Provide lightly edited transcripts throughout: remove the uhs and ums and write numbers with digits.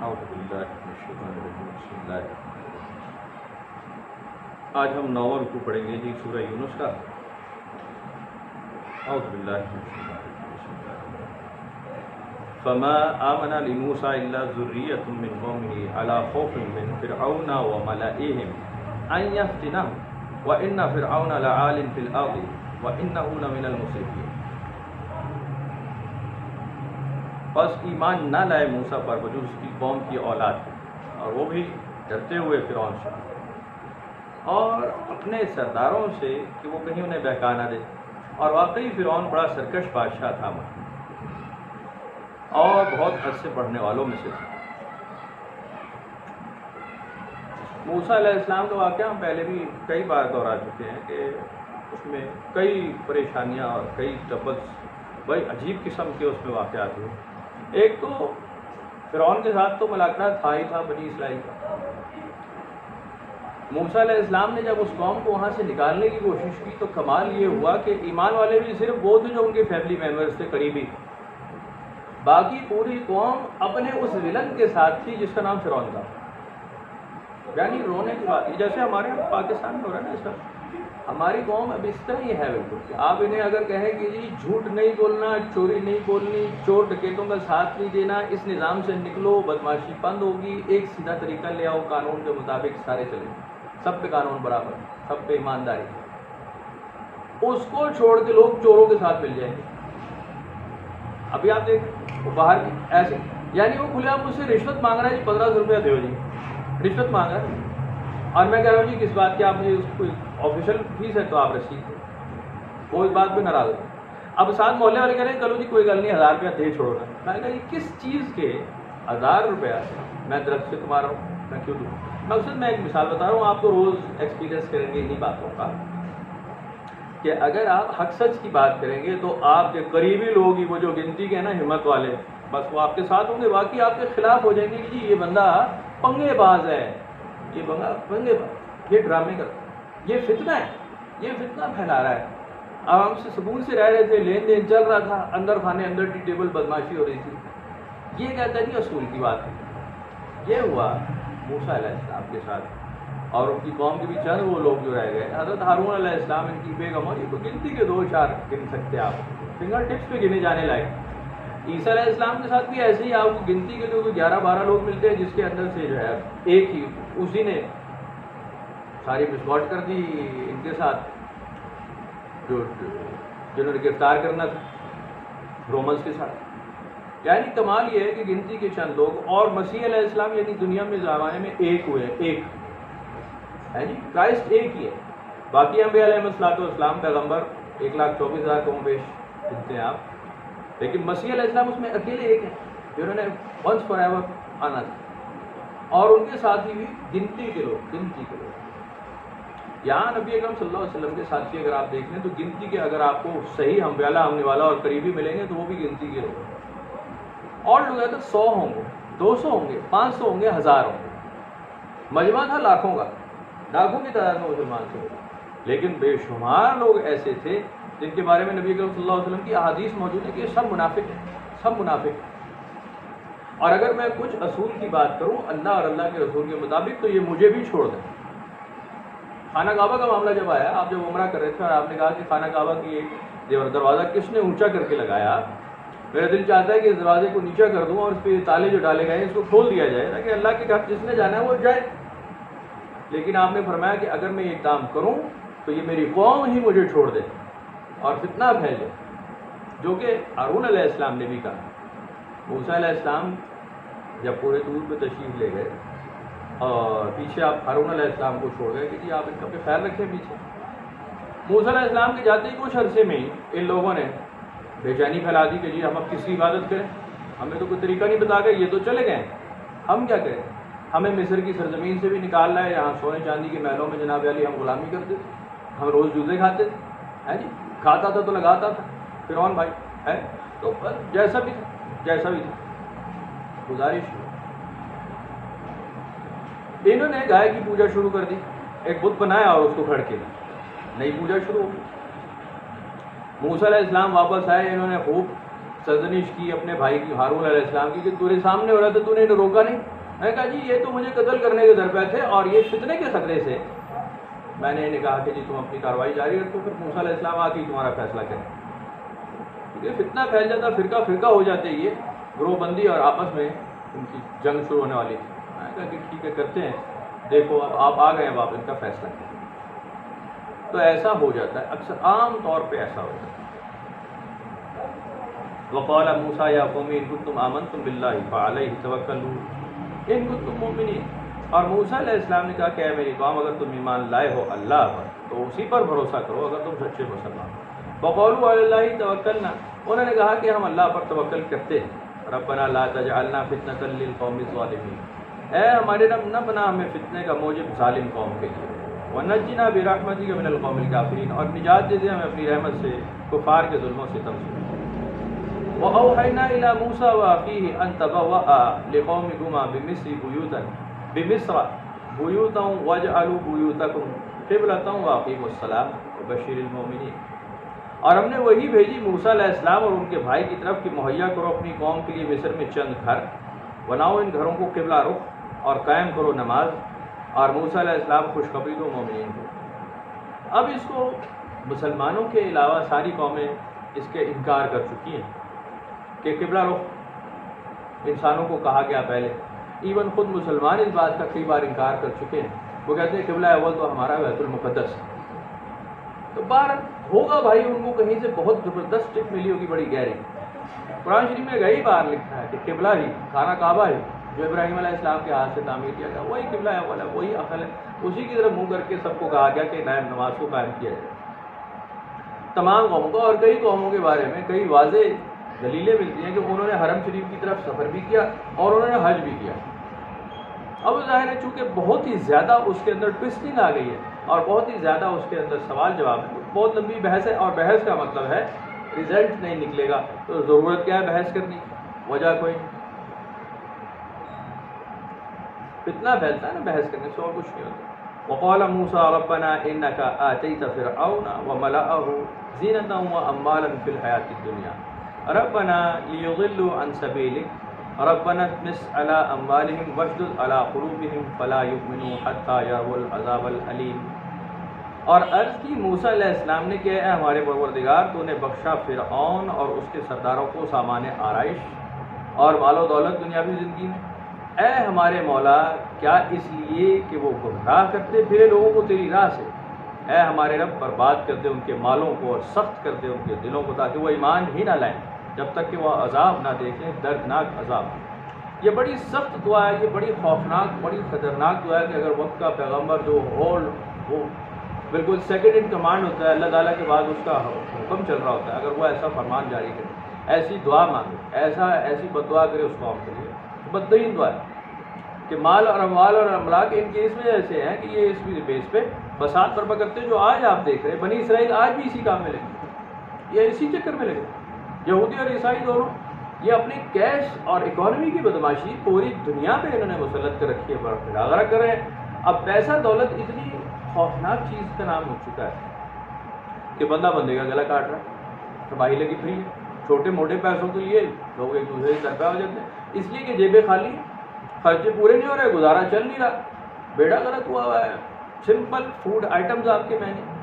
اعوذ باللہ من الشیطان الرجیم بسم اللہ الرحمن الرحیم۔ آج ہم 9واں رکوع پڑھیں گے جی سورہ یونس کا۔ اعوذ باللہ من الشیطان الرجیم بسم اللہ الرحمن الرحیم۔ فما آمن لموسیٰ الا ذریۃ من قومہ علی خوف من فرعون وملئہم ان یفتنہم وان فرعون لعال فی الارض وانہ لمن المسرفین۔ بس ایمان نہ لائے موسیٰ پر وجود اس کی قوم کی اولاد ہے، اور وہ بھی ڈرتے ہوئے فرعون سے اور اپنے سرداروں سے کہ وہ کہیں انہیں بہکا نہ دے۔ اور واقعی فرعون بڑا سرکش بادشاہ تھا اور بہت حد سے پڑھنے والوں میں سے تھا۔ موسیٰ علیہ السلام کا واقعہ ہم پہلے بھی کئی بار دہرا چکے ہیں کہ اس میں کئی پریشانیاں اور کئی ٹربلز بڑی عجیب قسم کے اس میں واقعات ہوئے۔ ایک تو فرعون کے ساتھ تو ملاقہ تھا ہی تھا بنی اسرائیل کا۔ موسیٰ علیہ السلام نے جب اس قوم کو وہاں سے نکالنے کی کوشش کی تو کمال یہ ہوا کہ ایمان والے بھی صرف وہ تھے جو ان کے فیملی ممبرز تھے، قریبی، باقی پوری قوم اپنے اس ولن کے ساتھ تھی جس کا نام فرعون تھا۔ یعنی رونے کی بات، جیسے ہمارے پاکستان میں ہو رہا ہے نا اس وقت، ہماری قوم اب اس طرح ہی ہے بالکل کہ آپ انہیں اگر کہیں کہ جی جھوٹ نہیں بولنا، چوری نہیں بولنی، چور ڈکیتوں کا ساتھ نہیں دینا، اس نظام سے نکلو، بدماشی بند ہوگی، ایک سیدھا طریقہ لے آؤ، قانون کے مطابق سارے چلیں، سب پہ قانون برابر، سب پہ ایمانداری، اس کو چھوڑ کے لوگ چوروں کے ساتھ مل جائیں گے۔ ابھی آپ دیکھیں وہ باہر کی ایسے، یعنی وہ کھلے آپ مجھ سے رشوت مانگ رہا ہے جی 1500 روپیہ دو جی، رشوت مانگ رہا ہے، اور میں کہہ رہا ہوں جی کس بات کی، آپ مجھے اس کو آفیشیل فیس ہے تو آپ رسید دیں، وہ اس بات پہ ناراض ہے۔ اب ساتھ محلے والے کہہ رہے ہیں چلو جی کوئی گل نہیں 1000 روپیہ دے چھوڑو نا۔ میں نے کہا یہ کس چیز کے 1000 روپیہ میں درخت سے تمہارا ہوں، میں کیوں دوں؟ مقصد میں ایک مثال بتا رہا ہوں، آپ تو روز ایکسپیرینس کریں گے انہیں باتوں کا کہ اگر آپ حق سچ کی بات کریں گے تو آپ کے قریبی لوگ ہی، وہ جو گنتی کے ہیں نا ہمت والے، بس وہ آپ کے ساتھ ہوں گے، باقی آپ کے خلاف ہو جائیں گے کہ جی یہ بندہ پنگے باز ہے، یہ بندہ پنگے باز، یہ ڈرامے کرتا ہے، یہ فتنہ ہے، یہ فتنہ پھیلا رہا ہے۔ اب ہم سے سکون سے رہ رہے تھے، لین دین چل رہا تھا، اندر کھانے اندر ٹی ٹیبل بدماشی ہو رہی تھی، یہ کہتا ہے نہیں اصول کی بات ہے۔ یہ ہوا موسیٰ علیہ السلام کے ساتھ، اور ان کی قوم کے بھی چند وہ لوگ جو رہ گئے، حضرت ہارون علیہ السلام، ان کی بیگم، اور یہ تو گنتی کے 2-4 گن سکتے آپ، فنگر ٹپس پہ گنے جانے لائق۔ عیسیٰ علیہ السلام کے ساتھ بھی ایسے ہی آپ کو گنتی کے 11-12 لوگ ملتے ہیں جس کے اندر سے جو ہے ایک ہی، اسی نے ساری مسکاٹ کر دی ان کے ساتھ جنہوں نے گرفتار کرنا تھا رومنس کے ساتھ۔ یعنی کمال یہ ہے کہ گنتی کے چند لوگ، اور مسیح علیہ السلام یعنی دنیا میں زمانے میں ایک ہوئے، ایک ہے جی، کرائسٹ ایک ہی ہے، باقی انبیاء علیہ السلام پیغمبر 1,24,000 کم و بیش گنتے ہیں آپ، لیکن مسیح علیہ السلام اس میں اکیلے ایک ہیں جنہوں نے ونس فار ایور آنا تھا، اور ان کے ساتھ ہی بھی گنتی کے لوگ۔ یہاں نبی اکرم صلی اللہ علیہ وسلم کے ساتھی اگر آپ دیکھ لیں تو گنتی کے اگر آپ کو صحیح ہم پیالہ ہمنے والا اور قریبی ملیں گے تو وہ بھی گنتی کے لوگ، اور لوگ تو 100 ہوں گے، 200 ہوں گے، 500 ہوں گے، 1000 ہوں گے، مجمع تھا لاکھوں کا، لاکھوں کی تعداد میں مسلمان تھے، لیکن بے شمار لوگ ایسے تھے جن کے بارے میں نبی اکرم صلی اللہ علیہ وسلم کی احادیث موجود ہے کہ یہ سب منافق ہیں، سب منافق ہیں۔ اور اگر میں کچھ اصول کی بات کروں اللہ اور اللہ کے رسول کے مطابق تو یہ مجھے بھی چھوڑ دیں۔ خانہ کعبہ کا معاملہ جب آیا، آپ جب عمرہ کر رہے تھے اور آپ نے کہا کہ خانہ کعبہ کی دروازہ کس نے اونچا کر کے لگایا، میرا دل چاہتا ہے کہ اس دروازے کو نیچا کر دوں اور اس پہ تالے جو ڈالے گئے ہیں اس کو کھول دیا جائے تاکہ اللہ کے گھر جس نے جانا ہے وہ جائے، لیکن آپ نے فرمایا کہ اگر میں یہ کام کروں تو یہ میری قوم ہی مجھے چھوڑ دے اور فتنہ پھیلے، جو کہ ہارون علیہ السلام نے بھی کہا۔ موسیٰ علیہ السلام جب پورے طور پہ تشریف لے گئے اور پیچھے آپ ہارون علیہ السلام کو چھوڑ گئے کہ جی آپ ان کا خیال رکھیں پیچھے، موسیٰ علیہ السلام کے جاتے ہی کچھ عرصے میں ہی ان لوگوں نے بے چینی پھیلا دی کہ جی ہم اب کس کی عبادت کریں، ہمیں تو کوئی طریقہ نہیں بتا گئے، یہ تو چلے گئے، ہم کیا کریں، ہمیں مصر کی سرزمین سے بھی نکال رہا ہے، یہاں سونے چاندی کے محلوں میں جناب علی ہم غلامی کرتے تھے، ہم روز جوزے کھاتے تھے، ہے جی، کھاتا تھا تو لگاتا تھا فرعون بھائی، ہے تو جیسا بھی تھا گزارش انہوں نے گائے کی پوجا شروع کر دی، ایک بت بنایا اور اس کو کھڑ کے نئی پوجا شروع ہو گئی۔ موسیٰ علیہ السلام واپس آئے، انہوں نے خوب سرزنش کی اپنے بھائی کی ہارون علیہ السلام کی کہ تیرے سامنے ہو رہا تھا، تو نے روکا نہیں؟ میں نے کہا جی یہ تو مجھے قتل کرنے کے در پہ تھے، اور یہ فتنے کے خطرے سے میں نے انہیں کہا کہ جی تم اپنی کارروائی جاری رکھو، پھر موسیٰ علیہ السلام آ کے تمہارا فیصلہ کریں. کیونکہ فتنہ پھیل جاتا، فرقہ فرقہ ہو جاتے، یہ گروہ بندی اور آپس میں ان کی جنگ شروع ہونے والی تھی. میں نے کہا کہ ٹھیک ہے کرتے ہیں، دیکھو اب آپ آ گئے ہیں، آپ ان کا فیصلہ کریں. تو ایسا ہو جاتا ہے، اکثر عام طور پہ ایسا ہو جاتا ہے. وقال موسیٰ یا قوم ان کنتم آمنتم باللہ فعلیہ توکلوا ان کنتم مؤمنین. اور موسیٰ علیہ السلام نے کہا کہ اے میری قوم اگر تم ایمان لائے ہو اللہ پر تو اسی پر بھروسہ کرو اگر تم سچے مسلمان ہو. وقالوا علی اللہ توکلنا، انہوں نے کہا کہ ہم اللہ پر توکل کرتے ہیں. ربنا لا تجعلنا فتنة للقوم الظالمین، اے ہمارے رب نہ بنا ہمیں فتنے کا موجب ظالم قوم کے لیے. ونجنا برحمتک من القوم الکافرین، اور نجات دے دے ہمیں اپنی رحمت سے کفار کے ظلموں سے ستم سے. وأوحينا إلى موسى وأخيه أن تبوأ لقومكما بمصر بيوتا واجعلوا بيوتكم قبلة وأقيموا الصلاة وبشر المؤمنین. اور ہم نے وہی بھیجی موسیٰ علیہ السلام اور ان کے بھائی کی طرف کہ مہیا کرو اپنی قوم کے لیے مصر میں چند گھر، بناؤ ان گھروں کو قبلہ رخ اور قائم کرو نماز، اور موسیٰ علیہ السلام خوشخبری دو مومنین کو. اب اس کو مسلمانوں کے علاوہ ساری قومیں اس کے انکار کر چکی ہیں کہ قبلہ رخ انسانوں کو کہا گیا پہلے. ایون خود مسلمان اس بات کا کئی بار انکار کر چکے ہیں. وہ کہتے ہیں قبلہ اول تو ہمارا بیت المقدس ہے. تو بار ہوگا بھائی ان کو کہیں سے بہت زبردست ٹپ ملی ہوگی بڑی گہری. قرآن شریف میں کئی بار لکھا ہے کہ قبلہ ہی خانہ کعبہ ہے جو ابراہیم علیہ السلام کے ہاتھ سے تعمیر کیا گیا، وہی قبلہ اول ہے، وہی عقل ہے. اسی کی طرف منہ کر کے سب کو کہا گیا کہ نئے نماز کو قائم کیا جائے. تمام قوموں کو اور کئی قوموں کے بارے میں کئی واضح دلیلیں ملتی ہیں کہ انہوں نے حرم شریف کی طرف سفر بھی کیا اور انہوں نے حج بھی کیا. اب ظاہر ہے چونکہ بہت ہی زیادہ اس کے اندر ٹوسٹنگ آ گئی ہے اور بہت ہی زیادہ اس کے اندر سوال جواب ہے، بہت لمبی بحث ہے، اور بحث کا مطلب ہے رزلٹ نہیں نکلے گا. تو ضرورت کیا ہے بحث کرنے کی؟ وجہ کوئی فتنہ پھیلتا ہے نا بحث کرنے سے، اور کچھ نہیں ہوتا. وقال موسیٰ ربنا انک آتیت فرعون وملأه زینة واموالا فی الحیاة الدنیا ربنا لیضلوا عن سبیلک ربنا اطمس علی اموالہم واشدد علی قلوبہم فلا یؤمنوا حتی یروا العذاب العلیم. اور عرض کی موسیٰ علیہ السلام نے کہ اے ہمارے پروردگار تو نے بخشا فرعون اور اس کے سرداروں کو سامان آرائش اور مال و دولت دنیاوی زندگی میں. اے ہمارے مولا کیا اس لیے کہ وہ گمراہ کرتے پھرے لوگوں کو تیری راہ سے؟ اے ہمارے رب برباد کر دے ان کے مالوں کو اور سخت کر دے ان کے دلوں کو تاکہ وہ ایمان ہی نہ لائیں جب تک کہ وہ عذاب نہ دیکھیں، دردناک عذاب. یہ بڑی سخت دعا ہے، یہ بڑی خوفناک بڑی خطرناک دعا ہے کہ اگر وقت کا پیغمبر جو وہ بالکل سیکنڈ ان کمانڈ ہوتا ہے، اللہ تعالیٰ کے بعد اس کا حکم چل رہا ہوتا ہے، اگر وہ ایسا فرمان جاری کرے، ایسی دعا مانگے، ایسی بد دعا کرے اس قوم کے لیے، بدترین دعا ہے کہ مال اور اموال اور املاک ان کے اس وجہ سے ہیں کہ یہ اس بیس پہ فساد برپا کرتے جو آج آپ دیکھ رہے ہیں. بنی اسرائیل آج بھی اسی کام میں لگے، یہ اسی چکر میں لگے. یہودی اور عیسائی دونوں یہ اپنی کیش اور اکانومی کی بدماشی پوری دنیا پہ انہوں نے مسلط کر رکھی ہے، برقرار کر رہے ہیں. اب پیسہ دولت اتنی خوفناک چیز کا نام ہو چکا ہے کہ بندہ بندے کا گلا کاٹ رہا ہے، تباہی لگی پھری ہے. چھوٹے موٹے پیسوں کے لیے لوگ ایک دوسرے سے درپے ہو جاتے ہیں، اس لیے کہ جیبیں خالی، خرچے پورے نہیں ہو رہے، گزارا چل نہیں رہا، بیڑا غلط ہوا ہے. سمپل فوڈ آئٹمز آپ کے مہنگے.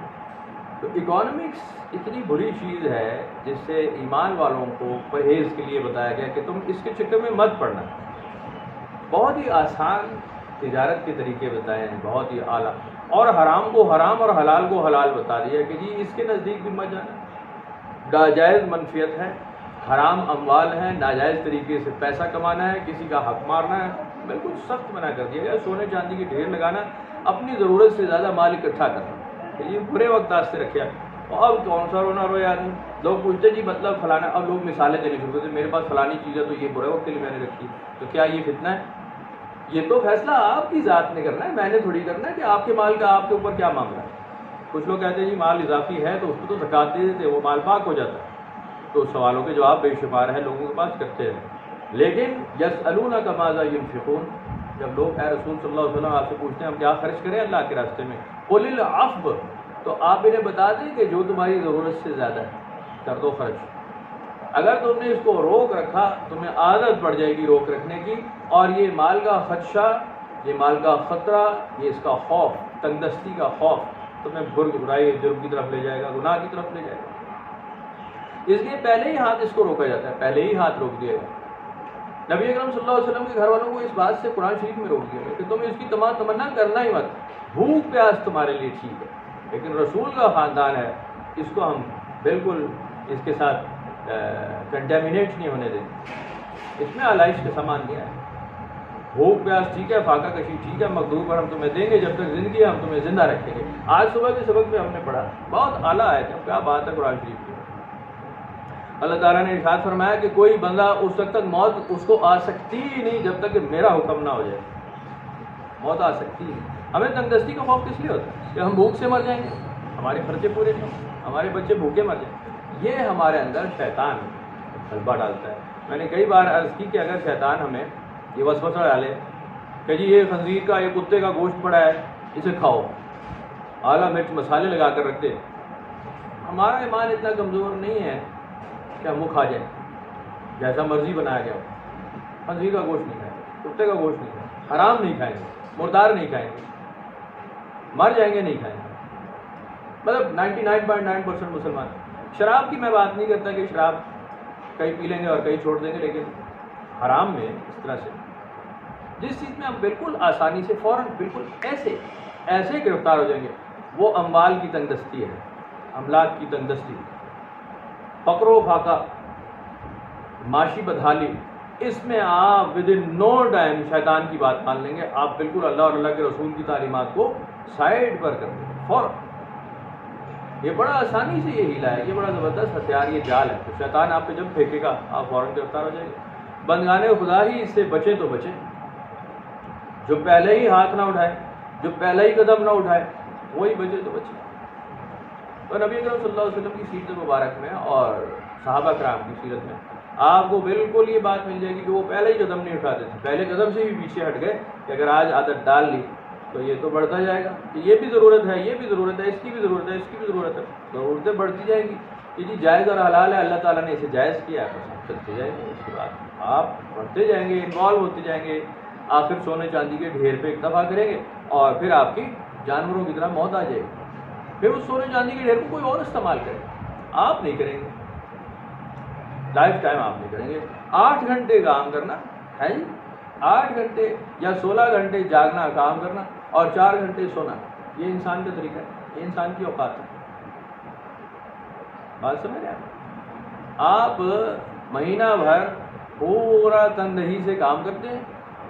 تو اکانومکس اتنی بری چیز ہے جس سے ایمان والوں کو پرہیز کے لیے بتایا گیا کہ تم اس کے چکر میں مت پڑنا. بہت ہی آسان تجارت کے طریقے بتائے ہیں، بہت ہی اعلیٰ، اور حرام کو حرام اور حلال کو حلال بتا دیا کہ جی اس کے نزدیک بھی مت جانا. ناجائز منفیت ہے، حرام اموال ہیں، ناجائز طریقے سے پیسہ کمانا ہے، کسی کا حق مارنا ہے، بالکل سخت منع کر دیا گیا. سونے چاندی کی ڈھیر لگانا، اپنی ضرورت سے زیادہ مال اکٹھا کرنا، یہ برے وقت سے رکھے. اور اب کون سا رونا رو یار، لوگ پوچھتے جی مطلب فلانا، اب لوگ مثالیں دینے شروع کرتے میرے پاس فلانی چیز ہے تو یہ برے وقت کے لیے میں نے رکھی. تو کیا یہ فتنہ ہے؟ یہ تو فیصلہ آپ کی ذات نے کرنا ہے، میں نے تھوڑی کرنا ہے کہ آپ کے مال کا آپ کے اوپر کیا معاملہ ہے. کچھ لوگ کہتے ہیں جی مال اضافی ہے تو اس کو تو زکوٰۃ دے دیتے، وہ مال پاک ہو جاتا ہے. تو سوالوں کے جواب بے شمار ہے لوگوں کے پاس کرتے ہیں. لیکن یسألونک ماذا ینفقون، جب لوگ اے رسول صلی اللہ علیہ وسلم آپ سے پوچھتے ہیں ہم کیا خرچ کریں اللہ کے راستے میں، قل العفو، تو آپ انہیں بتا دیں کہ جو تمہاری ضرورت سے زیادہ ہے کر دو خرچ. اگر تم نے اس کو روک رکھا تمہیں عادت پڑ جائے گی روک رکھنے کی، اور یہ مال کا خدشہ، یہ مال کا خطرہ، یہ اس کا خوف، تنگ دستی کا خوف تمہیں برائی جرم کی طرف لے جائے گا، گناہ کی طرف لے جائے گا۔ اس لیے پہلے ہی ہاتھ اس کو روکا جاتا ہے، پہلے ہی ہاتھ روک دیا گیا۔ نبی اکرم صلی اللہ علیہ وسلم کے گھر والوں کو اس بات سے قرآن شریف میں روک دیا گیا کہ تم اس کی تمنا کرنا ہی مت، بھوک پیاس تمہارے لیے ٹھیک ہے، لیکن رسول کا خاندان ہے، اس کو ہم بالکل اس کے ساتھ کنٹیمنیٹ نہیں ہونے دیں، اس میں آلائش کا سامان دیا ہے۔ بھوک پیاس ٹھیک ہے، فاقہ کشی ٹھیک ہے، مقدور پر ہم تمہیں دیں گے، جب تک زندگی ہے ہم تمہیں زندہ رکھیں گے۔ آج صبح کے سبق میں ہم نے پڑھا، بہت اعلیٰ ہے، کیا بات ہے قرآن شریف کی۔ اللہ تعالیٰ نے ارشاد فرمایا کہ کوئی بندہ اس وقت تک موت اس کو آ سکتی ہی نہیں جب تک کہ میرا حکم نہ ہو جائے، موت آ سکتی ہی نہیں۔ ہمیں تنگ دستی کا خوف کس لیے ہوتا ہے کہ ہم بھوک سے مر جائیں گے، ہمارے خرچے پورے نہیں ہوں، ہمارے بچے بھوکے مر جائیں۔ یہ ہمارے اندر شیطان غلبہ ڈالتا ہے۔ میں نے کئی بار عرض کی کہ اگر شیطان ہمیں یہ وسوسہ ڈالے کہ جی یہ خنزیر کا، یہ کتے کا گوشت پڑا ہے، اسے کھاؤ، اعلیٰ مرچ مسالے لگا کر رکھتے، ہمارا ایمان اتنا کمزور نہیں ہے کہ ہم وہ کھا جائیں، جیسا مرضی بنایا گیا ہو۔ خنزیر کا گوشت نہیں کھائیں گے، کتے کا گوشت نہیں کھائیں گے، حرام نہیں کھائیں گے، مردار نہیں کھائیں گے، مر جائیں گے نہیں کھائیں گے، مطلب 99.9% مسلمان۔ شراب کی میں بات نہیں کرتا کہ شراب کئی پی لیں گے اور کئی چھوڑ دیں گے، لیکن حرام میں اس طرح سے جس چیز میں ہم بالکل آسانی سے فوراً بالکل ایسے گرفتار ہو جائیں گے، وہ اموال کی تنگ دستی ہے، املاک کی تنگ دستی، فقر و فاقہ، معاشی بدحالی، اس میں آپ ود ان نو ٹائم شیطان کی بات مان لیں گے، آپ بالکل اللہ اور اللہ کے رسول کی تعلیمات کو سائڈ پر کر دیں گے فوراً۔ یہ بڑا آسانی سے یہ ہیلا ہے، یہ بڑا زبردست ہتھیار، یہ جال ہے، تو شیطان آپ پہ جب پھینکے گا آپ فوراً گرفتار ہو جائیں گے۔ بندگان خدا ہی اس سے بچے تو بچے، جو پہلے ہی ہاتھ نہ اٹھائے، جو پہلے ہی قدم نہ اٹھائے، وہی بچے تو بچے۔ تو نبی اکرم صلی اللہ علیہ وسلم کی سیرت مبارک میں اور صحابہ کرام کی سیرت میں آپ کو بالکل یہ بات مل جائے گی کہ وہ پہلے ہی قدم نہیں اٹھاتے تھے، پہلے قدم سے ہی پیچھے ہٹ گئے کہ اگر آج عادت ڈال لی تو یہ تو بڑھتا جائے گا، کہ یہ بھی ضرورت ہے، یہ بھی ضرورت ہے، اس کی بھی ضرورت ہے، اس کی بھی ضرورت ہے، ضرورتیں بڑھتی جائیں گی کہ جی جائز اور حلال ہے، اللہ تعالیٰ نے اسے جائز کیا ہے، بس آپ چلتے جائیں گے، اس کے بعد آپ بڑھتے جائیں گے، انوالو ہوتے جائیں گے، آخر سونے چاندی کے ڈھیر پہ اکتفا کریں گے اور پھر آپ کی جانوروں کی طرح موت آ جائے گی، پھر اس سونے چاندی کے ڈھیر کو کوئی اور استعمال کرے، آپ نہیں کریں گے، لائف ٹائم آپ نہیں کریں گے۔ 8 گھنٹے کام کرنا ہے جی، 8 گھنٹے یا 16 گھنٹے جاگنا کام کرنا اور 4 گھنٹے سونا، یہ انسان کا طریقہ ہے، یہ انسان کی اوقات ہے، بات سمجھ رہے ہیں؟ آپ مہینہ بھر پورا تندہی سے کام کرتے ہیں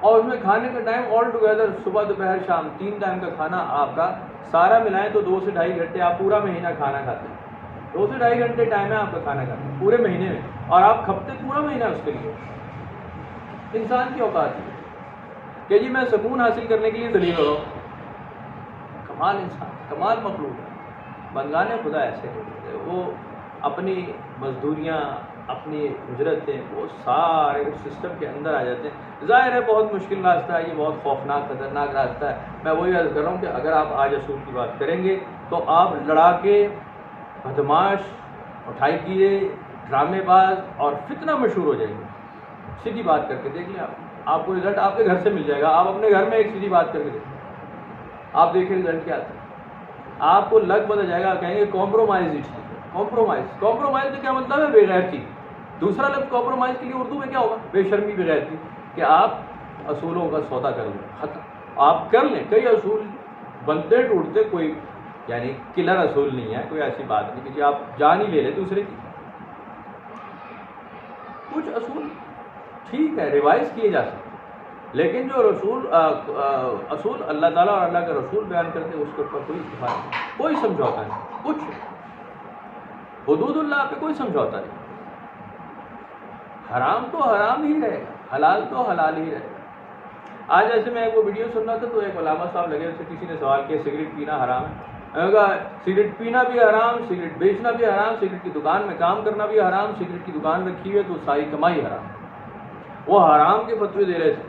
اور اس میں کھانے کا ٹائم آل ٹوگیدر صبح دوپہر شام 3 ٹائم کا کھانا آپ کا سارا ملائیں تو 2 سے 2.5 گھنٹے آپ پورا مہینہ کھانا کھاتے ہیں، 2 سے 2.5 گھنٹے ٹائم ہے آپ کا کھانا کھاتے ہیں پورے مہینے میں، اور آپ کھپتے پورا مہینہ اس کے لیے۔ انسان کی اوقات ہے کہ جی میں سکون حاصل کرنے کے لیے دلیل ہو رہا ہوں، کمال انسان، کمال مخلوق ہے۔ بندگان خدا ایسے ہوتے ہیں، وہ اپنی مزدوریاں، اپنی اجرتیں، وہ سارے اس سسٹم کے اندر آ جاتے ہیں۔ ظاہر ہے بہت مشکل راستہ ہے، یہ بہت خوفناک خطرناک راستہ ہے۔ میں وہی عرض کر رہا ہوں کہ اگر آپ آج اصول کی بات کریں گے تو آپ لڑا کے، بدماش، اٹھائی کیے، ڈرامے باز اور فتنہ مشہور ہو جائیں گے۔ سیدھی بات کر کے دیکھ لیں، آپ کو رزلٹ آپ کے گھر سے مل جائے گا۔ آپ اپنے گھر میں ایک سیدھی بات کر کے دیکھیں، آپ دیکھیں رزلٹ کیا آتا ہے، آپ کو لگ بتا جائے گا، کہیں گے کمپرومائز ہی ٹھیک ہے۔ کمپرومائز کا کیا مطلب ہے؟ بے غیرتی۔ دوسرا لفظ کمپرومائز کے لیے اردو میں کیا ہوگا؟ بے شرمی، بے غیرتی، کہ آپ اصولوں کا سودا کر لیں، ختم، آپ کر لیں۔ کئی اصول بنتے ٹوٹتے، کوئی یعنی کلر اصول نہیں ہے، کوئی ایسی بات نہیں کہ جی آپ جان ہی لے لیں دوسرے کی۔ کچھ اصول ٹھیک ہے ریوائز کیے جا سکتے، لیکن جو اصول اللہ تعالیٰ اور اللہ کے رسول بیان کرتے ہیں اس کے اوپر کوئی اتفاق نہیں، کوئی سمجھوتا نہیں، کچھ حدود اللہ پہ کوئی سمجھوتا نہیں۔ حرام تو حرام ہی رہے گا، حلال تو حلال ہی رہے گا۔ آج ایسے میں ایک وہ ویڈیو سن رہا تھا تو ایک علامہ صاحب لگے، اس سے کسی نے سوال کیا سگریٹ پینا حرام ہے؟ میں نے کہا سگریٹ پینا بھی حرام، سگریٹ بیچنا بھی حرام، سگریٹ کی دکان میں کام کرنا بھی حرام، سگریٹ کی دکان رکھی ہوئی ہے تو ساری کمائی حرام۔ وہ حرام کے فتوے دے رہے تھے،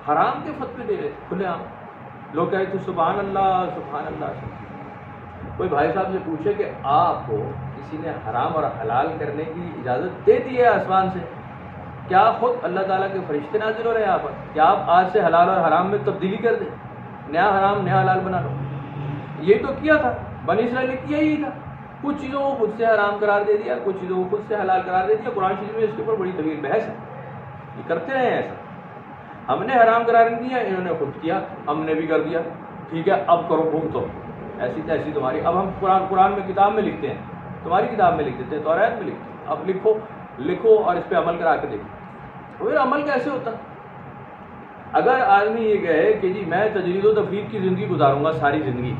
حرام کے فتوے دے رہے تھے کھلے عام۔ لوگ کہتے تھے سبحان اللہ سبحان اللہ۔ کوئی بھائی صاحب سے پوچھے کہ آپ کو کسی نے حرام اور حلال کرنے کی اجازت دے دی ہے آسمان سے؟ کیا خود اللہ تعالیٰ کے فرشتے نازل ہو رہے ہیں یہاں پر؟ کیا آپ آج سے حلال اور حرام میں تبدیلی کر دیں، نیا حرام نیا حلال بنا لو؟ یہ تو کیا تھا بنی اسرائیل نے، کیا ہی تھا، کچھ چیزوں کو خود سے حرام قرار دے دیا، کچھ چیزوں کو خود سے حلال قرار دے دیا۔ قرآن شریف میں اس کے اوپر بڑی طویل بحث ہے، یہ کرتے رہے ہیں ایسا، ہم نے حرام قرار نہیں دیا، انہوں نے خود کیا، ہم نے بھی کر دیا، ٹھیک ہے اب کرو بھوک تو ایسی تیسی تمہاری۔ اب ہم قرآن میں کتاب میں لکھتے ہیں، تمہاری کتاب میں لکھ دیتے ہیں، توریت میں لکھتے ہیں، اب لکھو اور اس پہ عمل کرا کے دیکھو۔ پھر عمل کیسے ہوتا؟ اگر آدمی یہ کہے کہ جی میں تجرید و تفرید کی زندگی گزاروں گا ساری زندگی،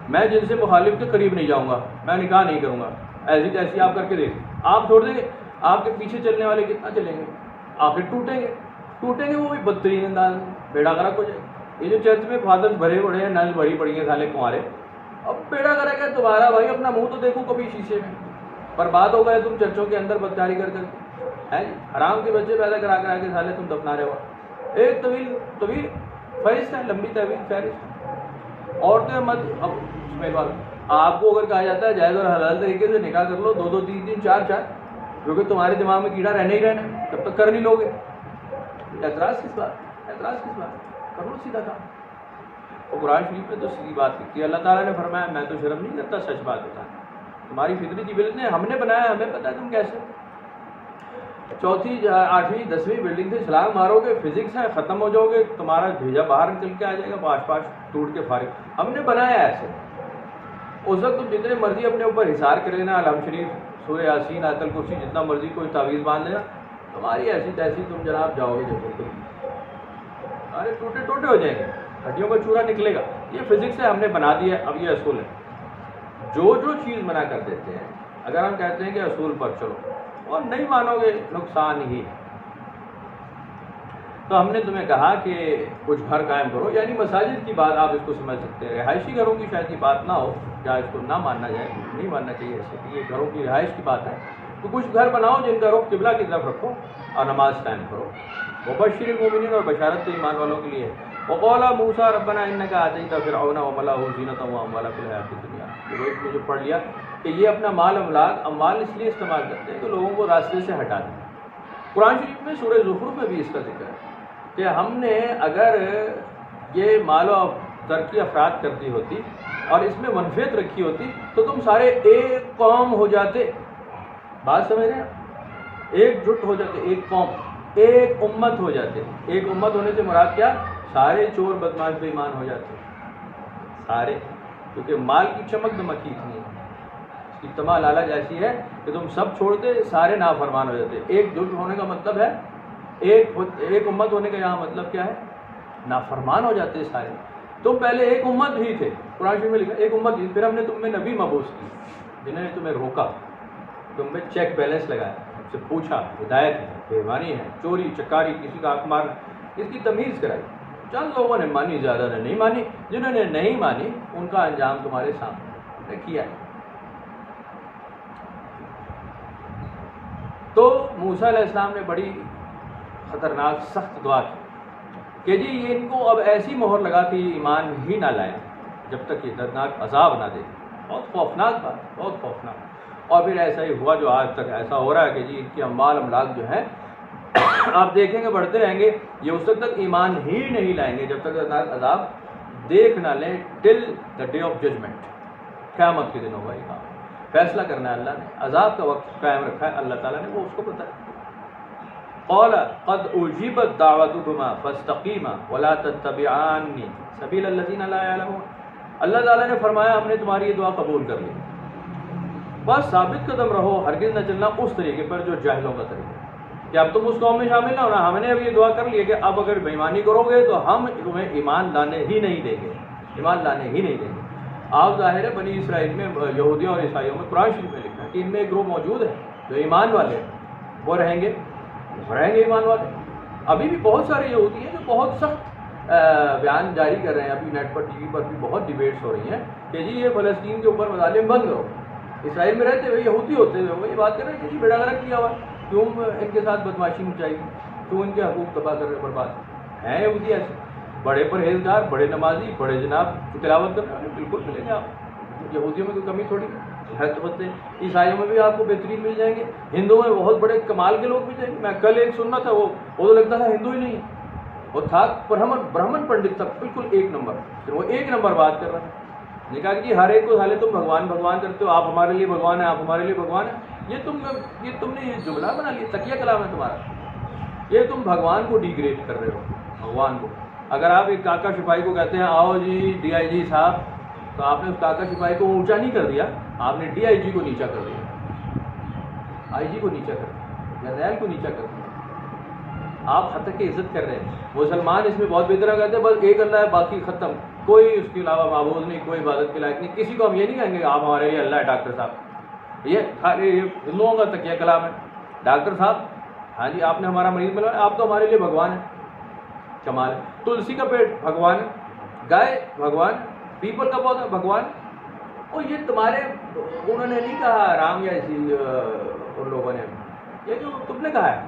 میں جن سے مخالف کے قریب نہیں جاؤں گا، میں نکاح نہیں کروں گا، ایسی تیسی آپ کر کے دیکھیں، آپ چھوڑ دیں گے، آپ کے پیچھے چلنے والے کتنا چلیں گے؟ آخر ٹوٹیں گے وہ بھی بدترین انداز میں، بیڑا غرق ہو جائے گا۔ یہ جو چرچ میں فادرز بھرے پڑے ہیں، نل بھری پڑی ہیں سالے کنوارے، اب بیڑا غرق ہے تمہارا بھائی، اپنا منہ تو دیکھو کبھی شیشے میں، برباد ہو گئے تم چرچوں کے اندر بدکاری کر کر ہے، حرام کے بچے پیدا کرا کے سالے تم دفنا رہے ہو۔ ایک طویل فہرست ہے، لمبی طویل فہرست۔ عورتیں مت، اب آپ کو اگر کہا جاتا ہے جائز اور حلال طریقے سے نکاح کر لو، 2 3 4 کیونکہ تمہارے دماغ میں کیڑا رہنا ہی رہنا ہے، تب تک کر نہیں لو گے، اعتراض کس بات؟ کر لو سیدھا کام۔ اور قرآن شریف میں تو سیدھی بات لکھی ہے، اللہ تعالیٰ نے فرمایا میں تو شرم نہیں کرتا سچ بات بتانا، تمہاری فطری جبلت نے، ہم نے بنایا، ہمیں پتہ ہے تم کیسے۔ 4th 8th 10ویں بلڈنگ سے چھلانگ مارو گے، فزکس ہے، ختم ہو جاؤ گے، تمہارا بھیجا باہر نکل کے آ جائے گا، پاش ٹوٹ کے فارغ۔ ہم نے بنایا ایسے، اس وقت تم جتنے مرضی اپنے اوپر حصار کر لینا، علم شریف، سورہ یاسین، آیت الکرسی، جتنا مرضی کوئی تعویذ باندھ لینا، تمہاری ایسی تیسی تم جناب جاؤ گے جب ارے ٹوٹے ہو جائیں گے، ہڈیوں کا چورا نکلے گا۔ یہ فزکس ہے، ہم نے بنا دیا ہے، اب یہ اصول ہے۔ جو چیز منع کر دیتے ہیں، اگر ہم کہتے ہیں کہ اصول پر چلو اور نہیں مانو گے، نقصان ہی ہے۔ تو ہم نے تمہیں کہا کہ کچھ گھر قائم کرو، یعنی مساجد کی بات آپ اس کو سمجھ سکتے ہیں، رہائشی گھروں کی شاید یہ بات نہ ہو، یا اس کو نہ ماننا جائے، نہیں ماننا چاہیے ایسے کہ یہ گھروں کی رہائش کی بات ہے۔ تو کچھ گھر بناؤ جن کا رخ قبلہ کی طرف رکھو اور نماز قائم کرو۔ وبشر المؤمنین، اور بشارت تو ایمان والوں کے لیے ہے۔ وقال موسیٰ ربنا انک آتیت فرعون وملأہ زینۃ واموالا فی الحیاۃ الدنیا، یہ جو پڑھ لیا کہ یہ اپنا مال اموال اس لیے استعمال کرتے ہیں کہ لوگوں کو راستے سے ہٹا دیں۔ قرآن شریف میں سورہ زخرف میں بھی اس کا ذکر ہے کہ ہم نے اگر یہ مال و ترقی افراد کرتی ہوتی اور اس میں منفیت رکھی ہوتی تو تم سارے ایک قوم ہو جاتے۔ بات سمجھ رہے ہیں؟ ایک جٹ ہو جاتے، ایک قوم، ایک امت ہو جاتے۔ ایک امت ہونے سے مراد کیا؟ سارے چور بدماش بے ایمان ہو جاتے، سارے، کیونکہ مال کی چمک دمک اتنی ہے، اس کی تما لالچ ایسی ہے کہ تم سب چھوڑتے، سارے نافرمان ہو جاتے۔ ایک جٹ ہونے کا مطلب ہے، ایک امت ہونے کا یہاں مطلب کیا ہے؟ نافرمان ہو جاتے سارے۔ تم پہلے ایک امت ہی تھے، قرآن شریف میں لکھا ایک امت ہی، پھر ہم نے تم میں نبی مبعوث کی جنہوں نے تمہیں روکا، تم میں چیک بیلنس لگایا، تم سے پوچھا، ہدایت ہے، بےایمانی ہے، چوری چکاری، کسی کا حق مارنا، اس کی تمیز کرائی۔ چند لوگوں نے مانی، زیادہ نے نہیں مانی، جنہوں نے نہیں مانی ان کا انجام تمہارے سامنے کیا ہے۔ تو موسیٰ علیہ السلام نے بڑی خطرناک سخت دعا کی کہ جی یہ ان کو اب ایسی مہر لگا کہ یہ ایمان ہی نہ لائیں جب تک یہ دردناک عذاب نہ دے۔ بہت خوفناک بات، بہت خوفناک۔ اور پھر ایسا ہی ہوا جو آج تک ایسا ہو رہا ہے کہ جی ان کے اموال املاک جو ہیں آپ دیکھیں گے بڑھتے رہیں گے، یہ اس وقت تک ایمان ہی نہیں لائیں گے جب تک دردناک عذاب دیکھ نہ لیں، ٹل دا ڈے آف ججمنٹ، قیامت کے دن ہوگا یہ کام، فیصلہ کرنا ہے اللہ نے، عذاب کا وقت قائم رکھا ہے اللہ تعالیٰ نے، وہ اس کو پتہ ہے۔ قال قد اجیبت دعوتکما فاستقیما ولا تتبعان سبیل الذین لا یعلمون، اللہ تعالیٰ نے فرمایا ہم نے تمہاری یہ دعا قبول کر لی، بس ثابت قدم رہو، ہرگز نہ چلنا اس طریقے پر جو جاہلوں کا طریقہ کہ اب تم اس قوم میں شامل نہ ہونا۔ ہم نے اب یہ دعا کر لی ہے کہ اب اگر بےایمانی کرو گے تو ہم تمہیں ایمان لانے ہی نہیں دیں گے، ایمان لانے ہی نہیں دیں گے۔ آپ ظاہر ہے بنی اسرائیل میں، یہودیوں اور عیسائیوں میں قرآن شریف میں لکھا ہے کہ ان میں ایک گروہ موجود ہے جو ایمان والے ہیں، وہ رہیں گے ایمان والے۔ ابھی بھی بہت سارے یہودی ہیں جو بہت سخت بیان جاری کر رہے ہیں، ابھی نیٹ پر ٹی وی پر بھی بہت ڈیبیٹس ہو رہی ہیں کہ جی یہ فلسطین کے اوپر مظالم بند کرو۔ اسرائیل میں رہتے ہوئے یہودی ہوتے ہوئے وہ یہ بات کر رہے ہیں کہ جی بیڑا غرق کیا ہوا ہے، کیوں ان کے ساتھ بدماشی مچائی، کیوں ان کے حقوق تباہ کر رہے برباد ہیں یہودی ایسے، بڑے پرہیزگار، بڑے نمازی، بڑے جناب تلاوت کر رہے ہیں، بالکل ملیں گے آپ، یہودیوں میں کوئی کمی تھوڑی ہے۔ ہوتے ہیں. عیسائیوں میں بھی آپ کو بہترین مل جائیں گے, ہندوؤں میں بہت بڑے کمال کے لوگ مل جائیں گے. میں کل ایک سننا تھا, وہ تو لگتا تھا ہندو ہی نہیں ہے, وہ تھا برہمن پنڈت تھا, بالکل ایک نمبر. پھر وہ ایک نمبر بات کر رہا تھا. نے کہا کہ ہر ایک کو حالے تم بھگوان بھگوان کرتے ہو, آپ ہمارے لیے بھگوان ہیں, آپ ہمارے لیے بھگوان ہیں. یہ تم نے یہ جملہ بنا لیا, تکیہ کلام ہے تمہارا. یہ تم بھگوان کو ڈیگریڈ کر رہے ہو, بھگوان کو. اگر آپ ایک کاکا سپاہی کو کہتے ہیں آؤ جی ڈی آئی جی صاحب, تو آپ نے اس کاکا سپاہی کو اونچا نہیں کر دیا, آپ نے ڈی آئی جی کو نیچا کر دیا, آئی جی کو نیچا کر دیا, جرنیل کو نیچا کر دیا. آپ حد تک کی عزت کر رہے ہیں. مسلمان اس میں بہت بہتر کہتے ہیں بس ایک اللہ ہے, باقی ختم, کوئی اس کے علاوہ معبود نہیں, کوئی عبادت کے لائق نہیں. کسی کو ہم یہ نہیں کہیں گے آپ ہمارے لیے اللہ ہے ڈاکٹر صاحب. یہ ہندوؤں کا تکیہ کلام ہے. ڈاکٹر صاحب ہاں جی آپ نے ہمارا مریض ملوایا, آپ تو ہمارے لیے بھگوان ہیں. کمال ہے. تلسی کا پیڑ بھگوان ہے, گائے بھگوان, پیپل کا پودا بھگوان. اور یہ تمہارے انہوں نے نہیں کہا رام یا اسی ان لوگوں نے, یہ جو تم نے کہا ہے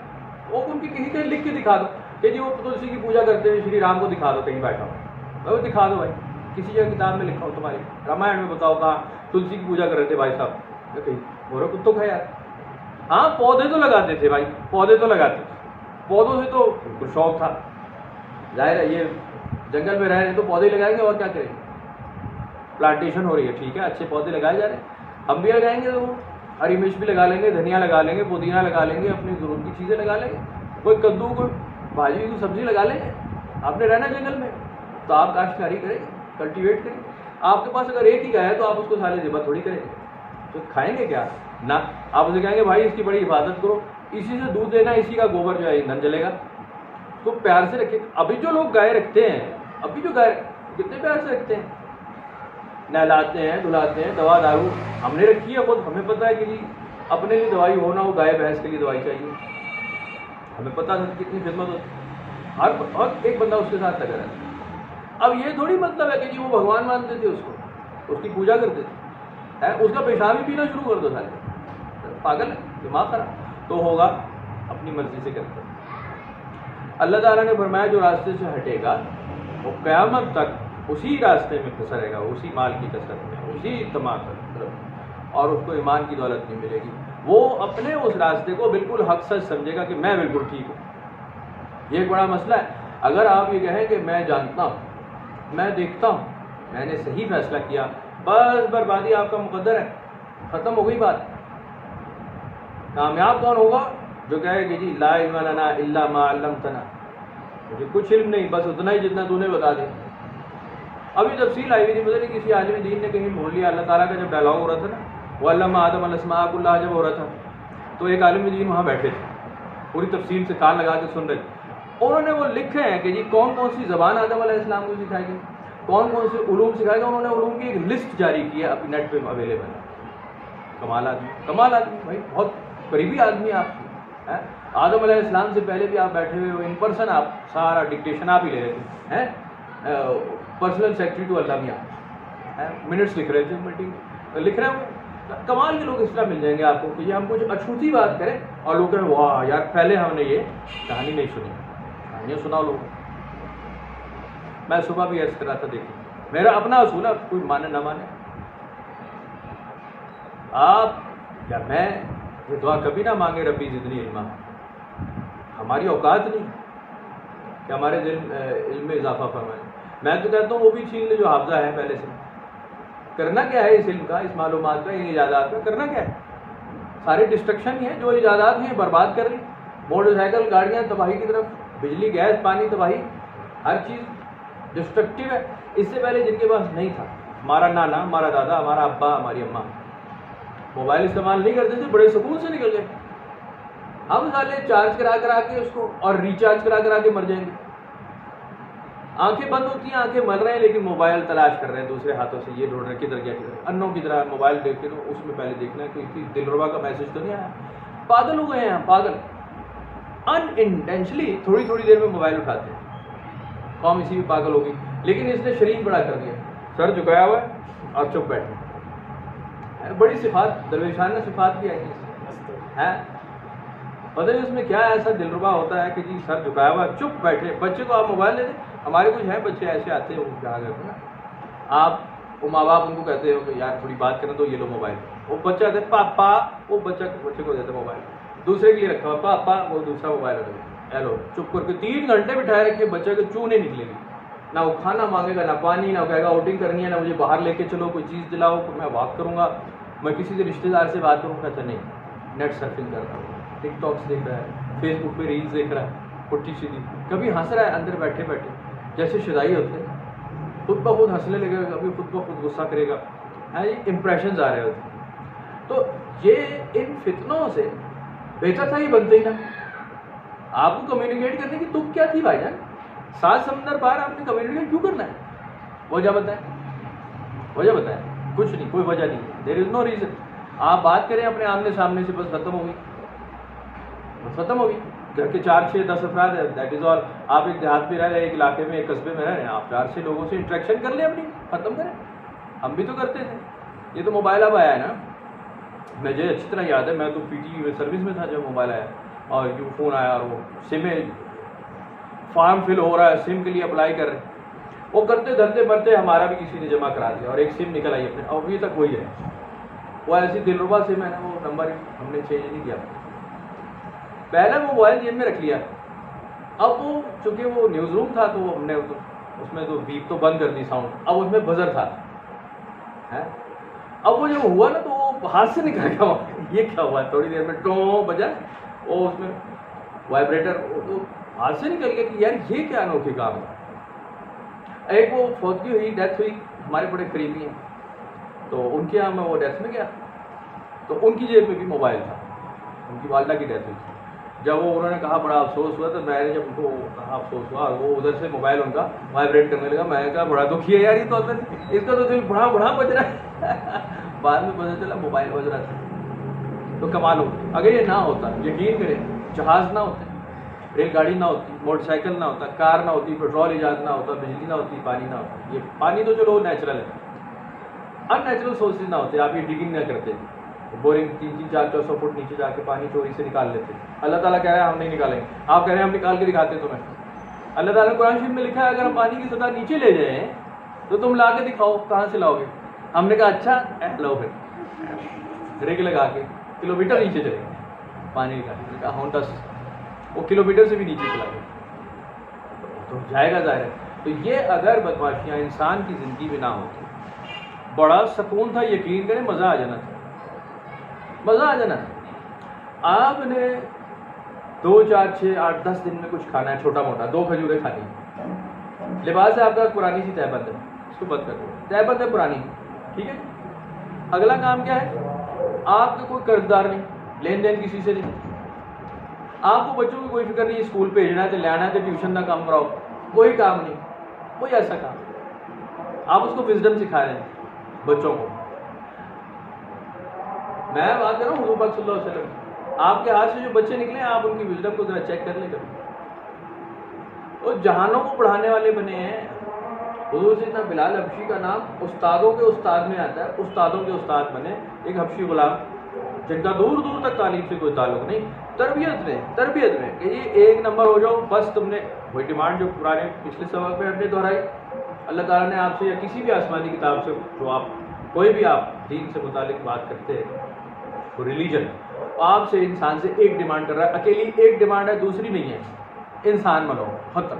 وہ ان کی کہیں کہیں لکھ کے دکھا دو کہ جی وہ تلسی کی پوجا کرتے ہیں, شری رام کو دکھا دو کہیں بیٹھا ہو, وہ دکھا دو بھائی, کسی جگہ کتاب میں لکھا ہو تمہاری رامائن میں بتاؤ کہاں تلسی کی پوجا کر رہے تھے بھائی صاحب. کہیں گورو کتوں کا یار. ہاں پودے تو لگاتے تھے بھائی, پودے تو لگاتے تھے, پودوں سے تو بالکل شوق تھا. ظاہر ہے یہ جنگل میں رہ رہے ہیں تو پودے لگائیں گے اور کیا کریں گے. پلانٹیشن ہو رہی ہے ٹھیک ہے, اچھے پودے لگائے جا رہے ہیں, ہم بھی لگائیں گے. تو ہری مرچ بھی لگا لیں گے, دھنیا لگا لیں گے, پودینہ لگا لیں گے, اپنی ضرورت کی چیزیں لگا لیں گے. کوئی کدو, کوئی بھاجی کی سبزی لگا لیں گے. آپ نے رہنا جنگل میں تو آپ کاشتکاری کریں گے, کلٹیویٹ کریں گے. آپ کے پاس اگر ایک ہی گائے ہے تو آپ اس کو سارے ذبح تھوڑی کریں گے, تو کھائیں گے کیا نہ. آپ اسے کہیں گے بھائی اس کی بڑی حفاظت کرو, اسی سے دودھ دینا, اسی کا گوبر جو ہے ایندھن جلے گا, تو پیار سے رکھیں. ابھی جو لوگ گائے رکھتے ہیں, ابھی جو گائے کتنے پیار سے رکھتے ہیں, نہلاتے ہیں, دھلاتے ہیں, دوا دارو ہم نے رکھی ہے خود, ہمیں پتہ ہے کہ جی اپنے لیے دوائی ہونا ہو, گائے بھینس کے لیے دوائی چاہیے, ہمیں پتہ ہے کتنی خدمت ہوتی ہے. ہر ایک بندہ اس کے ساتھ لگا رہتا ہے. اب یہ تھوڑی مطلب ہے کہ جی وہ بھگوان مانتے تھے, اس کی پوجا کرتے تھے, اس کا پیشاب ہی پینا شروع کر دو سارے, پاگل ہے, دماغ خراب. تو ہوگا اپنی مرضی سے کرتے. اللہ تعالیٰ نے فرمایا جو راستے سے ہٹے گا وہ قیامت تک اسی راستے میں پھنسا رہے گا, اسی مال کی کثرت میں, اسی تمام طرف, اور اس کو ایمان کی دولت نہیں ملے گی. وہ اپنے اس راستے کو بالکل حق سچ سمجھے گا کہ میں بالکل ٹھیک ہوں. یہ ایک بڑا مسئلہ ہے. اگر آپ یہ کہیں کہ میں جانتا ہوں, میں دیکھتا ہوں, میں نے صحیح فیصلہ کیا, بس بربادی آپ کا مقدر ہے, ختم ہو گئی بات. کامیاب کون ہوگا جو کہے کہ جی لا علم لنا الا ما علمتنا, مجھے کچھ علم نہیں, بس اتنا ہی جتنا تو نے بتا دیا. ابھی تفصیل آئی ہوئی نہیں, مجھے نہیں کسی عالم دین نے کہیں ڈھونڈ لیا. اللہ تعالیٰ کا جب ڈائلاگ ہو رہا تھا نا, وہ علم آدم الاسماء کلھا جب ہو رہا تھا, تو ایک عالم دین وہاں بیٹھے تھے, پوری تفصیل سے کان لگا کے سن رہے تھے. انہوں نے وہ لکھے ہیں کہ جی کون کون سی زبان آدم علیہ السلام کو سکھائی گئی, کون کون سے علوم سکھائے گا. انہوں نے علوم کی ایک لسٹ جاری کی ہے, اپنی نیٹ پہ اویلیبل ہے. کمال آدمی, کمال آدمی بھائی, بہت قریبی آدمی آپ کی. آدم علیہ السلام سے پہلے بھی آپ بیٹھے ہوئے ہو, ان پرسن آپ سارا ڈکٹیشن آپ ہی لے رہے تھے, پرسنل سیکرٹری ٹو اللہ بھی آپ منٹس لکھ رہے تھے, میٹنگ لکھ رہے ہیں. کمال کے لوگ اس طرح مل جائیں گے آپ کو کہ یہ ہم کچھ اچھوتی بات کریں اور لوگ کہیں واہ یار پہلے ہم نے یہ کہانی نہیں سنی, کہانیاں سناؤ لوگ. میں صبح بھی عرض کر رہا تھا, دیکھیں میرا اپنا اصول ہے, کوئی مانے نہ مانے, آپ یا میں یہ دعا کبھی نہ مانگے ربی زدنی علما. ہماری اوقات نہیں کہ ہمارے علم میں اضافہ فرمائے. میں تو کہتا ہوں وہ بھی چھین لے جو حافظہ ہے پہلے سے. کرنا کیا ہے اس علم کا, اس معلومات کا, ان ایجادات کا کرنا کیا ہے؟ سارے ڈسٹرکشن ہی ہیں, جو ایجادات ہیں برباد کر رہی. موٹر سائیکل, گاڑیاں تباہی کی طرف, بجلی, گیس, پانی تباہی, ہر چیز ڈسٹرکٹیو ہے. اس سے پہلے جن کے پاس نہیں تھا, ہمارا نانا, ہمارا دادا, ہمارا ابا, ہماری اماں موبائل استعمال نہیں کرتے تھے, بڑے سکون سے نکل گئے. ہم سالے چارج کرا کے اس کو اور ریچارج کرا کے مر جائیں گے. آنکھیں بند ہوتی ہیں, آنکھیں مل رہے ہیں, لیکن موبائل تلاش کر رہے ہیں دوسرے ہاتھوں سے, یہ ڈھونڈ رہے ہیں کدھر گیا کدھر. انوں کی طرح موبائل دیکھ کے اس میں پہلے دیکھنا ہے کوئی دلربا کا میسج تو نہیں آیا. پاگل ہو گئے ہیں ہم, پاگل. ان انٹینشنلی تھوڑی تھوڑی دیر میں موبائل اٹھاتے ہیں. قوم اسی بھی پاگل ہوگی, لیکن اس نے شریک بڑا کر دیا, سر جھکایا ہوا ہے اور چپ بیٹھے. بڑی صفات, درویشانہ صفات بھی آئی ہیں. پتہ نہیں اس میں کیا ایسا دلربا ہوتا ہے کہ جی سر جھکایا ہوا چپ بیٹھے. بچے کو آپ موبائل دے دیں, ہمارے کچھ ہیں بچے ایسے آتے ہیں وہ کیا کرتے ہیں نا, آپ وہ ماں باپ ان کو کہتے ہو کہ یار تھوڑی بات کریں تو یہ لو موبائل, وہ بچہ دے پاپا، وہ بچے کو دیتے موبائل، دوسرے کے لیے رکھا ہوا پاپا، وہ دوسرا موبائل رکھا، ہیلو چپ کر کے 3 گھنٹے بٹھائے رکھے، بچے کے چوں نہیں نکلے گی، نہ وہ کھانا مانگے گا، نہ پانی، نہ کہے گا آؤٹنگ کرنی ہے، نہ مجھے باہر لے کے چلو، کوئی چیز دلاؤ، میں واک کروں گا، میں کسی سے رشتے دار سے بات کروں، کہتا نہیں، نیٹ سرفنگ کر رہا ہوں، ٹک ٹاکس دیکھ رہا ہے، فیس بک پہ ریلز دیکھ رہا ہے، پٹی سیدھی، کبھی ہنس رہا ہے اندر بیٹھے بیٹھے جیسے شدائی ہوتے ہیں، خود بخود ہنسنے لگے گا، کبھی خود بخود غصہ کرے گا، امپریشنز آ رہے ہوتے ہیں. تو یہ ان فتنوں سے بہتر تھا یہ بنتے ہی نا. آپ کو کمیونیکیٹ کرنے کی تم کیا تھی بھائی جان؟ 7 سمندر پار آپ نے کمیونیکیٹ کیوں کرنا ہے؟ وجہ بتائیں، وجہ بتائیں. کچھ نہیں، کوئی وجہ نہیں، دیر از نو ریزن. آپ بات کریں اپنے آمنے سامنے سے، بس ختم ہوگی، بس ختم ہوگی. گھر کے 4 6 10 افراد ہیں، دیٹ از آل. آپ ایک دیہات میں رہ رہے ہیں، ایک علاقے میں، ایک قصبے میں رہ رہے ہیں، آپ 4 6 لوگوں سے انٹریکشن کر لیں، اپنی ختم کریں. ہم بھی تو کرتے تھے. یہ تو موبائل اب آیا ہے نا. مجھے اچھی طرح یاد ہے، میں تو پی ٹی سروس میں تھا جب موبائل آیا، اور جو فون آیا، اور وہ سم فارم فل ہو رہا ہے، سم کے لیے اپلائی کر رہے ہیں، وہ کرتے دھرتے مرتے ہمارا بھی کسی نے جمع کرا دیا، اور ایک سم نکل آئی اپنے، اور ابھی تک وہی ہے. وہ ایسی دلربا سم ہے نا، وہ نمبر ہم نے چینج نہیں کیا. پہلے وہ موبائل جیب میں رکھ لیا. اب وہ چونکہ وہ نیوز روم تھا، تو ہم نے اس میں تو بیپ تو بند کر دی ساؤنڈ. اب اس میں بزر تھا. اب وہ جب ہوا نا، تو وہ ہاتھ سے نکل گیا. یہ کیا ہوا؟ تھوڑی دیر میں ٹو بجا، وہ اس میں وائبریٹر تو ہاتھ سے نکل گیا کہ یار یہ کیا انوکھی کام ہے. ایک وہ فوتگی ہوئی، ڈیتھ ہوئی، ہمارے بڑے قریبی ہیں، تو ان کے یہاں میں وہ ڈیتھ میں گیا، تو ان کی جیب میں بھی موبائل تھا. ان کی والدہ کی ڈیتھ ہوئی تھی. جب وہ انہوں نے کہا بڑا افسوس ہوا، تو میں نے جب ان کو کہا افسوس ہوا، وہ ادھر سے موبائل ان کا وائبریٹ کرنے لگا. میں نے کہا بڑا دکھی ہے یار، یہ تو اس کا تو دل بڑا بڑا بج رہا ہے. بعد میں پتہ چلا موبائل بج رہا تھا. تو کمال ہو. اگر یہ نہ ہوتا، یقین کریں، جہاز نہ ہوتے، ریل گاڑی نہ ہوتی، موٹر سائیکل نہ ہوتا، کار نہ ہوتی، پیٹرول ایجاد نہ ہوتا، بجلی نہ ہوتی، پانی نہ ہوتا. یہ پانی تو چلو نیچرل ہے، ان نیچرل سورسز نہ ہوتے. آپ یہ ڈگنگ نہ کرتے، بورنگ 3 4 400 فٹ نیچے جا کے پانی چوری سے نکال لیتے. اللہ تعالیٰ کہہ رہے ہیں ہم نہیں نکالیں گے. آپ کہہ رہے ہیں ہم نکال کے دکھاتے تمہیں. اللہ تعالیٰ نے قرآن شریف میں لکھا ہے اگر ہم پانی کی سطح نیچے لے جائیں تو تم لا کے دکھاؤ، کہاں سے لاؤ گے؟ ہم نے کہا اچھا لو، پھر ریک لگا کے کلو میٹر نیچے چلے گئے پانی نکالنے. کہا ہاں 10، وہ کلو میٹر سے بھی نیچے چلا گیا، تو جائے گا ظاہر ہے. تو یہ اگر بدماشیاں انسان کی زندگی میں نہ ہوتی، بڑا سکون تھا. یقین کریں، مزہ آ جانا تھا، مزہ آ جانا. آپ نے 2 4 6 8 10 دن میں کچھ کھانا ہے چھوٹا موٹا، 2 کھجوریں کھانی ہیں. لباس ہے آپ کا پرانی سی طے بند ہے، اس کو بند کر دو، طے بند ہے پرانی، ٹھیک ہے. اگلا کام کیا ہے؟ آپ کا کوئی قرض دار نہیں، لین دین کسی سے نہیں. آپ کو بچوں کی کوئی فکر نہیں، اسکول بھیجنا ہے تو لانا ہے تو ٹیوشن نہ کام کراؤ، کوئی کام نہیں، کوئی ایسا کام. آپ اس کو وزڈم سکھا رہے ہیں بچوں کو. میں بات کر رہا ہوں حضور پاک صلی اللہ علیہ وسلم. آپ کے ہاتھ سے جو بچے نکلے ہیں، آپ ان کی وزڈم کو ذرا چیک کر لیں کبھی. وہ جہانوں کو پڑھانے والے بنے ہیں. حضور سیدنا بلال حبشی کا نام استادوں کے استاد میں آتا ہے. استادوں کے استاد بنے ایک حبشی غلام، جن کا دور دور تک تعلیم سے کوئی تعلق نہیں. تربیت میں کہ یہ 1 نمبر ہو جاؤ بس. تم نے وہی ڈیمانڈ جو پرانے پچھلے سبق میں ہم نے دہرائی. اللہ تعالیٰ نے آپ سے یا کسی بھی آسمانی کتاب سے، جو آپ کوئی بھی آپ دین سے متعلق بات کرتے ہیں، ریلیجن، آپ سے انسان سے ایک ڈیمانڈ کر رہا ہے. اکیلی ایک ڈیمانڈ ہے، دوسری نہیں ہے. انسان بنو، ختم.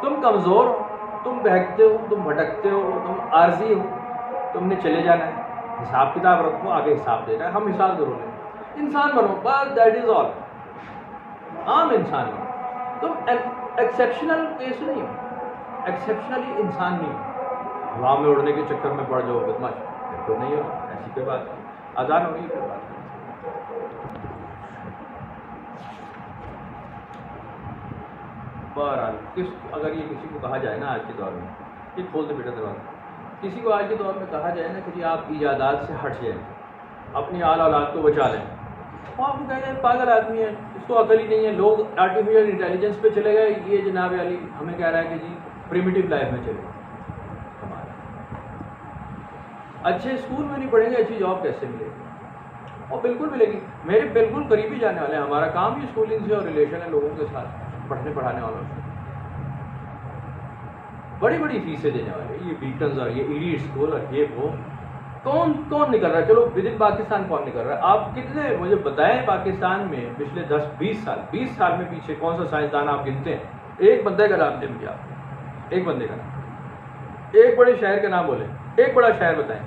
تم کمزور ہو، تم بہکتے ہو، تم بھٹکتے ہو، تم عارضی ہو، تم نے چلے جانا ہے. حساب کتاب رکھو، آگے حساب دینا ہے، ہم حساب ضرور لیں. انسان بنو بس، دیٹ از آل. عام انسان بنو. تم ایکسیپشنل کیس نہیں ہو، ایکسیپشنلی انسان نہیں ہو. ہوا میں اڑنے کے چکر میں پڑ جاؤ بدماش، تو نہیں ہو. ایسی کوئی بات نہیں. آزاد ہو گئی کوئی بات نہیں. بہرحال اگر یہ کسی کو کہا جائے نا آج کے دور میں، یہ کھول دے بیٹا دروازہ، کسی کو آج کے دور میں کہا جائے نا کہ جی آپ ایجادات سے ہٹ جائیں، اپنی آل اولاد کو بچا لیں، وہ آپ کو کہیں گے پاگل آدمی ہے، اس کو عقل ہی نہیں ہے. لوگ آرٹیفیشیل انٹیلیجنس پہ چلے گئے، یہ جناب علی ہمیں کہہ رہا ہے کہ جی پریمیٹیو لائف میں چلے. اچھے اسکول میں نہیں پڑھیں گے، اچھی جاب کیسے ملے گی؟ اور بالکل ملے گی. میرے بالکل قریبی جانے والے ہیں، ہمارا کام بھی اسکولنگ سے اور ریلیشن ہے لوگوں کے ساتھ، پڑھنے پڑھانے والوں سے. بڑی بڑی فیسیں دینے والے، یہ بیٹنز اور یہ ایلیٹ اسکول اور یہ وہ. کون نکل رہا ہے؟ چلو ود ان پاکستان کون نکل رہا ہے؟ آپ کتنے مجھے بتائیں پاکستان میں پچھلے 10-20 سال میں پیچھے کون سا سائنسدان آپ گنتے ہیں؟ ایک بندے کا نام دیں مجھے آپ، ایک بندے کا نام، ایک بڑے شہر کا نام بولیں، ایک بڑا شہر بتائیں۔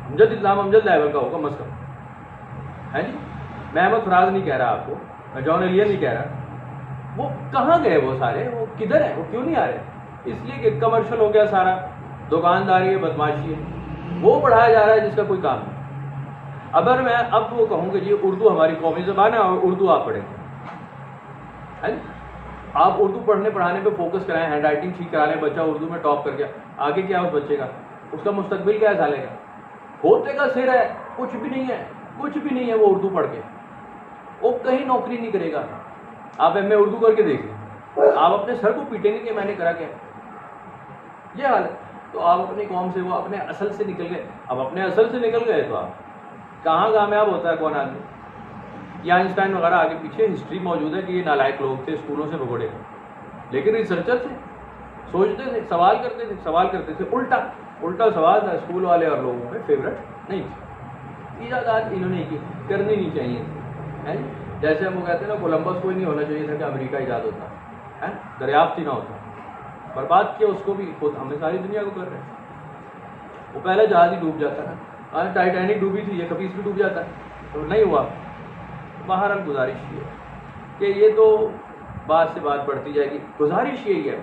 امجد اسلام امجد لیول کا ہوگا مثلا، ہے جی؟ میں احمد فراز نہیں کہہ رہا آپ کو، میں جان ایلین نہیں کہہ رہا۔ وہ کہاں گئے وہ سارے؟ وہ کدھر ہیں؟ وہ کیوں نہیں آ رہے؟ اس لیے کہ کمرشل ہو گیا سارا، دکانداری ہے، بدماشی ہے، وہ بڑھایا جا رہا ہے جس کا کوئی کام نہیں۔ اگر میں اب وہ کہوں کہ جی اردو ہماری قومی زبان ہے اور اردو آپ پڑھیں گے، آپ اردو پڑھنے پڑھانے پہ فوکس کرائیں، ہینڈ رائٹنگ ٹھیک کرا لیں، بچہ اردو میں ٹاپ کر گیا، آگے کیا اس بچے کا؟ اس کا مستقبل کیا سالے گا؟ ہوتے کا سر ہے، کچھ بھی نہیں ہے، کچھ بھی نہیں ہے وہ اردو پڑھ کے، وہ کہیں نوکری نہیں کرے گا۔ آپ ایم اے اردو کر کے دیکھیں، آپ اپنے سر کو پیٹیں گے کہ میں نے کرا کیا، یہ حال ہے۔ تو آپ اپنی قوم سے، وہ اپنے اصل سے نکل گئے۔ اب اپنے اصل سے نکل گئے تو آپ کہاں کامیاب ہوتا ہے کون آدمی؟ یا آئنسٹائن وغیرہ آگے پیچھے ہسٹری موجود ہے کہ یہ نالائق لوگ تھے، اسکولوں سے بگوڑے، لیکن ریسرچر تھے، سوچتے تھے، سوال کرتے تھے، الٹا سوال تھا، اسکول والے اور لوگوں میں فیوریٹ نہیں تھے۔ ایجادات انہوں نے کی، کرنی نہیں چاہیے تھی، جیسے ہم وہ کہتے ہیں نا، کولمبس کوئی نہیں ہونا چاہیے تھا کہ امریکہ ایجاد ہوتا ہے، دریافت ہی نہ ہوتا، برباد کیا اس کو بھی، خود ہمیں ساری دنیا کو کر رہے ہیں۔ وہ پہلے جہاز ہی ڈوب جاتا ہے، ٹائٹینک ڈوبی تھی، یہ خبیث بھی ڈوب جاتا ہے، تو نہیں ہوا۔ بہرحال گزارش یہ ہے کہ یہ تو بات سے بات بڑھتی جائے گی، گزارش یہی ہے،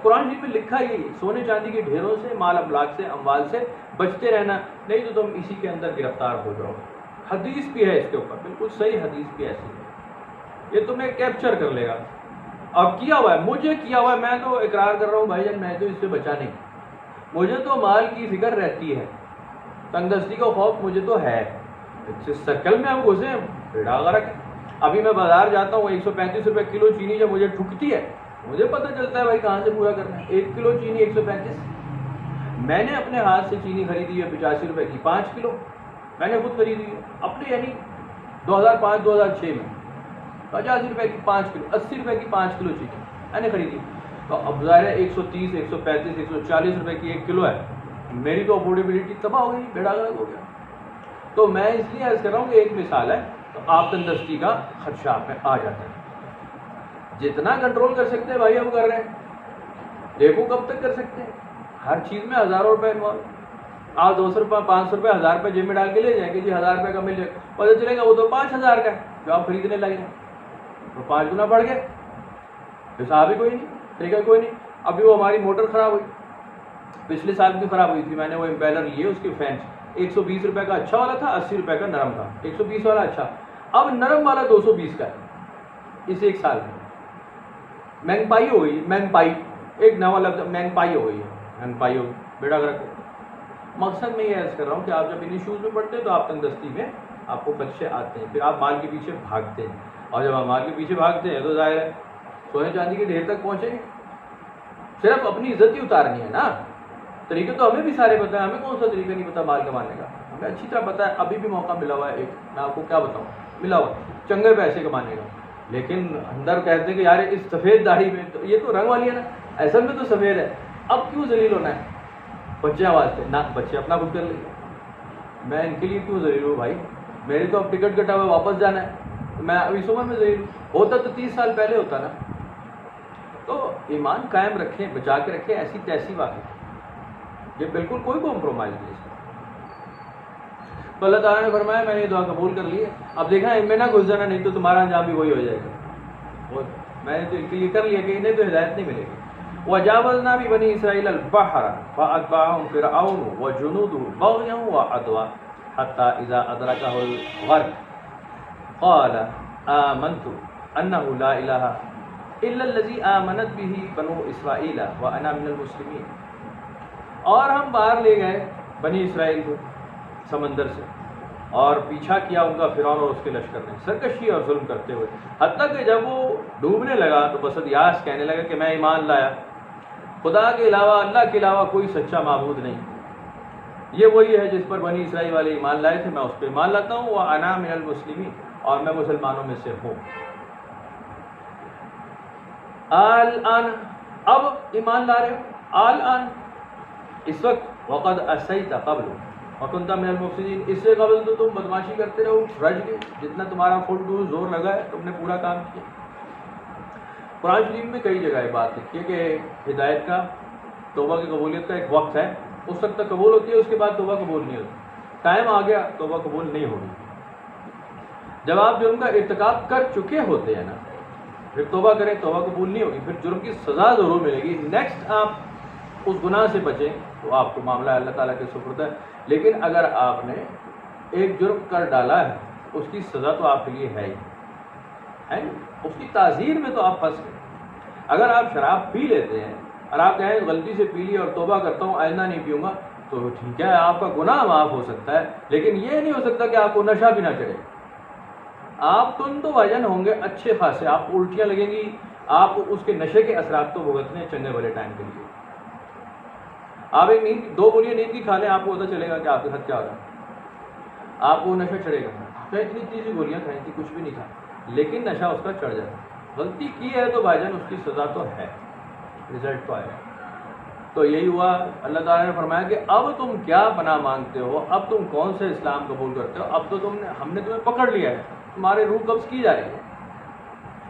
قرآن شریف میں لکھا یہی ہے، سونے چاندی کے ڈھیروں سے، مال املاک سے، اموال سے بچتے رہنا، نہیں تو تم اسی کے اندر گرفتار ہو جاؤ۔ حدیث بھی ہے اس کے اوپر، بالکل صحیح حدیث بھی ایسی ہے، یہ تمہیں کیپچر کر لے گا۔ اب کیا ہوا ہے، مجھے کیا ہوا ہے، میں تو اقرار کر رہا ہوں بھائی جان، میں تو اس سے بچا نہیں، مجھے تو مال کی فکر رہتی ہے، تنگ دستی کا خوف مجھے تو ہے، سرکل میں ہم گھسے ہیں، بیڑا غرق ہے۔ ابھی میں بازار جاتا ہوں، 135 روپے کلو چینی جب مجھے ٹھکتی ہے، مجھے پتہ چلتا ہے بھائی کہاں سے پورا کرنا ہے۔ 1 کلو چینی 135، میں نے اپنے ہاتھ سے چینی خریدی ہے 85 روپے کی 5 کلو، میں نے خود خریدی ہے اپنے، یعنی 2005-2006 میں 85 روپے کی 5 کلو، 80 روپے کی 5 کلو چینی میں نے خریدی۔ تو اب ظاہر ہے 130, 135, 140 روپے کی 1 کلو ہے، میری تو افورڈیبلٹی تباہ ہو گئی، بیڑا غرق ہو گیا۔ تو میں اس لیے عرض کر رہا ہوں کہ ایک مثال ہے، تو آپ تندرستی کا خدشہ آپ میں آ جاتا ہے، جتنا کنٹرول کر سکتے ہیں بھائی ہم کر رہے ہیں، دیکھو کب تک کر سکتے ہیں۔ ہر چیز میں ہزاروں روپے انوالو، آپ 200 روپے 500 روپے 1000 روپے جیب میں ڈال کے لے جائیں گے جی 1000 روپے کا مل جائے، پتہ چلے گا وہ تو 5000 کا ہے جو آپ خریدنے لگے ہیں، تو 5 گنا بڑھ گئے، حساب ہی کوئی نہیں، طریقہ کوئی نہیں۔ ابھی وہ ہماری موٹر خراب ہوئی، پچھلے سال کی خراب ہوئی تھی، میں نے وہ امپیلر لیے، اس کے فینس 120 روپے کا اچھا والا تھا، 80 روپے کا نرم تھا، 120 والا اچھا، اب نرم والا 220 کا ہے اس 1 سال میں۔ مہنگائی ہو گئی، مہنگائی ایک نیا لفظ، مہنگائی ہو گئی ہے، مہنگائی ہو گئی، بیڑا غرق ہو۔ مقصد میں یہ عرض کر رہا ہوں کہ آپ جب ان ایشوز میں پڑتے ہیں تو آپ تندرستی میں آپ کو خدشے آتے ہیں، پھر آپ مال کے پیچھے بھاگتے ہیں، اور جب آپ مال کے پیچھے بھاگتے ہیں تو ظاہر ہے سونے چاندی کے ڈھیر تک پہنچیں گے، صرف اپنی عزت ہی اتارنی ہے نا۔ طریقے تو ہمیں بھی سارے پتہ ہیں، ہمیں کون سا طریقہ نہیں پتا مال کمانے کا، ہمیں اچھی طرح پتہ ہے، ابھی بھی موقع ملا ہوا ہے ایک، میں آپ کو کیا بتاؤں، ملا ہوا چنگے پیسے کمانے کا، لیکن اندر کہتے ہیں کہ یار اس سفید داڑھی میں تو یہ تو رنگ والی ہے نا، اصل میں تو سفید ہے، اب کیوں ذلیل ہونا ہے بچے واسطے؟ نہ بچے اپنا خود کر لیں گے، میں ان کے لیے کیوں ذلیل ہوں بھائی؟ میری تو اب ٹکٹ کٹا ہوا واپس جانا ہے، میں اب اس عمر میں ذلیل ہوں، ہوتا تو 30 سال پہلے ہوتا نا۔ تو ایمان قائم رکھیں، بچا کے رکھیں، ایسی تیسی بات، یہ بالکل کوئی کمپرومائز نہیں۔ تو اللہ تعالیٰ نے فرمایا میں نے یہ دعا قبول کر لی ہے، اب دیکھا ان میں نہ گھس جانا، نہیں تو تمہارا انجام بھی وہی ہو جائے گا، میں نے تو یہ کر لیا کہ انہیں تو ہدایت نہیں ملے گی۔ وَجَاوَزْنَا بِبَنِي إِسْرَائِيلَ الْبَحْرَ فَأَتْبَعَهُمْ فِرْعَوْنُ وَجُنُودُهُ بَغْيًا وَعَدْوًا حَتَّى إِذَا أَدْرَكَهُ الْغَرْقُ قَالَ آمَنْتُ أَنَّهُ لَا إِلَٰهَ إِلَّا الَّذِي آمَنَتْ بِهِ بَنُو إِسْرَائِيلَ وَأَنَا مِنَ الْمُسْلِمِينَ۔ اور ہم باہر لے گئے بنی اسرائیل کو سمندر سے، اور پیچھا کیا ان کا فرعون اور اس کے لشکر نے، سرکشی اور ظلم کرتے ہوئے، حتیٰ کہ جب وہ ڈوبنے لگا تو بس یاس کہنے لگا کہ میں ایمان لایا، خدا کے علاوہ، اللہ کے علاوہ کوئی سچا معبود نہیں، یہ وہی ہے جس پر بنی اسرائیل والے ایمان لائے تھے، میں اس پہ ایمان لاتا ہوں، وَأَنَا مِنَ الْمُسْلِمِينَ، اور میں مسلمانوں میں سے ہوں۔ الآن اب ایمان لا رہے ہو، الآن اس وقت وقد عصیت قبل وکنت من المفسدین، اس سے قبل تو تم بدماشی کرتے رہو، رج گئے، جتنا تمہارا فل ڈوز زور لگا ہے تم نے پورا کام کیا۔ قرآن شریف میں کئی جگہ بات لکھی ہے کہ ہدایت کا، توبہ کی قبولیت کا ایک وقت ہے، اس وقت تک قبول ہوتی ہے، اس کے بعد توبہ قبول نہیں ہوتی، ٹائم آ گیا توبہ قبول نہیں ہوگی۔ جب آپ جرم کا ارتکاب کر چکے ہوتے ہیں نا، پھر توبہ کریں، توبہ قبول نہیں ہوگی، پھر جرم کی سزا ضرور ملے گی، نیکسٹ آپ اس گناہ سے بچیں تو آپ کو معاملہ اللہ تعالیٰ کے سپرد ہے۔ لیکن اگر آپ نے ایک جرم کر ڈالا ہے، اس کی سزا تو آپ کے لیے ہے ہی ہے، اس کی تعزیر میں تو آپ پھنس گئے۔ اگر آپ شراب پی لیتے ہیں اور آپ کہیں غلطی سے پی لی اور توبہ کرتا ہوں آئندہ نہیں پیوں گا، تو ٹھیک ہے، آپ کا گناہ معاف ہو سکتا ہے، لیکن یہ نہیں ہو سکتا کہ آپ کو نشہ بھی نہ چڑھے۔ آپ تن تو وجن ہوں گے اچھے خاصے، آپ کو الٹیاں لگیں گی، آپ اس کے نشے کے اثرات تو بھگتنے چنگے بھلے ٹائم کے لیے۔ آپ ایک نیند، 2 گولیاں نیند کی کھا لیں، آپ کو پتہ چلے گا کہ آپ کے ساتھ کیا ہو رہا ہے، آپ کو نشہ چڑھے گا۔ تو اتنی چیزیں گولیاں کھائیں تھی، کچھ بھی نہیں تھا، لیکن نشہ اس کا چڑھ جاتا ہے۔ غلطی کی ہے تو بھائی جان اس کی سزا تو ہے، رزلٹ تو آئے گا۔ تو یہی ہوا، اللہ تعالیٰ نے فرمایا کہ اب تم کیا پناہ مانگتے ہو، اب تم کون سے اسلام قبول کرتے ہو، اب تو ہم نے تمہیں پکڑ لیا ہے، تمہارے روح قبض کی جا رہی ہے،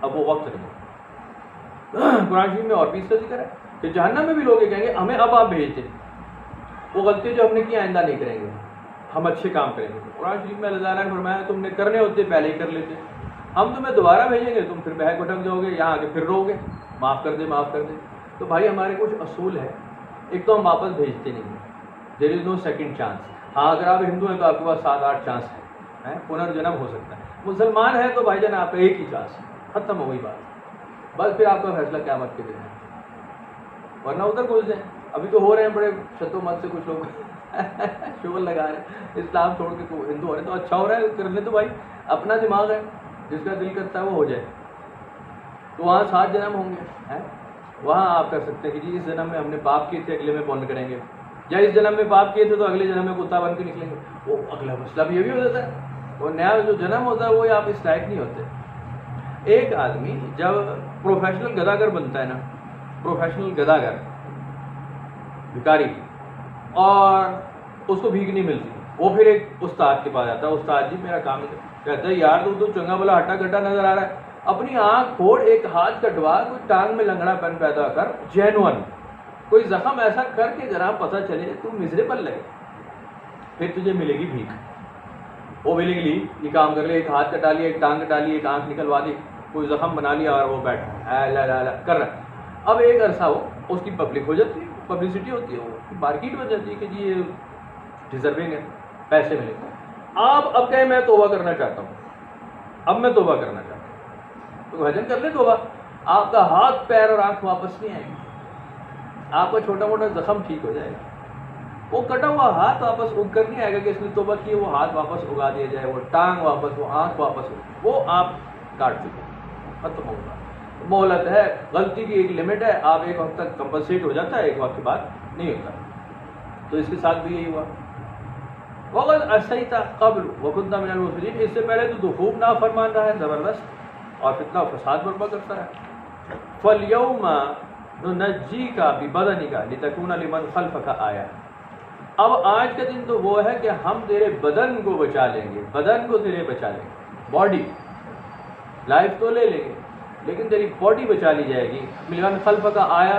اب وہ وقت نہیں۔ قرآن شریف میں اور بھی اس کا ذکر ہے کہ جہنم میں بھی لوگ یہ کہیں گے ہمیں اب آپ بھیج دیں، وہ غلطی جو ہم نے کی آئندہ نہیں کریں گے، ہم اچھے کام کریں گے۔ قرآن شریف میں اللہ تعالیٰ نے فرمایا تم نے کرنے ہوتے پہلے ہی کر لیتے، ہم تمہیں دوبارہ بھیجیں گے، تم پھر بہک بھٹک جاؤ گے، یہاں آ کے پھر رو گے معاف کر دے معاف کر دے۔ تو بھائی ہمارے کچھ اصول ہیں، ایک تو ہم واپس بھیجتے نہیں ہیں، دیر از نو سیکنڈ چانس۔ ہاں اگر آپ ہندو ہیں تو آپ کے پاس 7-8 چانس ہے، پنرجنم ہو سکتا ہے۔ مسلمان ہے تو بھائی جان آپ کا ایک ہی چانس ہے، ختم ہو گئی بات، بس پھر آپ کا فیصلہ قیامت کے دن ہے، ورنہ ادھر گھس جائیں۔ ابھی تو ہو رہے ہیں بڑے شتو مت سے کچھ لوگ شغل لگا رہے ہیں، اسلام چھوڑ کے ہندو ہو رہے ہیں، تو اچھا ہو رہا ہے، کرنے تو بھائی اپنا دماغ ہے، جس کا دل کرتا ہے وہ ہو جائے۔ تو وہاں 7 جنم ہوں گے، وہاں آپ کر سکتے ہیں کہ جی اس جنم میں ہم نے پاپ کیے تھے، اگلے میں پون کریں گے، یا اس جنم میں پاپ کیے تھے تو اگلے جنم میں کتا بن کے نکلیں گے۔ وہ اگلا مسئلہ بھی یہ بھی ہو جاتا ہے، وہ نیا جو جنم ہوتا ہے وہ آپ اس لائق نہیں ہوتے۔ ایک آدمی جب پروفیشنل گداگر بنتا ہے نا، پروفیشنل گداگر بھکاری، اور اس کو بھیک نہیں ملتی، وہ پھر ایک استاد کے پاس جاتا ہے، استاد جی میرا کام ہے، کہتا ہے یار تو چنگا بلا ہٹا کٹا نظر آ رہا ہے، اپنی آنکھ پھوڑ، ایک ہاتھ کٹوا، کوئی ٹانگ میں لنگڑا پن پیدا کر، جینون کوئی زخم ایسا کر کے ذرا پتہ چلے تو میزریبل لگے، پھر تجھے ملے گی بھیک۔ وہ ملے گی یہ کام کر لے، ایک ہاتھ کٹا لیا، ایک ٹانگ کٹا لی، ایک آنکھ نکلوا دی، کوئی زخم بنا لیا اور وہ بیٹھا کر رہا ہے۔ اب ایک عرصہ ہو اس کی پبلک ہو جاتی ہے، پبلسٹی ہوتی ہے، وہ مارکیٹ بن جاتی ہے کہ جی یہ ڈیزرونگ ہے، پیسے ملے گا۔ آپ اب کہیں میں توبہ کرنا چاہتا ہوں، اب میں توبہ کرنا چاہتا ہوں، تو بھجن کر لیں توبہ، آپ کا ہاتھ پیر اور آنکھ واپس نہیں آئے گی، آپ کا چھوٹا موٹا زخم ٹھیک ہو جائے گا، وہ کٹا ہوا ہاتھ واپس اگ کر نہیں آئے گا کہ اس نے توبہ کی ہے، وہ ہاتھ واپس اگا دیا جائے، وہ ٹانگ واپس، وہ آنکھ واپس، وہ آپ کاٹ چکے، ختم ہوگا۔ مہلت ہے، غلطی کی ایک لمٹ ہے، آپ ایک وقت تک کمپنسیٹ ہو جاتا ہے، ایک وقت کے بعد نہیں ہوتا۔ تو اس کے ساتھ بھی یہی ہوا، وقد عصیت قبل وکنت من المفسدین، اس سے پہلے تو خوب نافرمان رہا ہے، زبردست، اور فتنہ و فساد برپا کرتا ہے۔ فَالْيَوْمَ نُنَجِّيكَ بِبَدَنِكَ لِتَكُونَ لِمَنْ خَلْفَكَ آیَةً، اب آج کا دن تو وہ ہے کہ ہم تیرے بدن کو بچا لیں گے، بدن کو تیرے بچا لیں گے، باڈی لائف تو لے لیں گے لیکن تیری باڈی بچا لی جائے گی، لمن خلفک آیا،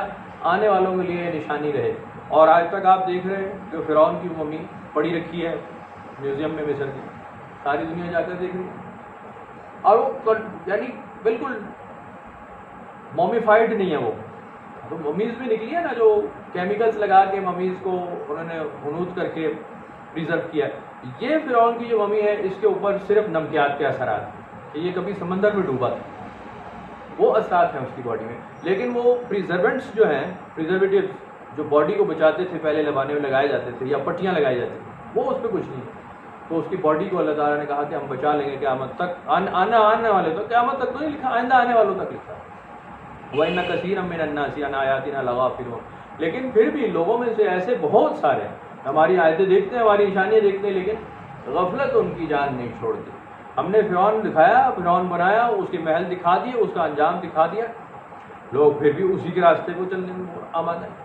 آنے والوں کے لیے نشانی رہے۔ اور آج تک آپ دیکھ رہے ہیں جو فرعون کی ممی پڑی رکھی ہے میوزیم میں مصر کی، ساری دنیا جا کر دیکھ رہی ہے، اور وہ یعنی بالکل مومیفائڈ نہیں ہے، وہ تو ممیز بھی نکلی ہے نا، جو کیمیکلز لگا کے ممیز کو انہوں نے حنوط کر کے پریزرو کیا۔ یہ فرعون کی جو ممی ہے اس کے اوپر صرف نمکیات کے اثرات ہیں، کہ یہ کبھی سمندر میں ڈوبا تھا، وہ اثرات ہیں اس کی باڈی میں، لیکن وہ پریزروینٹس جو ہیں، پریزرویٹیوز جو باڈی کو بچاتے تھے پہلے زمانے میں لگائے جاتے تھے یا پٹیاں لگائی جاتی تھیں، وہ اس پہ کچھ نہیں ہے۔ تو اس کی باڈی کو اللہ تعالیٰ نے کہا کہ ہم بچا لیں گے قیامت تک، آنے والے تو قیامت تک تو نہیں لکھا، آئندہ آنے والوں تک لکھا۔ وَإِنَّ كَثِيرًا مِّنَ النَّاسِ عَنْ آيَاتِنَا لَغَافِلُونَ، لیکن پھر بھی لوگوں میں سے ایسے بہت سارے ہیں، ہماری آیتیں دیکھتے ہیں، ہماری نشانیاں دیکھتے ہیں، لیکن غفلت ان کی جان نہیں چھوڑتی۔ ہم نے فرعون دکھایا، فرعون بنایا، اس کے محل دکھا دیے، اس کا انجام دکھا دیا، لوگ پھر بھی اسی کے راستے کو چلنے میں آمادہ ہیں۔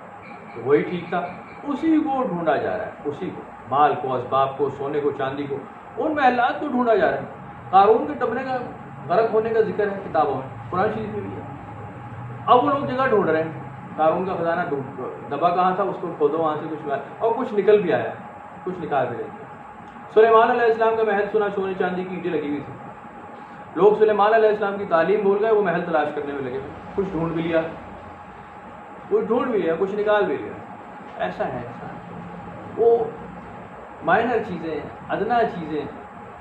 تو وہی ٹھیک تھا، اسی کو ڈھونڈا جا رہا ہے، اسی کو، مال کو، اسباب کو، سونے کو، چاندی کو، ان محلات کو ڈھونڈا جا رہا ہے۔ قارون کے ڈبنے کا غرق ہونے کا ذکر ہے کتابوں میں، قرآن شریف میں بھی ہے۔ اب وہ لوگ جگہ ڈھونڈ رہے ہیں، قارون کا خزانہ دبا کہاں تھا، اس کو کھودو وہاں سے کچھ، اور کچھ نکل بھی آیا، کچھ نکال بھی رہے تھے۔ سلیمان علیہ السلام کا محل سنا، سونے چاندی کی اینٹیں لگی ہوئی تھی، لوگ سلیمان علیہ السلام کی تعلیم بھول گئے، وہ محل تلاش کرنے میں لگے، کچھ ڈھونڈ بھی لیا، کچھ نکال بھی لیا۔ ایسا ہے انسان، وہ مائنر چیزیں، ادنا چیزیں،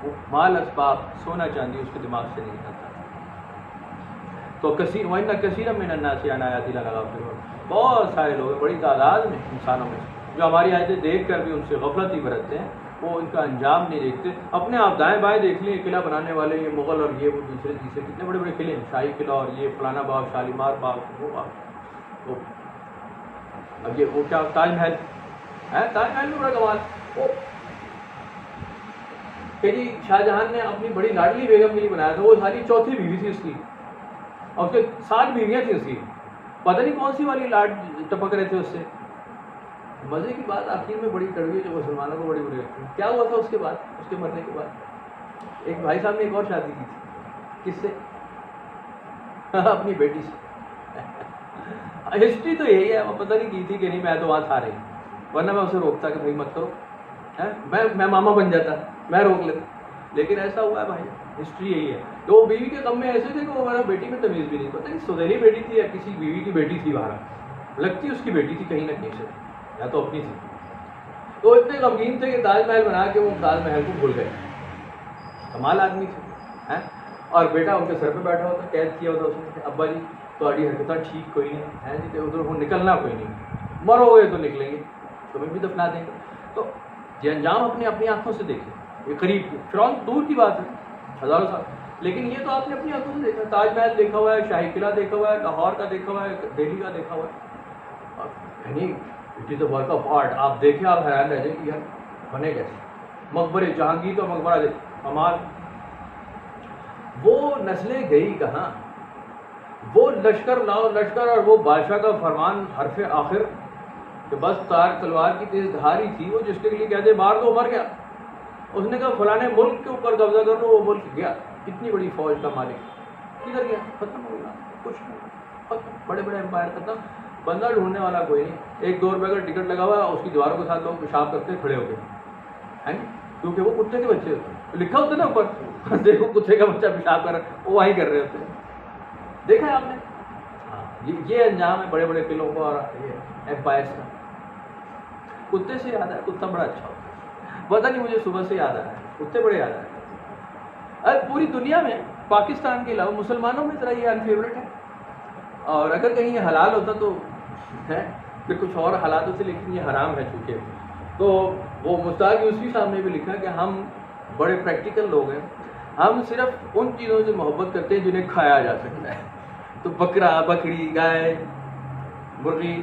وہ مال اسباب، سونا چاندی اس کے دماغ سے نہیں نکلتا۔ تو کثیر وَإِنَّ كَثِيرًا مِنَ النَّاسِ عَنْ آيَاتِنَا لَغَافِلُونَ، بہت سارے لوگ ہیں، بڑی تعداد میں انسانوں میں جو ہماری آیتیں دیکھ کر بھی ان سے غفلت ہی برتتے ہیں، وہ ان کا انجام نہیں دیکھتے۔ اپنے آپ دائیں بائیں دیکھ لیں، قلعہ بنانے والے یہ مغل اور یہ وہ دوسرے تیسرے کتنے بڑے بڑے قلعے ہیں، شاہی قلعہ اور یہ فلانا باغ، شالیمار باغ، وہ باغ، اب یہ وہ کیا تاج محل ہے، تاج محل میں بڑا کمال، وہ کہ جی شاہ جہان نے اپنی بڑی لاڈلی بیگم کے لیے بنایا تھا، وہ ساری چوتھی بیوی تھی اس کی، اور اس کے 7 بیویاں تھیں اس کی، پتہ نہیں کون سی والی لاڈ ٹپک رہے تھے اس سے۔ مزے کی بات آخر میں بڑی کڑوی ہے جو مسلمانوں کو بڑی بری لگتی ہے۔ کیا ہوا تھا اس کے بعد، اس کے مرنے کے بعد؟ ایک بھائی صاحب نے ایک اور شادی کی تھی، کس سے؟ اپنی بیٹی سے۔ ہسٹری تو یہی ہے، وہ پتہ نہیں کی تھی کہ نہیں، میں تو وہاں تھا رہی، ورنہ میں اسے روکتا کہ بھائی مت کرو، میں ماما بن جاتا، میں روک لیتا، لیکن ایسا ہوا ہے بھائی، ہسٹری یہی ہے۔ تو وہ بیوی کے غم میں ایسے تھے کہ وہ ہمارا بیٹی میں تمیز بھی نہیں، پتہ نہیں سوتیلی بیٹی تھی یا کسی بیوی کی بیٹی تھی، باہر لگتی اس کی بیٹی تھی کہیں نہ کہیں سے، یا تو اپنی تھی۔ تو اتنے غمگین تھے کہ تاج محل بنا کے وہ تاج محل کو بھول گئے، کمال آدمی تھے، اور بیٹا ان کے سر پہ بیٹھا ہوتا، قید کیا ہوتا اس نے کہ ابا جی تھوڑی حرکتیں ٹھیک کوئی نہیں ہے جی، تو ادھر نکلنا کوئی نہیں، مرو گے تو نکلیں گے، تمہیں بھی دفنا دیں گے۔ تو یہ انجام اپنی آنکھوں سے دیکھیں، یہ قریب کی، فرعون دور کی بات ہے، ہزاروں سال، لیکن یہ تو آپ نے اپنی آنکھوں سے دیکھا، تاج محل دیکھا ہوا ہے، شاہی قلعہ دیکھا ہوا ہے، لاہور کا دیکھا ہوا ہے، دہلی کا دیکھا ہوا ہے، یعنی it is a work of art. آپ دیکھیں آپ حیران رہ جائیں کہ یار بنے کیسے، مقبرے جہانگیر کا مقبرہ دیکھ، کمال، وہ نسلیں گئی کہاں، وہ لشکر لاؤ لشکر، اور وہ بادشاہ کا فرمان حرف آخر کہ بس تلوار کی تیز دھاری تھی، وہ جس کے لیے کہتے مار دو مر گیا، اس نے کہا فلانے ملک کے اوپر قبضہ کر لو، وہ ملک گیا، اتنی بڑی فوج کا مالک کدھر گیا، ختم ہو گیا، کچھ نہیں، ختم، بڑے بڑے امپائر ختم، بندہ ڈھونڈنے والا کوئی نہیں۔ 1 2 روپے کا ٹکٹ لگا ہوا ہے، اس کی دیواروں کے ساتھ لوگ پیشاب کرتے کھڑے ہو گئے، کیونکہ وہ کتے کے بچے ہوتے ہیں، لکھا ہوتا ہے نا اوپر، دیکھو کتے کا بچہ پیشاب کر رہا ہے، وہ وہیں کر رہے ہوتے ہیں، دیکھا ہے آپ نے؟ ہاں، یہ انجام ہے بڑے بڑے قلعوں کو اور یہ امپائرس کا۔ کتے سے یاد ہے، کتا بڑا اچھا ہوتا ہے، پتہ نہیں مجھے صبح سے یاد آ رہا ہے، کتے بڑے یاد آ رہے ہیں۔ پوری دنیا میں پاکستان کے علاوہ مسلمانوں میں ذرا یہ انفیوریٹ ہے، اور اگر کہیں یہ حلال ہوتا تو ہے، پھر کچھ اور حالات ہوتے، لیکن یہ حرام ہے چونکہ۔ تو وہ مشتاق یوسفی صاحب نے بھی لکھا کہ ہم بڑے پریکٹیکل لوگ ہیں، ہم صرف ان چیزوں سے محبت کرتے ہیں جنہیں کھایا جا سکتا ہے، تو بکرا، بکری، گائے، مرغی،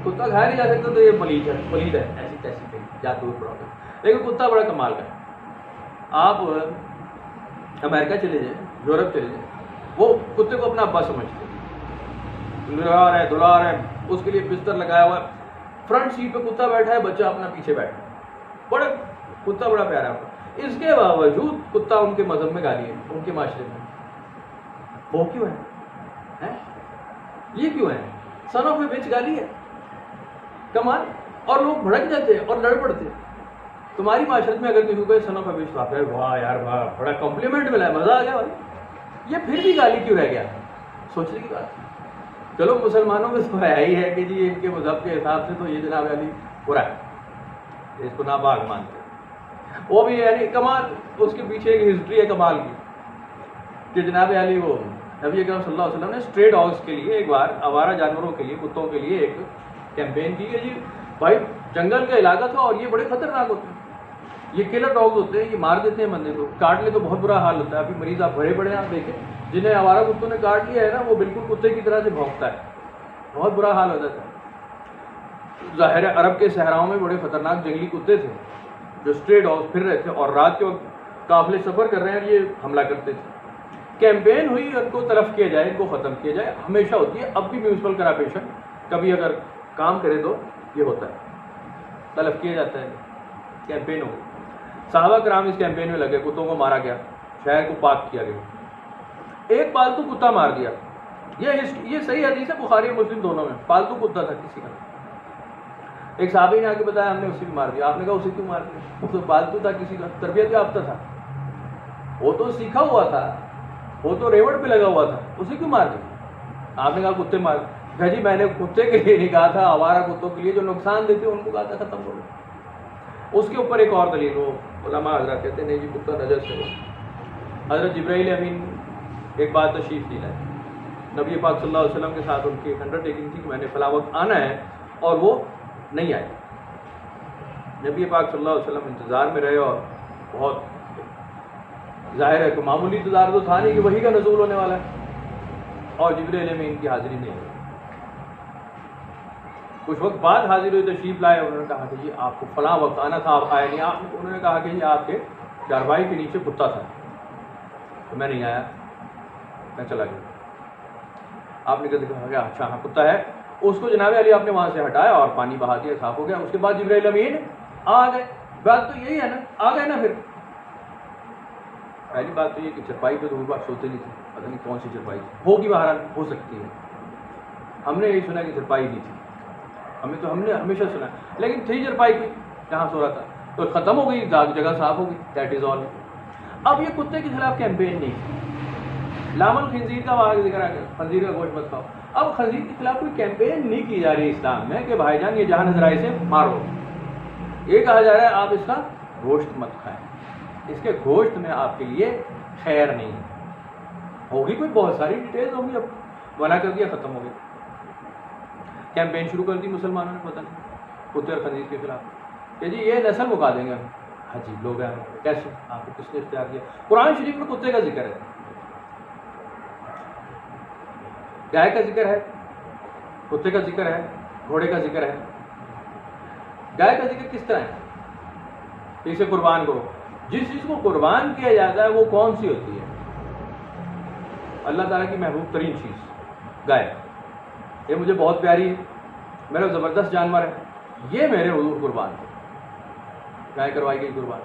کتا کھایا نہیں جا سکتا تو یہ پلید ہے، ایسی تیسی کہیں یا دور پڑا ہوتا ہے، لیکن کتا بڑا کمال کا ہے۔ آپ امریکہ چلے جائیں، یورپ چلے جائیں، وہ کتے کو اپنا ابا سمجھتے ہیں، دلار ہے، اس کے لیے بستر لگایا ہوا ہے، فرنٹ سیٹ پہ کتا بیٹھا ہے، بچہ اپنا پیچھے بیٹھا ہے، بڑا کتا بڑا پیارا ہوتا ہے، اس کے باوجود کتا ان کے مذہب میں گالی ہے، ان کے معاشرے میں، وہ کیوں ہے؟ یہ کیوں ہے؟ سن آف اے بچ گالی ہے، کمال، اور لوگ بھڑک جاتے ہیں اور لڑ پڑتے ہیں۔ تمہاری معاشرت میں اگر کسی کو سن آف اے بچ، آپ واہ یار واہ، بڑا کمپلیمنٹ ملا ہے، مزہ آ گیا بھائی، یہ پھر بھی گالی کیوں رہ گیا؟ سوچنے کی بات۔ چلو مسلمانوں میں تو ہے ہی ہے کہ جی ان کے مذہب کے حساب سے تو یہ جناب علی برا ہے، اس کو ناپاک مانتے ہیں، وہ بھی یعنی کمال، اس کے پیچھے ایک ہسٹری ہے کمال کی کہ جناب علی وہ نبی اکرم صلی اللہ علیہ وسلم نے اسٹرے ڈاگس کے لیے ایک بار، آوارہ جانوروں کے لیے، کتوں کے لیے ایک کیمپین کی کہ جی بھائی جنگل کا علاقہ تھا اور یہ بڑے خطرناک ہوتے ہیں، یہ کلر ڈاگز ہوتے ہیں، یہ مار دیتے ہیں بندے کو، کاٹ لے تو بہت برا حال ہوتا ہے۔ ابھی مریض آپ بھرے پڑے ہیں، آپ دیکھیں جنہیں آوارہ کتوں نے کاٹ لیا ہے نا، وہ بالکل کتے کی طرح سے بھونکتا ہے، بہت برا حال ہوتا تھا۔ ظاہر ہے عرب کے صحراؤں میں بڑے خطرناک جنگلی کتے تھے جو اسٹرے ڈاگز پھر رہے تھے، اور رات کے وقت قافلے سفر کر رہے ہیں اور یہ حملہ کرتے تھے۔ کیمپین ہوئی ان کو تلف کیا جائے، ان کو ختم کیا جائے، ہمیشہ ہوتی ہے، اب بھی میونسپل کارپوریشن کبھی اگر کام کرے تو یہ ہوتا ہے، طلب کیا جاتا ہے. کیمپین ہو گئی. صحابہ کرام اس کیمپین میں لگے، کتوں کو مارا گیا، شہر کو پاک کیا گیا. ایک پالتو کتا مار دیا. یہ صحیح حدیث ہے، بخاری اور مسلم دونوں میں. پالتو کتا تھا کسی کا. ایک صحابی نے آ کے بتایا ہم نے اسی کو مار دیا. آپ نے کہا اسے کیوں مار دیا؟ وہ تو پالتو تھا، کسی کا تربیت یافتہ تھا، وہ تو سیکھا ہوا تھا، وہ تو ریوڑ پہ لگا ہوا تھا، اسے کیوں مار دیا؟ آپ نے کہا کتے مار. کہا جی میں نے کتے کے لیے نہیں کہا تھا، آوارہ کتوں کے لیے جو نقصان دیتے ان کو کہا تھا ختم ہو گیا. اس کے اوپر ایک اور دلیل، وہ علماء حضرات کہتے ہیں نہیں جی کتا نجس ہے. حضرت جبرائیل امین ایک بات تشریف دی لائے، نبی پاک صلی اللہ علیہ وسلم کے ساتھ ان کی ایک انڈرٹیکنگ تھی کہ میں نے فلاں وقت آنا ہے، اور وہ نہیں آئے. نبی پاک صلی اللہ علیہ وسلم انتظار میں رہے، اور بہت ظاہر ہے کہ معمولی انتظار تو تھا نہیں کہ وحی کا نزول ہونے والا ہے، اور جبرائیل امین کی حاضری نہیں ہوئی. کچھ وقت بعد حاضر ہوئے، تشریف لائے. انہوں نے کہا کہ جی آپ کو فلاں وقت آنا تھا، آپ آئے نہیں. انہوں نے کہا کہ جی آپ کے چارپائی کے نیچے کتا تھا، تو میں نہیں آیا، میں چلا گیا. آپ نے کہا کہ اچھا ہاں کتا ہے. اس کو جناب علی آپ نے وہاں سے ہٹایا اور پانی بہا دیا، صاف ہو گیا. اس کے بعد جبرائیل امین آ گئے. بات تو یہی ہے نا، آ گئے نا. پھر پہلی بات تو یہ کہ چرپائی پہ تو وہ بات سوتے نہیں تھے، پتہ نہیں کون سی چرپائی ہوگی، بہرحال ہو سکتی ہے. ہم نے یہی سنا کہ چرپائی نہیں تھی، ہم نے ہمیشہ سنا، لیکن تھی چرپائی کی جہاں سو رہا تھا، تو ختم ہو گئی، جگہ صاف ہو گئی. دیٹ از آل. اب یہ کتے کے خلاف کیمپین نہیں، لامل خنزیر کا وہاں ذکر ہے، خنزیر کا گوشت مت کھاؤ. اب خنزیر کے خلاف کوئی کیمپین نہیں کی جا رہی اسلام میں کہ بھائی جان یہ جہاں نظر آئے سے مارو. یہ کہا جا رہا ہے آپ اس کا گوشت مت کھائیں، اس کے گوشت میں آپ کے لیے خیر نہیں ہوگی. کوئی بہت ساری ڈیٹیلز ہوں گی، اب منع کر دیا، ختم ہو گئی. کیمپین شروع کر دی مسلمانوں نے، پتہ نہیں کتے اور خنزیر کے خلاف کہ جی یہ نسل مکا دیں گے ہم. عجیب لوگ ہیں. کیسے؟ آپ کو کس نے اختیار کیا؟ قرآن شریف میں کتے کا ذکر ہے، گائے کا ذکر ہے، کتے کا ذکر ہے، گھوڑے کا ذکر ہے. گائے کا ذکر کس طرح ہے؟ اسے قربان کرو. جس چیز کو قربان کیا جاتا ہے وہ کون سی ہوتی ہے؟ اللہ تعالیٰ کی محبوب ترین چیز گائے. یہ مجھے بہت پیاری ہے، میرا زبردست جانور ہے، یہ میرے حضور قربان ہے. گائے کروائی گئی قربان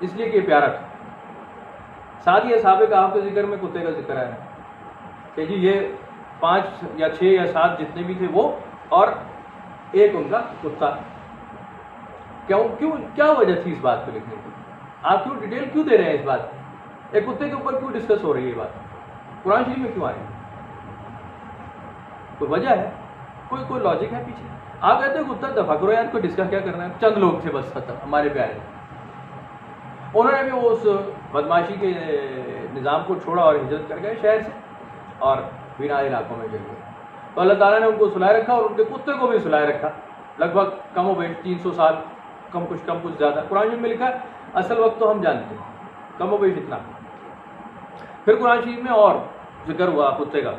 اس لیے کہ یہ پیارا تھا. ساتھ ہی اصحاب کہف کے ذکر میں کتے کا ذکر ہے کہ جی یہ 5 یا 6 یا 7 جتنے بھی تھے وہ، اور ایک ان کا کتا. کیا وجہ تھی اس بات کو لکھنے کی؟ آپ کیوں ڈیٹیل کیوں دے رہے ہیں اس بات کی؟ ایک کتے کے اوپر کیوں ڈسکس ہو رہی ہے یہ بات؟ قرآن شریف میں کیوں آ رہی ہے؟ کوئی وجہ ہے؟ کوئی لاجک ہے پیچھے؟ آپ کہتے ہیں کتا دفاع کرو یار، کوئی ڈسکس کیا کرنا ہے؟ چند لوگ تھے بس، ختم. ہمارے پیارے انہوں نے بھی اس بدماشی کے نظام کو چھوڑا اور ہجرت کر گئے شہر سے، اور بینا علاقوں میں چل گئے. تو اللہ تعالیٰ نے ان کو سلائے رکھا، اور ان کے کتے کو بھی سلائے رکھا. لگ بھگ کم و بیش 300 سال، کم کچھ زیادہ. قرآن شریف میں لکھا ہے، اصل وقت تو ہم جانتے ہیں، کم و بیش اتنا. پھر قرآن شریف میں اور ذکر ہوا کتے کا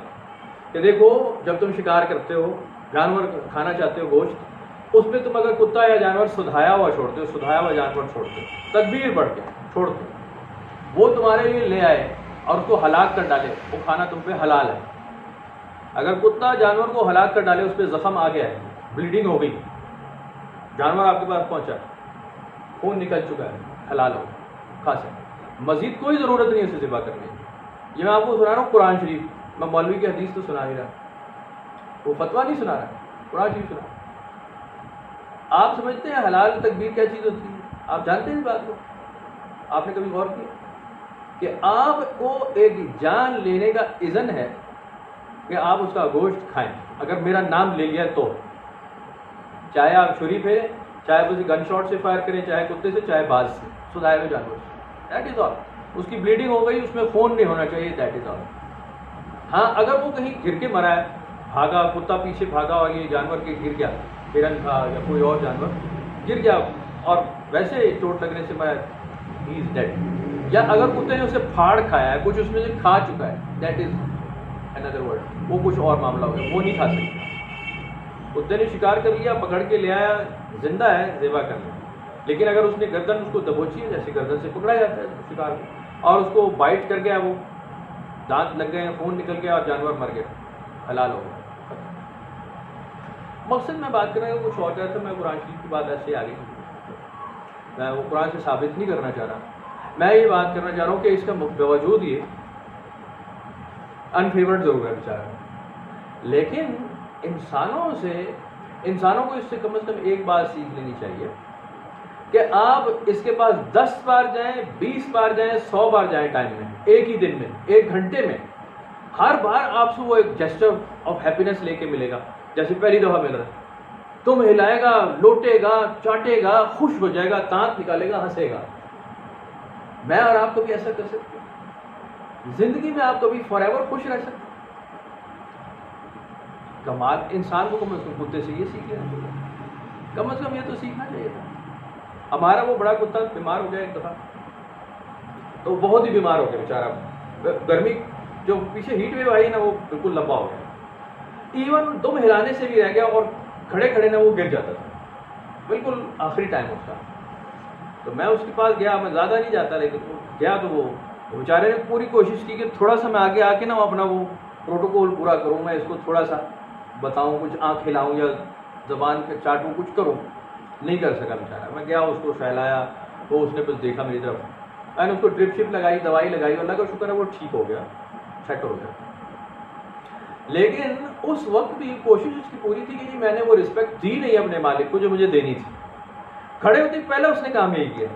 کہ دیکھو جب تم شکار کرتے ہو، جانور کھانا چاہتے ہو گوشت، اس میں تم اگر کتا یا جانور سدھایا ہوا چھوڑتے ہو، سدھایا ہوا جانور چھوڑتے ہو، تکبیر پڑھ کے چھوڑتے ہو، وہ تمہارے لیے لے آئے اور اس کو ہلاک کر ڈالے، وہ کھانا تم پہ حلال ہے. اگر کتا جانور کو ہلاک کر ڈالے، اس پہ زخم آ گیا ہے، بلیڈنگ ہو گئی، جانور آپ کے پاس پہنچا، خون نکل چکا ہے، حلال ہو کھا سکتے، مزید کوئی ضرورت نہیں اسے ذبح کرنے کی. یہ میں آپ کو سنا رہا ہوں قرآن شریف، میں مولوی کی حدیث تو سنا ہی رہا، وہ فتویٰ نہیں سنا رہا، قرآن شریف سنا. آپ سمجھتے ہیں حلال تکبیر کیا چیز ہوتی ہے؟ آپ جانتے ہیں اس بات کو؟ آپ نے کبھی غور کیا کہ آپ کو ایک جان لینے کا اذن ہے کہ آپ اس کا گوشت کھائیں؟ اگر میرا نام لے لیا تو، چاہے آپ چھری پھیریں، چاہے اسے گن شاٹ سے فائر کریں، چاہے کتے سے، چاہے باز سے، سدھائے ہوئے جانور سے، دیٹ از آل. اس کی بلیڈنگ ہو گئی، اس میں خون نہیں ہونا چاہیے، دیٹ از آل. ہاں اگر وہ کہیں گر کے مرا ہے، بھاگا، کتا پیچھے بھاگا اور یہ جانور کے گر گیا، ہرن تھا یا کوئی اور جانور گر گیا اور ویسے چوٹ لگنے سے مرا، ہی از ڈیڈ. یا اگر کتے نے اسے پھاڑ کھایا ہے، کچھ اس میں سے کھا چکا ہے، دیٹ از another word، وہ کچھ اور معاملہ ہو گیا، وہ نہیں کھا سکتے. کتے نے شکار کر لیا، پکڑ کے لے آیا، زندہ ہے، ذبح کر لیا. لیکن اگر اس نے گردن اس کو دبوچی ہے، جیسے گردن سے پکڑا جاتا ہے شکار کو، اور اس کو بائٹ کر گیا، وہ دانت لگ گئے، خون نکل گیا اور جانور مر گیا، حلال ہو گیا. مقصد میں بات کرنے کا کچھ اور تھا، میں قرآن شریف کی بات ایسے آ گئی، میں وہ قرآن سے ثابت نہیں کرنا چاہ رہا، میں یہ بات کرنا چاہ رہا ہوں کہ اس کا باوجود یہ انفیورڈ ضرور ہے بیچارہ، لیکن انسانوں کو اس سے کم از کم ایک بات سیکھ لینی چاہیے کہ آپ اس کے پاس 10 بار جائیں، 20 بار جائیں، 100 بار جائیں ٹائم میں، ایک ہی دن میں، ایک گھنٹے میں، ہر بار آپ سے وہ ایک جسچر آف ہیپینس لے کے ملے گا، جیسے پہلی دفعہ مل رہا ہے، تم ہلائے گا، لوٹے گا، چاٹے گا، خوش ہو جائے گا، دانت نکالے گا، ہنسے گا۔ میں اور آپ کبھی ایسا کر سکتے ہیں؟ زندگی میں آپ کبھی فار ایور خوش رہ سکتے ہیں؟ کمال انسان کو کم از کم کتے سے یہ سیکھ لینا چاہیے، کم از کم یہ تو سیکھنا چاہیے تھا۔ ہمارا وہ بڑا کتا بیمار ہو گیا ایک دفعہ، تو بہت ہی بیمار ہو گیا بیچارہ، گرمی جو پیچھے ہیٹ ویو آئی نا وہ بالکل لمبا ہو گیا، ایون دم ہلانے سے بھی رہ گیا، اور کھڑے کھڑے نا وہ گر جاتا تھا، بالکل آخری ٹائم اس کا۔ تو میں اس کے پاس گیا، میں زیادہ نہیں جاتا لیکن گیا، تو وہ بیچارے نے پوری کوشش کی کہ تھوڑا سا میں آگے آ کے نا اپنا وہ پروٹوکول پورا کروں، میں اس کو تھوڑا سا بتاؤں، کچھ آنکھ ہلاؤں یا زبان کے چاٹوں، کچھ کروں، نہیں کر سکا بیچارہ۔ میں گیا، اس کو سہلایا، وہ اس نے بس دیکھا میری طرف، میں نے اس کو ڈرپ شپ لگائی، دوائی لگائی، اللہ کا شکر ہے وہ ٹھیک ہو گیا، سیٹ ہو گیا۔ لیکن اس وقت بھی کوشش اس کی پوری تھی کہ جی میں نے وہ رسپیکٹ دی نہیں اپنے مالک کو جو مجھے دینی تھی۔ کھڑے ہوتے پہلے اس نے کام یہی کیا،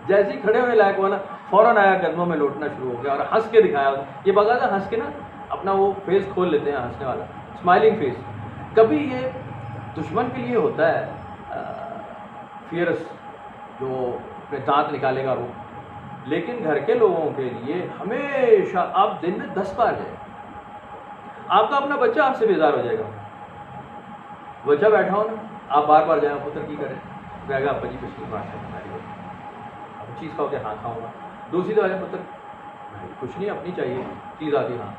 جیسے ہی کھڑے ہونے لائق ہوا نا فوراً آیا، قدموں میں لوٹنا شروع ہو گیا اور ہنس کے دکھایا۔ یہ باقاعدہ ہنس کے نا اپنا وہ فیس کھول لیتے ہیں ہنسنے والا، اسمائلنگ فیس۔ کبھی یہ دشمن کے لیے ہوتا ہے فیئرس، جو اپنے دانت نکالے گا وہ، لیکن گھر کے لوگوں کے لیے ہمیشہ آپ دن میں 10 بار جائیں۔ آپ کا اپنا بچہ آپ سے بیزار ہو جائے گا، بچہ بیٹھا ہو نا، آپ بار بار جائیں، پتر کی کریں، کہے گا ابا جی پچھلی بار ہے ہماری، اب چیز کھاؤ کہ ہاں کھاؤں گا، دوسری دفعہ جائیں، پتر کچھ نہیں اپنی چاہیے چیز آتی، ہاں،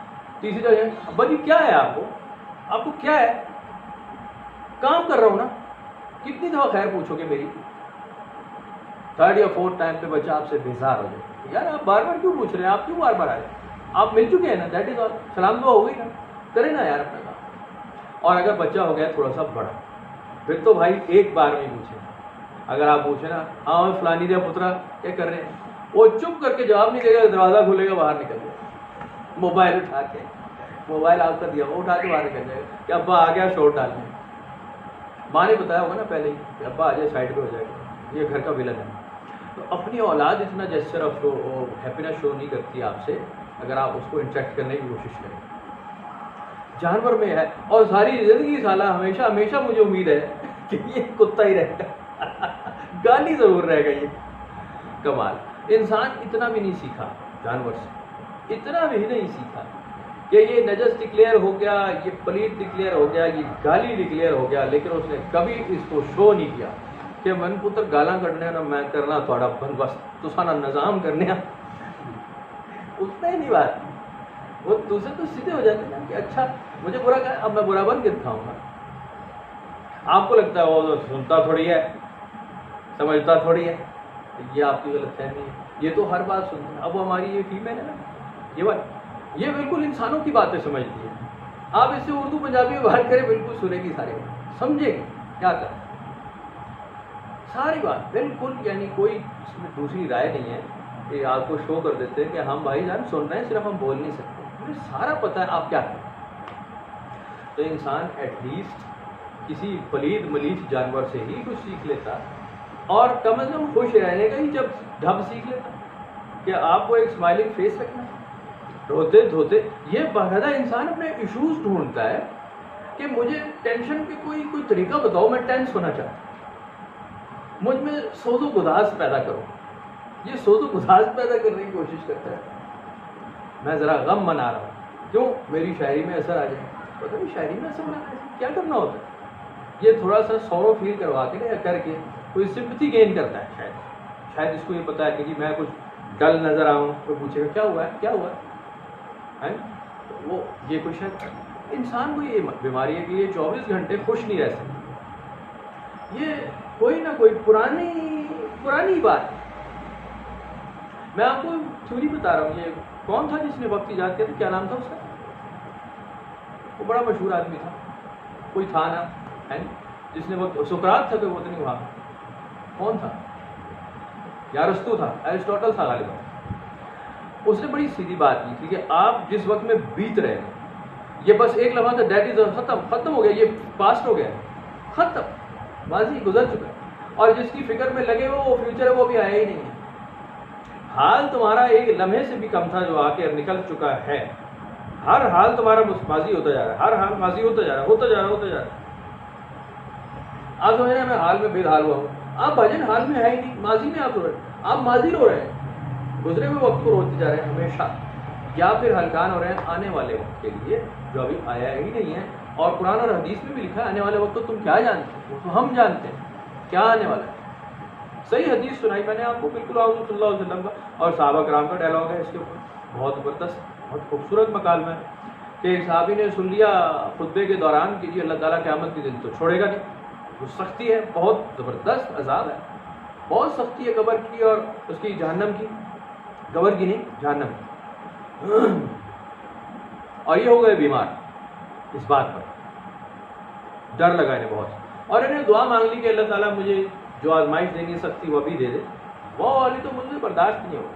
تیسری دفعہ جائیں، ابا جی کیا ہے آپ کو کیا ہے، کام کر رہا ہوں نا، کتنی دفعہ خیر پوچھو گے میری؟ 3rd یا 4th ٹائم پہ بچہ آپ سے بیزار ہو جائے، یار آپ بار بار کیوں پوچھ رہے ہیں، آپ کیوں بار بار آئے، آپ مل چکے ہیں نا، دیٹ از آل، سلام دعا ہو گئی نا، کریں نا یار اپنا کام۔ اور اگر بچہ ہو گیا تھوڑا سا بڑا، پھر تو بھائی ایک بار میں پوچھیں، اگر آپ پوچھیں نا ہاں فلانی دیا پترا کیا کر رہے ہیں، وہ چپ کر کے جواب نہیں دے گا، دروازہ کھلے گا باہر نکل جائے گا، موبائل اٹھا کے، موبائل آپ کا دیا وہ اٹھا کے باہر نکل جائے گا کہ ابا آ گیا شور ڈالنے، ماں نے بتایا ہوگا نا پہلے ہی کہ ابا آ جائے سائڈ پہ ہو جائے گا، یہ گھر کا ولن ہے۔ تو اپنی اولاد اتنا جیسچر آف شو ہیپینس شو نہیں کرتی آپ سے، اگر آپ اس کو انٹریکٹ کرنے کی کوشش کریں۔ جانور میں ہے، اور ساری زندگی سالہ ہمیشہ مجھے امید ہے کہ یہ کتا ہی رہے گا، گالی ضرور رہے گا یہ۔ کمال انسان اتنا بھی نہیں سیکھا جانور سے، اتنا بھی نہیں سیکھا کہ یہ نجس ڈکلیئر ہو گیا، یہ پلیت ڈکلیئر ہو گیا، یہ گالی ڈکلیئر ہو گیا، لیکن اس نے کبھی اس کو شو نہیں کیا کہ من پتر گالاں کڈنے نا میں کرنا تھوڑا بندوبست، تساں نا نظام کرنے، اتنا ہی نہیں بات، وہ دوسرے تو سیدھے ہو جاتے ہیں کہ اچھا مجھے برا کہا، اب میں برا بن کے دکھاؤں گا۔ آپ کو لگتا ہے وہ سنتا تھوڑی ہے، سمجھتا تھوڑی ہے، یہ آپ کی غلط فہمی ہے، یہ تو ہر بات سنتا ہے۔ اب وہ ہماری یہ فیمیل ہے نا، یہ بالکل انسانوں کی باتیں سمجھتی ہے، آپ اس سے اردو پنجابی میں بات کریں بالکل سنے گی، ساری بات سمجھے گی، کیا کریں ساری بات بالکل، یعنی کوئی اس میں دوسری رائے نہیں ہے کہ آپ کو شو کر دیتے ہیں کہ ہم بھائی جان سن رہے ہیں، صرف ہم بول نہیں سکتے، مجھے سارا پتہ ہے آپ کیا کریں۔ تو انسان ایٹ لیسٹ کسی پلید ملیچ جانور سے ہی کچھ سیکھ لیتا، اور کم از کم خوش رہنے کا ہی جب ڈھب سیکھ لیتا کہ آپ کو ایک اسمائلنگ فیس رکھنا ہے۔ روتے دھوتے یہ باقاعدہ انسان اپنے ایشوز ڈھونڈتا ہے کہ مجھے ٹینشن کے کوئی طریقہ بتاؤ، میں ٹینس ہونا چاہتا ہوں، مجھ میں سوز و گداز پیدا کرو، یہ سوز و گداز پیدا کرنے کی کوشش کرتا ہے، میں ذرا غم منا رہا ہوں، کیوں میری شاعری میں اثر آ جائے، پتہ نہیں شاعری میں اثر منانا ہے کیا کرنا ہوتا ہے، یہ تھوڑا سا سورو فیل کروا کے یا کر کے کوئی سمپتھی گین کرتا ہے، شاید اس کو یہ پتا ہے کہ جی میں کچھ ڈل نظر آؤں، کوئی پوچھے گا کیا ہوا ہے کیا ہوا ہے، وہ یہ کچھ ہے۔ انسان کو یہ بیماری ہے کہ یہ 24 گھنٹے خوش نہیں رہ سکتے، یہ کوئی نہ کوئی پرانی بات۔ میں آپ کو تھیوری بتا رہا ہوں، یہ کون تھا جس نے وقت ایجاد کیا تھا، کیا نام تھا اس کا، وہ بڑا مشہور آدمی تھا، کوئی تھا نا ہے جس نے وہ سقراط تھا کہ وہ نہیں وہاں کون تھا یا ارسطو تھا ایرسٹوٹل تھا غالباً. اس نے بڑی سیدھی بات کی تھی کہ آپ جس وقت میں بیت رہے ہیں یہ بس ایک لمحہ تھا, دیٹ از ختم ہو گیا, یہ پاسٹ ہو گیا, ختم, ماضی گزر چکا ہے, اور جس کی فکر میں لگے وہ فیوچر ہے وہ بھی آیا ہی نہیں ہے. حال تمہارا ایک لمحے سے بھی کم تھا جو آ کے نکل چکا ہے. ہر حال تمہارا ماضی ہوتا جا رہا ہے, ہر حال ماضی ہوتا جا رہا ہے. آپ سمجھ رہے ہیں میں حال میں بے حال ہوا ہوں, آپ بھجن حال میں ہے ہی نہیں, ماضی میں آپ رو رہے ہیں, آپ ماضی رو رہے ہیں, گزرے ہوئے وقت کو روتے جا رہے ہیں ہمیشہ, یا پھر ہلکان ہو رہے ہیں آنے والے وقت کے لیے جو ابھی آیا ہی نہیں ہے. اور قرآن اور حدیث میں بھی لکھا ہے آنے والے وقت کو تم کیا جانتے ہو, تو ہم جانتے ہیں کیا آنے والا ہے. صحیح حدیث سنائی میں نے آپ کو بالکل حضور صلی اللہ علیہ وسلم کا, اور صحابہ کرام کا ڈائلاگ ہے اس کے اوپر, بہت زبردست, بہت خوبصورت مکالمہ ہے کہ ایک صحابی نے سن لیا خطبے کے دوران کہ جی اللہ تعالیٰ قیامت کے دن تو چھوڑے گا نہیں, وہ سختی ہے, بہت زبردست عذاب ہے, بہت سختی ہے قبر کی اور اس کی جہنم کی, قبر کی نہیں جہنم کی. اور یہ ہو گئے بیمار اس بات پر, ڈر لگا انہیں بہت, اور انہیں دعا مانگ لی کہ اللہ تعالیٰ مجھے جو آزمائش دیں گے سختی وہ بھی دے دے, وہ والی تو مجھ سے برداشت نہیں ہوگی.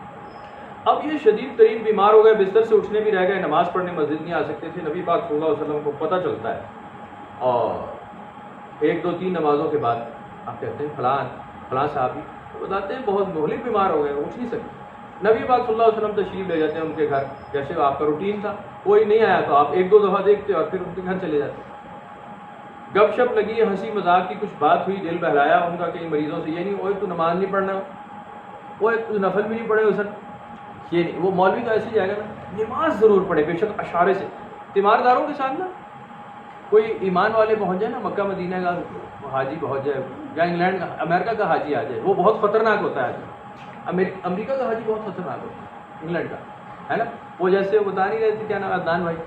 اب یہ شدید ترین بیمار ہو گئے, بستر سے اٹھنے بھی رہ گئے, نماز پڑھنے مسجد نہیں آ سکتے تھے. نبی پاک صلی اللہ علیہ وسلم کو پتہ چلتا ہے, اور 1 2 3 نمازوں کے بعد آپ کہتے ہیں فلاں صحابی, بتاتے ہیں بہت مہلک بیمار ہو گئے, اٹھ نہیں سکتے. نبی پاک صلی اللہ علیہ وسلم تشریف لے جاتے ہیں ان کے گھر, جیسے آپ کا روٹین تھا, کوئی نہیں آیا تو آپ 1 2 دفعہ دیکھتے اور پھر ان کے گھر چلے جاتے. گپ شپ لگی, ہنسی مذاق کی کچھ بات ہوئی, دل بہلایا ان کا کئی مریضوں سے. یہ نہیں اوے تو نماز نہیں پڑھنا, اوے تو نفل بھی نہیں پڑھے حسن, یہ نہیں. وہ مولوی تو ایسے ہی جائے گا نا, نماز ضرور پڑھے بے شک اشارے سے, تیمارداروں کے ساتھ نا. کوئی ایمان والے پہنچ جائے نا, مکہ مدینہ کا حاجی پہنچ جائے, یا انگلینڈ کا امریکہ کا حاجی آ جائے, وہ بہت خطرناک ہوتا ہے. امریکہ کا حاجی بہت خطرناک ہوتا ہے, انگلینڈ کا ہے نا. وہ جیسے بتا نہیں رہے تھے کیا نام عدنان بھائی,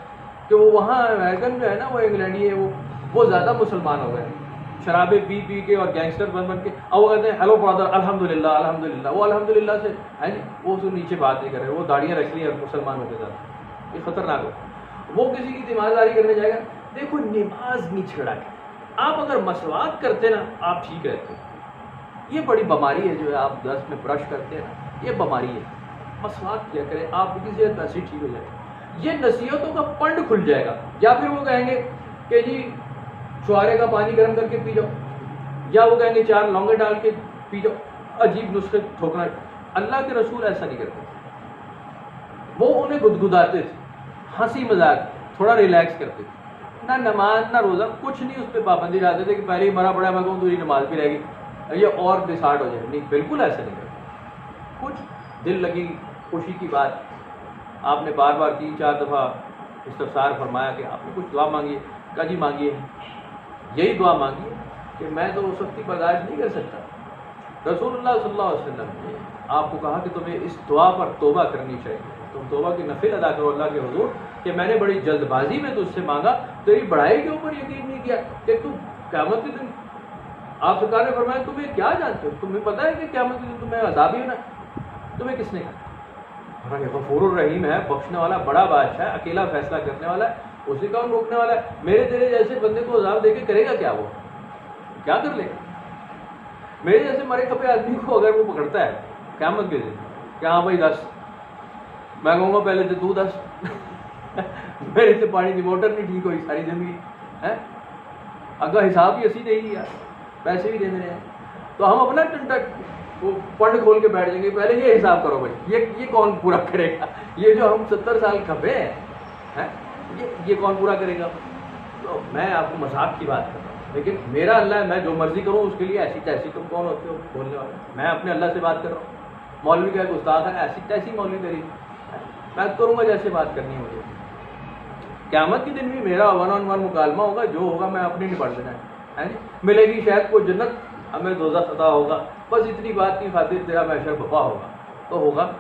کہ وہ وہاں امریکن جو ہے نا وہ انگلینڈی ہے, وہ زیادہ مسلمان ہو گئے, شرابیں پی پی کے اور گینگسٹر بن کے. اب وہ کہتے ہیں ہیلو برادر الحمدللہ الحمدللہ, وہ الحمدللہ سے ہے نہیں, وہ اس نیچے بات نہیں کر رہے, وہ داڑیاں رکھ لی اور مسلمانوں کے ساتھ, یہ خطرناک ہو. وہ کسی کی تیمارداری کرنے جائے گا. دیکھو نماز نہیں چھڑا کے, آپ اگر مسواک کرتے نا آپ ٹھیک رہتے. یہ بڑی بیماری ہے جو ہے, آپ دست میں برش کرتے ہیں نا, یہ بیماری ہے. مسواک کیا کریں, آپ کی صحت ویسے ٹھیک ہو جائے. یہ نصیحتوں کا پنڈ کھل جائے گا. یا پھر وہ کہیں گے کہ جی چھوارے کا پانی گرم کر کے پی جاؤ, یا وہ کہیں گے 4 لونگے ڈال کے پی جاؤ, عجیب نسخے ٹھوکنا. اللہ کے رسول ایسا نہیں کرتے, وہ انہیں گدگداتے تھے, ہنسی مذاق, تھوڑا ریلیکس کرتے تھے. نہ نماز نہ روزہ کچھ نہیں, اس پہ پابندی ڈالتے تھے کہ پہلے ہی مرا پڑا میں کہوں تو یہ نماز بھی رہے گی, یہ اور ڈسارٹ ہو جائے. نہیں, بالکل ایسا نہیں کرتے. کچھ دل لگی خوشی کی بات, آپ نے بار بار 3 4 دفعہ استفسار فرمایا کہ آپ نے کچھ دعا مانگی, کہا جی مانگیے, یہی دعا مانگیے کہ میں تو سختی برداشت نہیں کر سکتا. رسول اللہ صلی اللہ علیہ وسلم نے آپ کو کہا کہ تمہیں اس دعا پر توبہ کرنی چاہیے, تم توبہ کی نفل ادا کرو اللہ کے حضور کہ میں نے بڑی جلد بازی میں تجھ سے مانگا, تیری بڑائی کے اوپر یقین نہیں کیا کہ تم قیامت کے دن. آپ سرکار نے فرمایا تمہیں کیا جانتے ہو, تمہیں پتہ ہے کہ قیامت کے دن تمہیں عذاب ہی ہونا, تمہیں کس نے کہا. غفور الرحیم ہے, بخشنے والا, بڑا بادشاہ ہے, اکیلا فیصلہ کرنے والا ہے, اسی کا روکنے والا ہے. میرے تیرے جیسے بندے کو عذاب دے کے کرے گا کیا, وہ کیا کر لے گا. میرے جیسے مرے کھپے آدمی کو اگر وہ پکڑتا ہے قیامت کے دن کہ ہاں بھائی 10, میں کہوں گا پہلے سے تو 10, میرے سے پانی کی موٹر نہیں ٹھیک ہوئی ساری زندگی ہے, اگر حساب ہی اسی دے گی یار, پیسے بھی دینے ہیں, تو ہم اپنا وہ پنڈ کھول کے بیٹھ جائیں گے, پہلے یہ حساب کرو بھائی, یہ کون پورا کرے گا, یہ جو ہم 70 سال کھپے ہیں یہ کون پورا کرے گا. تو میں آپ کو مذاق کی بات کر رہا ہوں, لیکن میرا اللہ ہے, میں جو مرضی کروں اس کے لیے ایسی تیسی. تم کون ہوتے ہو بولنے والے, میں اپنے اللہ سے بات کر رہا ہوں. مولوی کا ایک استاد ہے, ایسی تیسی مولوی کری, میں کروں گا جیسے بات کرنی مجھے. قیامت کے دن بھی میرا 1 on 1 مکالمہ ہوگا, جو ہوگا میں اپنی نہیں پڑھ دینا ہے. ملے گی شاید کوئی جنت, ہمیں دوزخ عطا ہوگا, بس اتنی بات کی خاطر تیرا محشر بپا ہوگا تو ہوگا,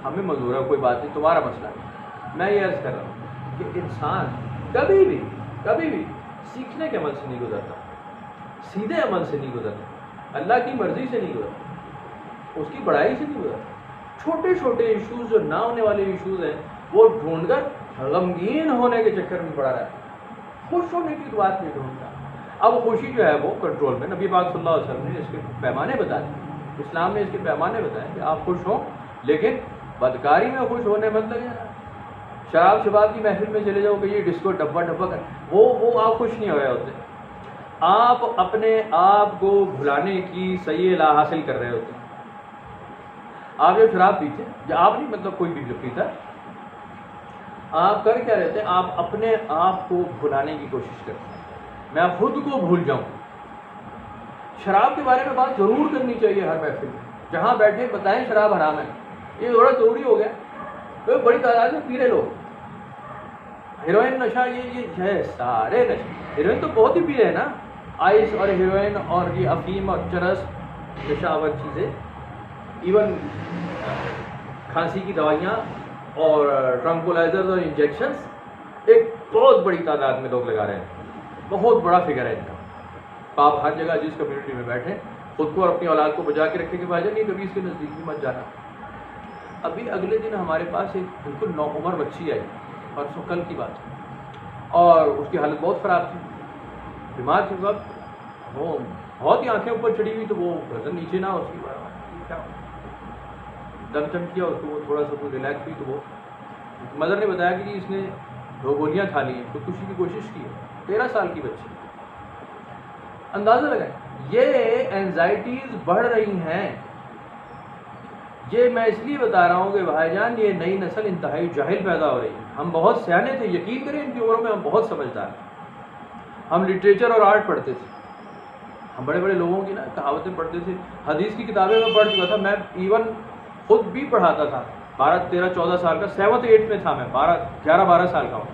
ہمیں منظور ہے, کوئی بات نہیں, تمہارا مسئلہ نہیں. میں یہ عرض کر رہا ہوں کہ انسان کبھی بھی سیکھنے کے عمل سے نہیں گزرتا, سیدھے عمل سے نہیں گزرتا, اللہ کی مرضی سے نہیں گزرتا, اس کی بڑائی سے نہیں گزرتا. چھوٹے چھوٹے ایشوز جو نہ ہونے والے ایشوز ہیں وہ ڈھونڈ کر غمگین ہونے کے چکر میں پڑا رہا ہے, خوش ہونے کی بات نہیں ڈھونڈتا. اب خوشی جو ہے وہ کنٹرول میں، نبی پاک صلی اللہ علیہ وسلم نے اس کے پیمانے بتائے، اسلام نے اس کے پیمانے بتائے کہ آپ خوش ہوں، لیکن بدکاری میں خوش ہونے مت لگے نا، شراب شباب کی محفل میں چلے جاؤ کہ یہ ڈسکو ڈبا ڈبا کر، وہ آپ خوش نہیں ہو رہے ہوتے، آپ اپنے آپ کو بھلانے کی صحیح لا حاصل کر رہے ہوتے ہیں۔ آپ جب شراب پیتے، یا آپ نہیں مطلب کوئی بھی جو پیتا، آپ کر کیا رہتے ہیں، آپ اپنے آپ کو بھلانے کی کوشش کرتے ہیں، میں خود کو بھول جاؤں۔ شراب کے بارے میں بات ضرور کرنی چاہیے ہر محفل میں، جہاں بیٹھے بتائیں شراب حرام ہے، یہ تھوڑا ضروری ہو گیا، تو بڑی تعداد میں پی رہے لوگ، ہیروئن نشہ یہ ہے، سارے نشے، ہیروئن تو بہت ہی پی رہے ہیں نا، آئس اور ہیروئن اور یہ افیم اور چرس، نشہ آور چیزیں، ایون کھانسی کی دوائیاں اور ٹرنکولائزر اور انجیکشنز ایک بہت بڑی تعداد میں لوگ لگا رہے ہیں، بہت بڑا فگر ہے ان کا۔ آپ ہر جگہ جس کمیونٹی میں بیٹھیں خود کو اور اپنی اولاد کو بچا کے رکھیں کہ بھائی جان یہ کبھی اس کے نزدیک بھی مت جانا۔ ابھی اگلے دن ہمارے پاس ایک بالکل نوعمر بچی آئی، پرسوں کل کی بات ہے، اور اس کی حالت بہت خراب تھی، بیمار تھی، وقت وہ بہت ہی آنکھیں اوپر چڑھی ہوئی، تو وہ گردن نیچے نہ اس کی کیا دم چم کیا اس کو، وہ تھوڑا سا ریلیکس ہوئی، تو وہ مدر نے بتایا کہ اس نے 2 گولیاں کھا لی ہیں، خودکشی کی کوشش کی ہے، 13 سال کی بچی۔ اندازہ لگائیں، یہ اینزائٹیز بڑھ رہی ہیں۔ یہ میں اس لیے بتا رہا ہوں کہ بھائی جان یہ نئی نسل انتہائی جاہل پیدا ہو رہی ہے۔ ہم بہت سیانے تھے، یقین کریں ان کی عمروں میں ہم بہت سمجھدار ہیں، ہم لٹریچر اور آرٹ پڑھتے تھے، ہم بڑے بڑے لوگوں کی نا کہاوتیں پڑھتے تھے، حدیث کی کتابیں میں پڑھ چکا تھا، میں ایون خود بھی پڑھاتا تھا، 12 13 14 سال کا، 7th 8th میں تھا میں، 11 12 سال کا ہوں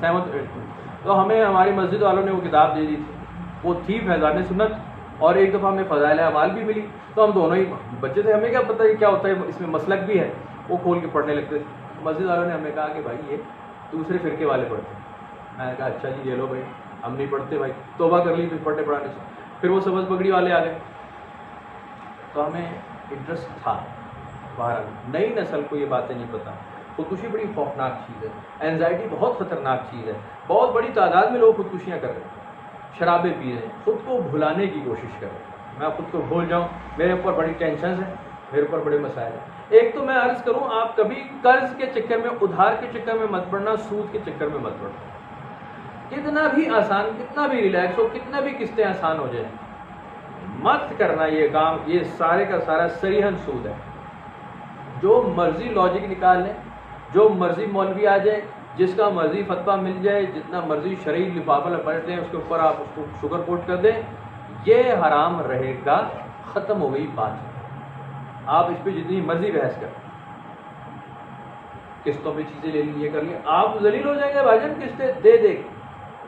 7th 8th میں، تو ہمیں ہماری مسجد والوں نے وہ کتاب دے دی تھی، وہ تھی فیضان سنت، اور ایک دفعہ ہمیں فضائل اعمال بھی ملی، تو ہم دونوں ہی بچے تھے، ہمیں کیا پتہ ہے کیا ہوتا ہے، اس میں مسلک بھی ہے، وہ کھول کے پڑھنے لگتے تھے۔ مسجد والوں نے ہمیں کہا کہ بھائی یہ دوسرے فرقے والے پڑھتے ہیں، میں نے کہا اچھا جی یہ لو بھائی، ہم نہیں پڑھتے بھائی، توبہ کر لی پھر پڑھنے پڑھانے سے۔ پھر وہ سبز پگڑی والے آ گئے، تو ہمیں انٹرسٹ تھا۔ بہرحال نئی نسل کو یہ باتیں نہیں پتہ، خودکشی بڑی خوفناک چیز ہے، اینزائٹی بہت خطرناک چیز ہے، بہت بڑی تعداد میں لوگ خودکشیاں کر رہے ہیں، شرابیں پی رہے ہیں، خود کو بھلانے کی کوشش کر رہے ہیں، میں خود کو بھول جاؤں، میرے اوپر بڑی ٹینشنز ہیں، میرے اوپر بڑے مسائل ہیں۔ ایک تو میں عرض کروں، آپ کبھی قرض کے چکر میں، ادھار کے چکر میں مت پڑنا، سود کے چکر میں مت پڑنا، کتنا بھی آسان، کتنا بھی ریلیکس ہو، کتنا بھی قسطیں آسان ہو جائیں، مت کرنا یہ کام، یہ سارے کا سارا صریحاً سود ہے۔ جو مرضی لاجک نکال لیں، جو مرضی مولوی آ جائے، جس کا مرضی فتویٰ مل جائے، جتنا مرضی شرعی لفافہ لپیٹ دیں، اس کے اوپر آپ اس کو شوگر کوٹ کر دیں، یہ حرام رہے گا، ختم ہو گئی بات۔ آپ اس پہ جتنی مرضی بحث کریں، قسطوں پہ چیزیں لے لی، یہ کر لی، آپ ذلیل ہو جائیں گے بھائی جان، قسطیں دے دے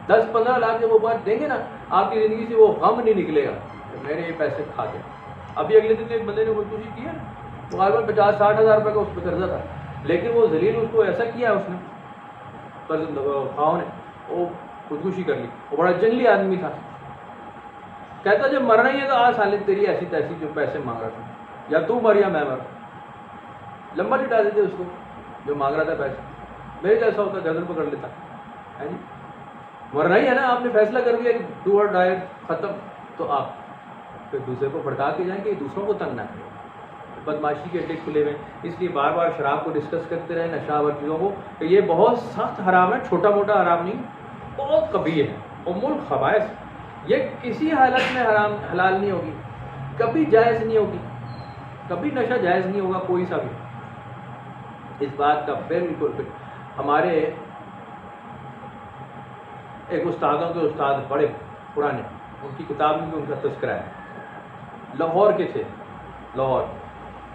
10-15 لاکھ جب وہ بات دیں گے نا، آپ کی زندگی سے وہ غم نہیں نکلے گا کہ میرے یہ پیسے کھا گئے۔ ابھی اگلے دن ایک بندے نے خودکشی کی ہے نا، وہ غالباً 50-60 ہزار روپے کا اس پہ قرضہ تھا، لیکن وہ ذلیل اس کو ایسا کیا ہے اس نے، قرض خواہوں نے، وہ خودکشی کر لی۔ وہ بڑا جنگلی آدمی تھا، کہتا جب مرنا ہی ہے تو آ سالے تیری ایسی تیسی جو پیسے مانگ رہا تھا، یا تو مر یا میں مر، لمبا لٹا دیتے اس کو جو مانگ رہا تھا پیسے، میرے جیسا ہوتا گردن پکڑ لیتا ہے جی، مرنا ہی ہے نا، آپ نے فیصلہ کر دیا کہ ڈو اور ڈائی ختم، تو آپ پھر دوسرے کو بھڑکا کے جائیں کہ دوسروں کو تنگ نہ کریں، بدماشی کے اڈے کھلے ہوئے، اس لیے بار بار شراب کو ڈسکس کرتے رہے، نشہ آور چیزوں کو، کہ یہ بہت سخت حرام ہے، چھوٹا موٹا حرام نہیں، بہت کبیر ہے، ام الخبائث، یہ کسی حالت میں حرام حلال نہیں ہوگی، کبھی جائز نہیں ہوگی، کبھی نشہ جائز نہیں ہوگا کوئی سا بھی۔ اس بات کا بالکل ہمارے ایک استادوں کے استاد بڑے پرانے، ان کی کتاب میں بھی ان کا تذکرہ ہے، لاہور کے تھے، لاہور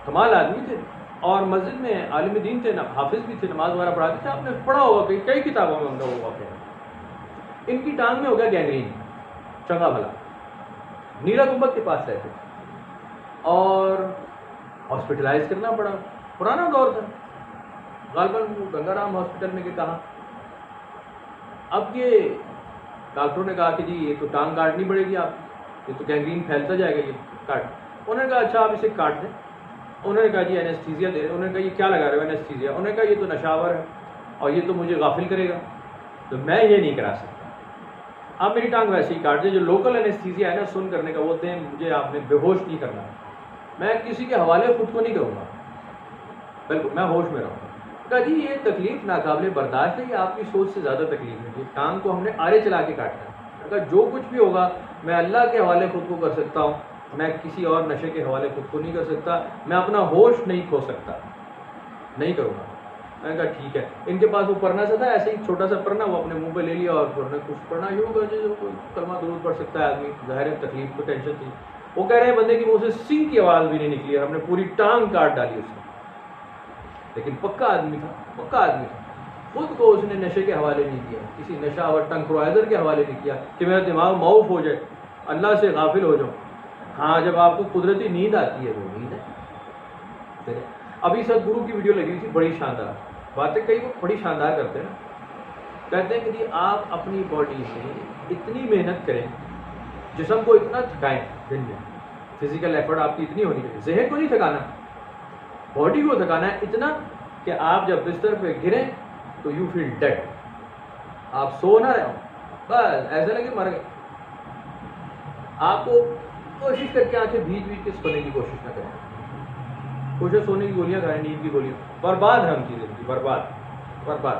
کمال آدمی تھے، اور مسجد میں عالم دین تھے، حافظ بھی تھے، نماز وغیرہ پڑھاتے تھے، آپ نے پڑھا ہوگا کہ کئی کتابوں میں ان کا وہ واقعہ ہے۔ ان کی ٹانگ میں ہو گیا گینگرین، چنگا بھلا، نیلا گنبد کے پاس رہتے اور ہاسپٹلائز کرنا پڑا، پرانا دور تھا، غالباً گنگا رام ہاسپٹل میں کہ کہا، اب یہ ڈاکٹروں نے کہا کہ جی یہ تو ٹانگ کاٹنی پڑے گی آپ، یہ تو گینگرین پھیلتا جائے گا، یہ کاٹ، انہوں نے کہا اچھا آپ اسے کاٹ دیں، انہوں نے کہا جی اینستھیزیا دے رہے، انہوں نے کہا یہ کیا لگا رہے ہو اینستھیزیا، انہوں نے کہا یہ تو نشہ آور ہے اور یہ تو مجھے غافل کرے گا، تو میں یہ نہیں کرا سکتا، آپ میری ٹانگ ویسے ہی کاٹ دیں. جو لوکل انیستھیزیا ہے نا سن کرنے کا، بولتے ہیں مجھے آپ نے بے ہوش نہیں کرنا. میں کسی کے حوالے خود کو نہیں کروں گا، بالکل میں ہوش میں رہوں گا. کہا جی یہ تکلیف ناقابل برداشت ہے، یہ آپ کی سوچ سے زیادہ تکلیف ہے. یہ ٹانگ کو ہم نے آرے چلا کے کاٹنا ہے. کہا جو کچھ بھی ہوگا میں اللہ کے حوالے خود کو کر سکتا ہوں، میں کسی اور نشے کے حوالے خود کو نہیں کر سکتا. میں اپنا ہوش نہیں کھو سکتا، نہیں کروں گا. میں نے کہا ٹھیک ہے. ان کے پاس وہ پڑھنا سا تھا، ایسے ہی چھوٹا سا پڑھنا، وہ اپنے منہ پہ لے لیا اور پڑھنا کچھ پڑھنا شروع کر دیا. جو کلمہ درود پڑھ سکتا ہے آدمی، ظاہر ہے تکلیف کو ٹینشن تھی. وہ کہہ رہے ہیں بندے کی منہ سے سنگ کی آواز بھی نہیں نکلی اور ہم نے پوری ٹانگ کاٹ ڈالی اس نے. لیکن پکا آدمی تھا، پکا آدمی تھا. خود کو اس نے نشے کے حوالے نہیں کیا، کسی نشہ اور ٹنکروائزر کے حوالے نہیں کیا کہ میرا دماغ معاف ہو جائے، اللہ سے غافل ہو جاؤں. ہاں جب آپ کو قدرتی نیند آتی ہے وہ نیند ہے. ابھی سدگرو کی ویڈیو لگی تھی بڑی شاندار باتیں، کئی وہ بڑی شاندار کرتے ہیں نا. کہتے ہیں کہ جی آپ اپنی باڈی سے اتنی محنت کریں، جسم کو اتنا تھکائیں دن میں، فزیکل ایفرٹ آپ کی اتنی ہونی چاہیے. ذہن کو نہیں تھکانا، باڈی کو تھکانا ہے اتنا کہ آپ جب بستر پہ گریں تو یو فیل ڈیڈ. آپ سو نہ رہے ہو، بس ایسے لگے مر گئے. آپ کو کوشش کر کے آنکھیں بھیج بھیج کے سونے کی کوشش نہ کریں. کوشش سونے کی گولیاں کھائیں، نیند کی گولیاں. برباد ہے ہم چیزیں، برباد برباد.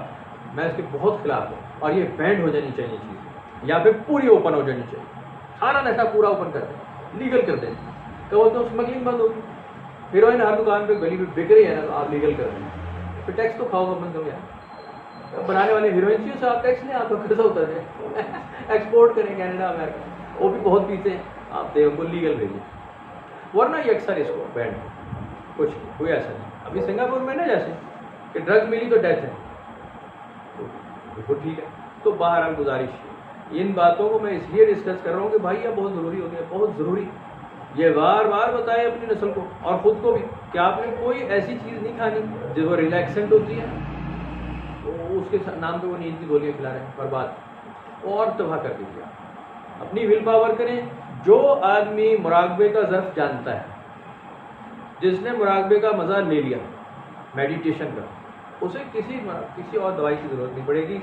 میں اس کے بہت خلاف ہوں اور یہ بینڈ ہو جانی چاہیے چیز، یا پھر پوری اوپن ہو جانی چاہیے. سارا نشہ پورا اوپن کر دیں، لیگل کر دیں. تو وہ تو اسمگلنگ بند ہوگی. ہیروئن ہر دکان پہ گلی پہ بک رہی ہے نا، تو آپ لیگل کر دیں. پھر ٹیکس تو کھاؤ گا بند ہو گیا. بنانے والے ہیروئنسیوں سے آپ ٹیکس لیں، آپ کا قرضہ ہوتا ہے. ایکسپورٹ کریں کینیڈا امریکہ، وہ بھی بہت پیتے ہیں. آپ دے ان کو لیگل بھیجیں، ورنہ یہ اکثر اس کو بینڈ کچھ کوئی ایسا نہیں. ابھی سنگاپور میں نا جیسے کہ ڈرگ ملی تو ڈیتھ ہے، تو بالکل ٹھیک ہے. تو باہر گزارش ان باتوں کو میں اس لیے ڈسکس کر رہا ہوں کہ بھائی یہ بہت ضروری ہوتی ہے، بہت ضروری. یہ بار بار بتائیں اپنی نسل کو اور خود کو بھی کہ آپ نے کوئی ایسی چیز نہیں کھانی جو وہ ریلیکسنٹ ہوتی ہے، اس کے نام پہ وہ نیند کی گولیاں کھلا رہے ہیں. برباد اور تباہ کر دیجیے. اپنی ول پاور کریں. جو آدمی مراقبے کا ظرف جانتا ہے، جس نے مراقبے کا مزہ لے لیا میڈیٹیشن کا، اسے کسی اور دوائی کی ضرورت نہیں پڑے گی.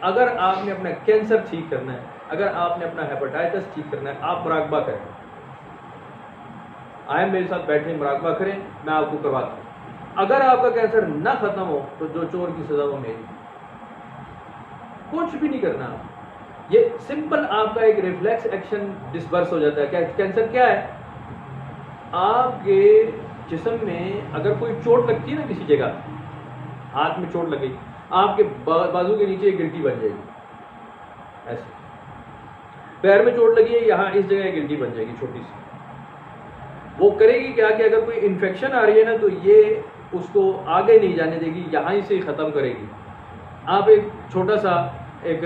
اگر آپ نے اپنا کینسر ٹھیک کرنا ہے، اگر آپ نے اپنا ہیپاٹائٹس ٹھیک کرنا ہے، آپ مراقبہ کریں. آئے میرے ساتھ بیٹھیں، مراقبہ کریں، میں آپ کو کرواتا ہوں. اگر آپ کا کینسر نہ ختم ہو تو جو چور کی سزا وہ میری. کچھ بھی نہیں کرنا. یہ سمپل آپ کا ایک ریفلیکس ایکشن ڈسبرس ہو جاتا ہے. کینسر کیا ہے؟ آپ کے جسم میں اگر کوئی چوٹ لگتی ہے نا کسی جگہ، ہاتھ میں چوٹ لگ گئی، آپ کے بازو کے نیچے ایک گلٹی بن جائے گی. ایسے پیر میں چوٹ لگی ہے، یہاں اس جگہ ایک گلٹی بن جائے گی چھوٹی سی. وہ کرے گی کیا کہ اگر کوئی انفیکشن آ رہی ہے نا تو یہ اس کو آگے نہیں جانے دے گی، یہاں ہی سے ختم کرے گی. آپ ایک چھوٹا سا ایک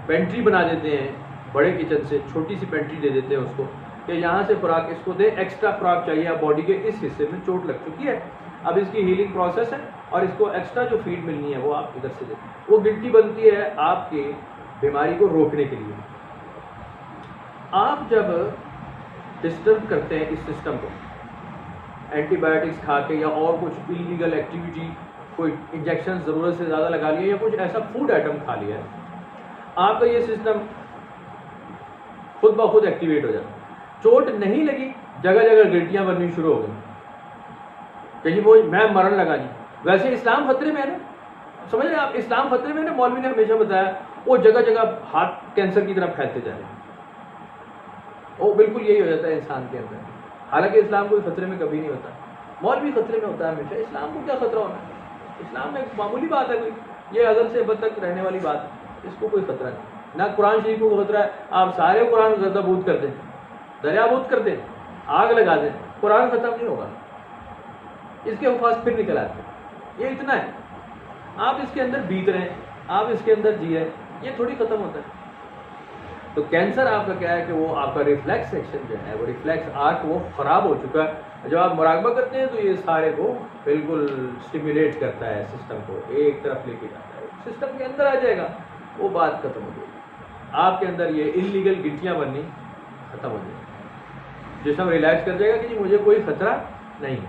پینٹری بنا دیتے ہیں بڑے کچن سے، چھوٹی سی پینٹری دے دیتے ہیں اس کو کہ یہاں سے خوراک اس کو دے. ایکسٹرا خوراک چاہیے، آپ باڈی کے اس حصے میں چوٹ لگ چکی ہے، اب اس کی ہیلنگ پروسیس ہے اور اس کو ایکسٹرا جو فیڈ ملنی ہے وہ آپ ادھر سے دیں. وہ گلٹی بنتی ہے آپ کی بیماری کو روکنے کے لیے. آپ جب ڈسٹرب کرتے ہیں اس سسٹم کو، اینٹی بایوٹکس کھا کے یا اور کچھ انلیگل ایکٹیویٹی، کوئی انجیکشن ضرورت سے زیادہ لگا لیا یا کچھ ایسا فوڈ آئٹم کھا لیا ہے، آپ کا یہ سسٹم خود بخود ایکٹیویٹ ہو جاتا ہے. چوٹ نہیں لگی، جگہ جگہ گلٹیاں بننی شروع ہو گئی کہ جی وہ میں مرن لگا جی. ویسے اسلام خطرے میں ہے نا، سمجھ رہے ہیں آپ؟ اسلام خطرے میں ہے نا. مولوی نے ہمیشہ بتایا وہ جگہ جگہ ہاتھ کینسر کی طرف پھیلتے جا رہے ہیں. وہ بالکل یہی ہو جاتا ہے انسان کے اندر. حالانکہ اسلام کوئی خطرے میں کبھی نہیں ہوتا، مولوی خطرے میں ہوتا ہے ہمیشہ. اسلام کو کیا خطرہ ہونا ہے؟ اسلام میں ایک معمولی بات ہے، کوئی یہ ازل سے ابد تک رہنے والی بات ہے، اس کو کوئی خطرہ نہیں. نہ قرآن شریف کو خطرہ ہے. آپ سارے قرآن زدہ بود کر دیں، دریا بود کر دیں، آگ لگا دیں، قرآن ختم نہیں ہوگا. اس کے الفاظ پھر نکل آتے ہیں. یہ اتنا ہے، آپ اس کے اندر بیت رہے ہیں، آپ اس کے اندر جی رہے ہیں، یہ تھوڑی ختم ہوتا ہے. تو کینسر آپ کا کیا ہے کہ وہ آپ کا ریفلیکس ایکشن جو ہے، وہ ریفلیکس آرک وہ خراب ہو چکا ہے. جب آپ مراقبہ کرتے ہیں تو یہ سارے کو بالکل اسٹیمولیٹ کرتا ہے، سسٹم کو ایک طرف لے کے جاتا ہے، سسٹم کے اندر آ جائے گا، وہ بات ختم ہو جائے گی. آپ کے اندر یہ انلیگل گلٹیاں بننی ختم ہو جائے گی. جسم ریلیکس کر جائے گا کہ جی مجھے کوئی خطرہ نہیں.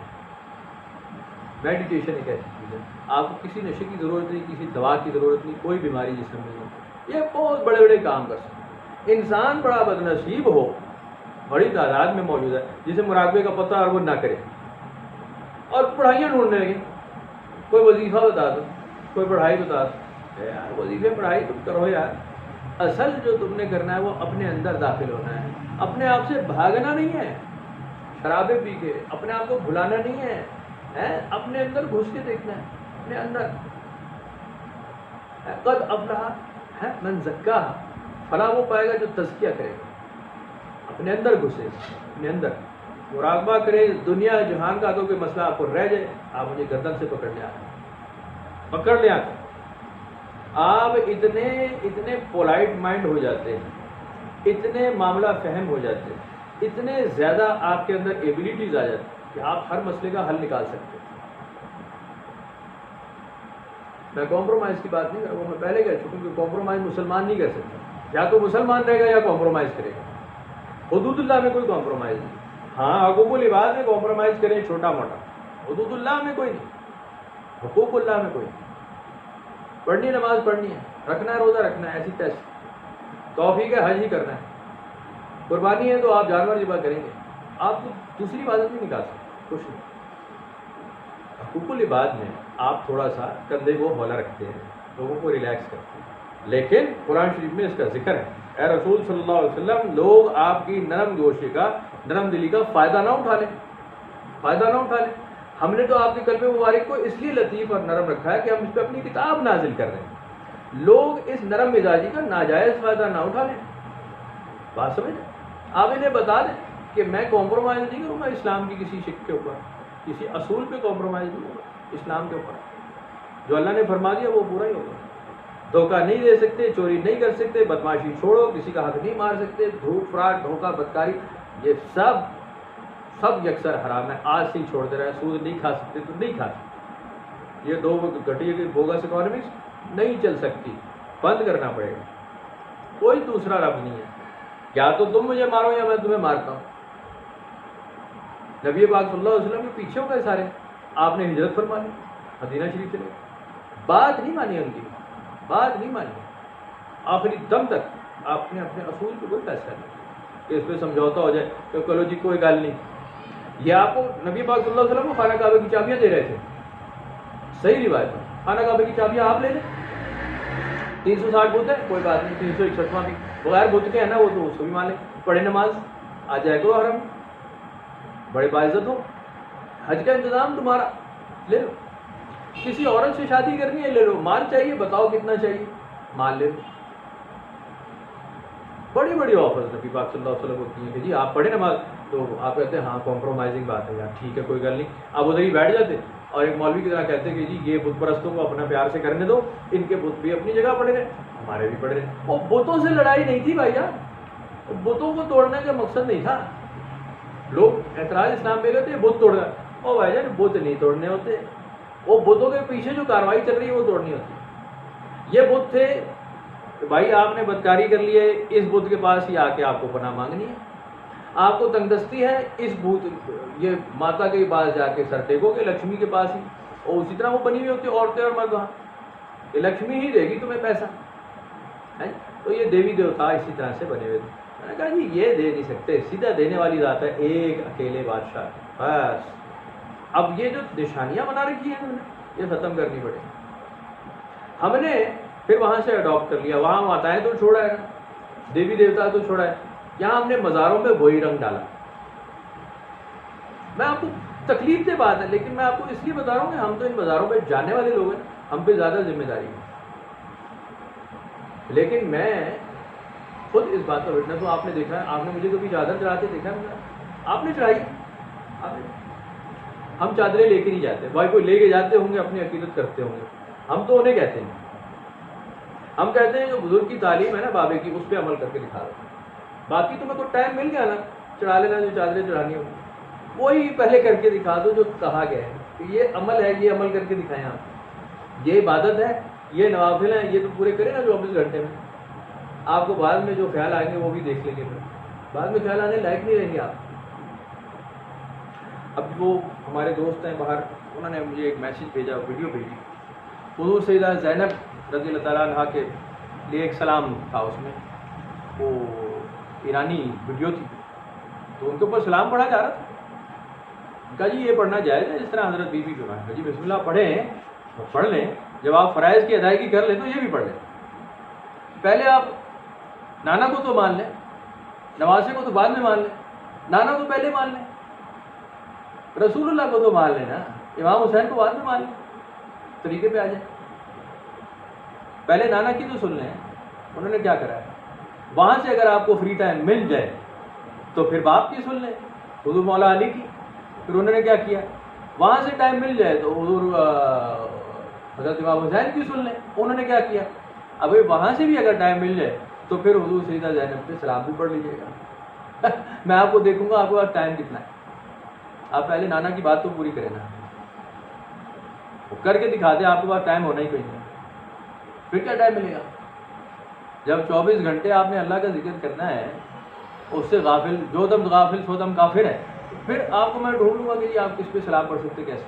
میڈیٹیشن ایک ایسی چیز ہے، آپ کو کسی نشے کی ضرورت نہیں، کسی دوا کی ضرورت نہیں، کوئی بیماری جسم میں نہیں. یہ بہت بڑے بڑے کام کر سکتے. انسان بڑا بدنصیب ہو، بڑی تعداد میں موجود ہے جسے مراقبے کا پتہ اور وہ نہ کرے اور پڑھائیاں ڈھونڈنے لگے. کوئی وظیفہ بتا دو، کوئی پڑھائی بتا دو. یار وظیفے پڑھائی تم کرو یار، اصل جو تم نے کرنا ہے وہ اپنے اندر داخل ہونا ہے، اپنے آپ سے بھاگنا نہیں ہے. شرابیں پی کے اپنے آپ کو بھلانا نہیں ہے، اپنے اندر گھس کے دیکھنا ہے. اپنے اندر قد افلح من زکاہا، فلاح وہ پائے گا جو تزکیہ کرے گا. اپنے اندر گھسے، اپنے اندر مراقبہ کرے. دنیا جہان کا اگر کوئی مسئلہ آپ کو رہ جائے، آپ مجھے گردن سے پکڑ لیا، پکڑ لیا. آپ اتنے پولائٹ مائنڈ ہو جاتے ہیں، اتنے معاملہ فہم ہو جاتے ہیں، اتنے زیادہ آپ کے اندر ایبلٹیز آ جاتی ہیں کہ آپ ہر مسئلے کا حل نکال سکتے ہیں. میں کمپرومائز کی بات نہیں کر رہا ہوں، میں پہلے کہہ چکا ہوں کہ کمپرومائز مسلمان نہیں کر سکتا. یا تو مسلمان رہے گا یا کمپرومائز کرے گا. حدود اللہ میں کوئی کمپرومائز نہیں. ہاں حقوق العباد میں کمپرومائز کریں چھوٹا موٹا، حدود اللہ میں کوئی نہیں، حقوق اللہ میں کوئی نہیں. پڑھنی نماز پڑھنی ہے، رکھنا ہے روزہ رکھنا ہے، ایسی ٹیسٹ توفیق ہے حج ہی کرنا ہے. قربانی ہے تو آپ جانور ذبح کریں گے، آپ کو دوسری عبادت نہیں نکال سکتے، کچھ نہیں. حقوق العباد میں آپ تھوڑا سا کندھے کو ہولا رکھتے ہیں، لوگوں کو ریلیکس کرتے ہیں. لیکن قرآن شریف میں اس کا ذکر ہے. اے رسول صلی اللہ علیہ وسلم، لوگ آپ کی نرم گوشے کا، نرم دلی کا فائدہ نہ اٹھا لیں، فائدہ نہ اٹھا لیں. ہم نے تو آپ کے قلب مبارک کو اس لیے لطیف اور نرم رکھا ہے کہ ہم اس پہ اپنی کتاب نازل کر رہے ہیں. لوگ اس نرم مزاجی کا ناجائز فائدہ نہ اٹھا لیں. بات سمجھ، آپ انہیں بتا دیں کہ میں کمپرومائز نہیں کروں گا اسلام کی کسی شک کے اوپر، کسی اصول پہ کمپرومائز نہیں ہوگا. اسلام کے اوپر جو اللہ نے فرما دیا وہ پورا ہی ہوگا. دھوکہ نہیں دے سکتے، چوری نہیں کر سکتے، بدماشی چھوڑو، کسی کا حق نہیں مار سکتے، جھوٹ فراڈ دھوکہ بدکاری یہ سب یکسر حرام ہے. آج سے ہی چھوڑ دے رہا ہے. سود نہیں کھا سکتے تو نہیں کھا سکتے. یہ دو گھٹیا کی بوگس اکانومکس نہیں چل سکتی، بند کرنا پڑے گا. کوئی دوسرا رب نہیں ہے، یا تو تم مجھے مارو یا میں تمہیں مارتا ہوں. نبی پاک صلی اللہ علیہ وسلم کے پیچھے ہو گئے سارے، آپ نے ہجرت فرما لی، مدینہ شریف چلے. بات نہیں مانی ان کی، بات نہیں مانی. آخری دم تک آپ نے اپنے اصول پہ کوئی فیصلہ نہیں کہ اس پہ سمجھوتا ہو جائے کہ چلو جی کوئی گل نہیں. یہ آپ کو نبی پاک صلی اللہ علیہ وسلم کو خانہ کعبہ کی چابیاں دے رہے تھے. صحیح روایت ہے، خانہ کعبہ کی چابیاں آپ لے لیں. 360 بت ہے کوئی بات نہیں، 361واں بھی بغیر بت کے ہے نا، وہ تو اس کو بھی مان لیں. پڑھے نماز، آ جائے گا حرم، بڑے باعزت ہو. حج کا انتظام تمہارا، لے لو. کسی عورت سے شادی کرنی ہے، لے لو. مال چاہیے، بتاؤ کتنا چاہیے، مال لے لو. بڑی بڑی آفرز نبی پاک صلی اللہ علیہ وسلم کو کی ہیں کہ جی آپ پڑھے نماز، تو آپ کہتے ہیں ہاں کمپرومائزنگ بات ہے یار، ٹھیک ہے کوئی گل نہیں. آپ ادھر ہی بیٹھ جاتے اور ایک مولوی کی طرح کہتے کہ جی یہ بت پرستوں کو اپنا پیار سے کرنے دو، ان کے بت بھی اپنی جگہ پڑے رہے، ہمارے بھی پڑے رہے. وہ بتوں سے لڑائی نہیں تھی بھائی جان، بتوں کو توڑنے کا مقصد نہیں تھا. لوگ اعتراض اسلام پہ کہتے ہیں بت توڑ گئے. او بھائی جان بت نہیں توڑنے ہوتے، وہ بتوں کے پیچھے جو کاروائی چل رہی ہے وہ توڑنی ہوتی. یہ بت تھے کہ بھائی آپ نے بدکاری کر لی ہے، اس بت کے پاس ہی آ کے آپ کو پناہ مانگنی ہے. آپ کو تنگ دستی ہے، اس بت یہ ماتا کے پاس جا کے سر ٹیکو گے، لکشمی کے پاس ہی. اور اسی طرح وہ بنی ہوئی ہوتی عورتیں اور مرد وہاں کہ لکشمی ہی دے گی تمہیں پیسہ. تو یہ دیوی دیوتا اسی طرح سے بنے ہوئے تھے. میں نے کہا جی یہ دے نہیں سکتے، سیدھا دینے والی ذات ہے ایک اکیلے بادشاہ بس. اب یہ جو نشانیاں بنا رکھی ہیں یہ ختم کرنی پڑے. ہم نے پھر وہاں سے اڈاپٹ کر لیا، وہاں ماتائیں تو چھوڑا ہے، دیوی دیوتا تو چھوڑا ہے، یہاں ہم نے مزاروں پہ وہی رنگ ڈالا. میں آپ کو تکلیف دہ بات ہے لیکن میں آپ کو اس لیے بتا رہا ہوں کہ ہم تو ان مزاروں پہ جانے والے لوگ ہیں، ہم پہ زیادہ ذمہ داری ہے. لیکن میں خود اس بات کا وٹنس ہوں. آپ نے دیکھا ہے، آپ نے مجھے کبھی چادر چڑھاتے دیکھا ہے؟ آپ نے چڑھائی؟ ہم چادریں لے کے نہیں جاتے. بھائی کوئی لے کے جاتے ہوں گے اپنی عقیدت کرتے ہوں گے، ہم تو انہیں کہتے ہیں. ہم کہتے ہیں جو بزرگ کی تعلیم ہے نا بابے کی، اس پہ عمل کر کے دکھا دو. باقی تمہیں کوئی ٹائم مل گیا نا چڑھا لینا جو چادریں چڑھانی ہوگی، وہی پہلے کر کے دکھا دو جو کہا گیا ہے کہ یہ عمل ہے، یہ عمل کر کے دکھائیں آپ. یہ عبادت ہے، یہ نوافل ہیں، یہ تو پورے کریں نا 24 گھنٹے میں. آپ کو بعد میں جو خیال آئیں گے وہ بھی دیکھ لیں گے، پھر بعد میں خیال آنے لائق نہیں رہیں گے آپ. اب وہ ہمارے دوست ہیں باہر، انہوں نے مجھے ایک میسج بھیجا، ویڈیو بھیجی. حضور سیدہ زینب رضی اللہ تعالیٰ عنہ کے لیے ایک سلام تھا اس میں، وہ ایرانی ویڈیو تھی، تو ان کے اوپر سلام پڑھا جا رہا تھا. کہا جی یہ پڑھنا جائز ہے جس طرح حضرت بی بی جو ہے. جی بسم اللہ پڑھیں، پڑھ لیں، جب آپ فرائض کی ادائیگی کر لیں تو یہ بھی پڑھ لیں. پہلے آپ نانا کو تو مان لیں، نواسے کو تو بعد میں مان لیں، نانا کو پہلے مان لیں، رسول اللہ کو تو مان لیں نا، امام حسین کو بعد میں مان لیں، طریقے پہ آ جائیں. پہلے نانا کی تو سن لیں، انہوں نے کیا کرا ہے. وہاں سے اگر آپ کو فری ٹائم مل جائے تو پھر باپ کی سن لیں، حضور مولا علی کی. پھر انہوں نے کیا کیا، وہاں سے ٹائم مل جائے تو حضور حضرت امام حسین کی سن لیں، انہوں نے کیا کیا. اب وہاں سے بھی اگر ٹائم مل جائے تو پھر حضور سیدہ زینب پہ سلام بھی پڑھ لیجیے گا. میں آپ کو دیکھوں گا آپ کے پاس ٹائم کتنا ہے. آپ پہلے نانا کی بات تو پوری کریں نا، وہ کر کے دکھا دیں، آپ کے پاس ٹائم ہونا ہی کہیں. پھر کیا ٹائم ملے گا جب 24 گھنٹے آپ نے اللہ کا ذکر کرنا ہے. اس سے غافل، جو دم غافل سو دم کافر ہے. پھر آپ کو میں ڈھونڈ لوں گا کہ جی آپ کس پہ سلام پڑھ سکتے کیسے.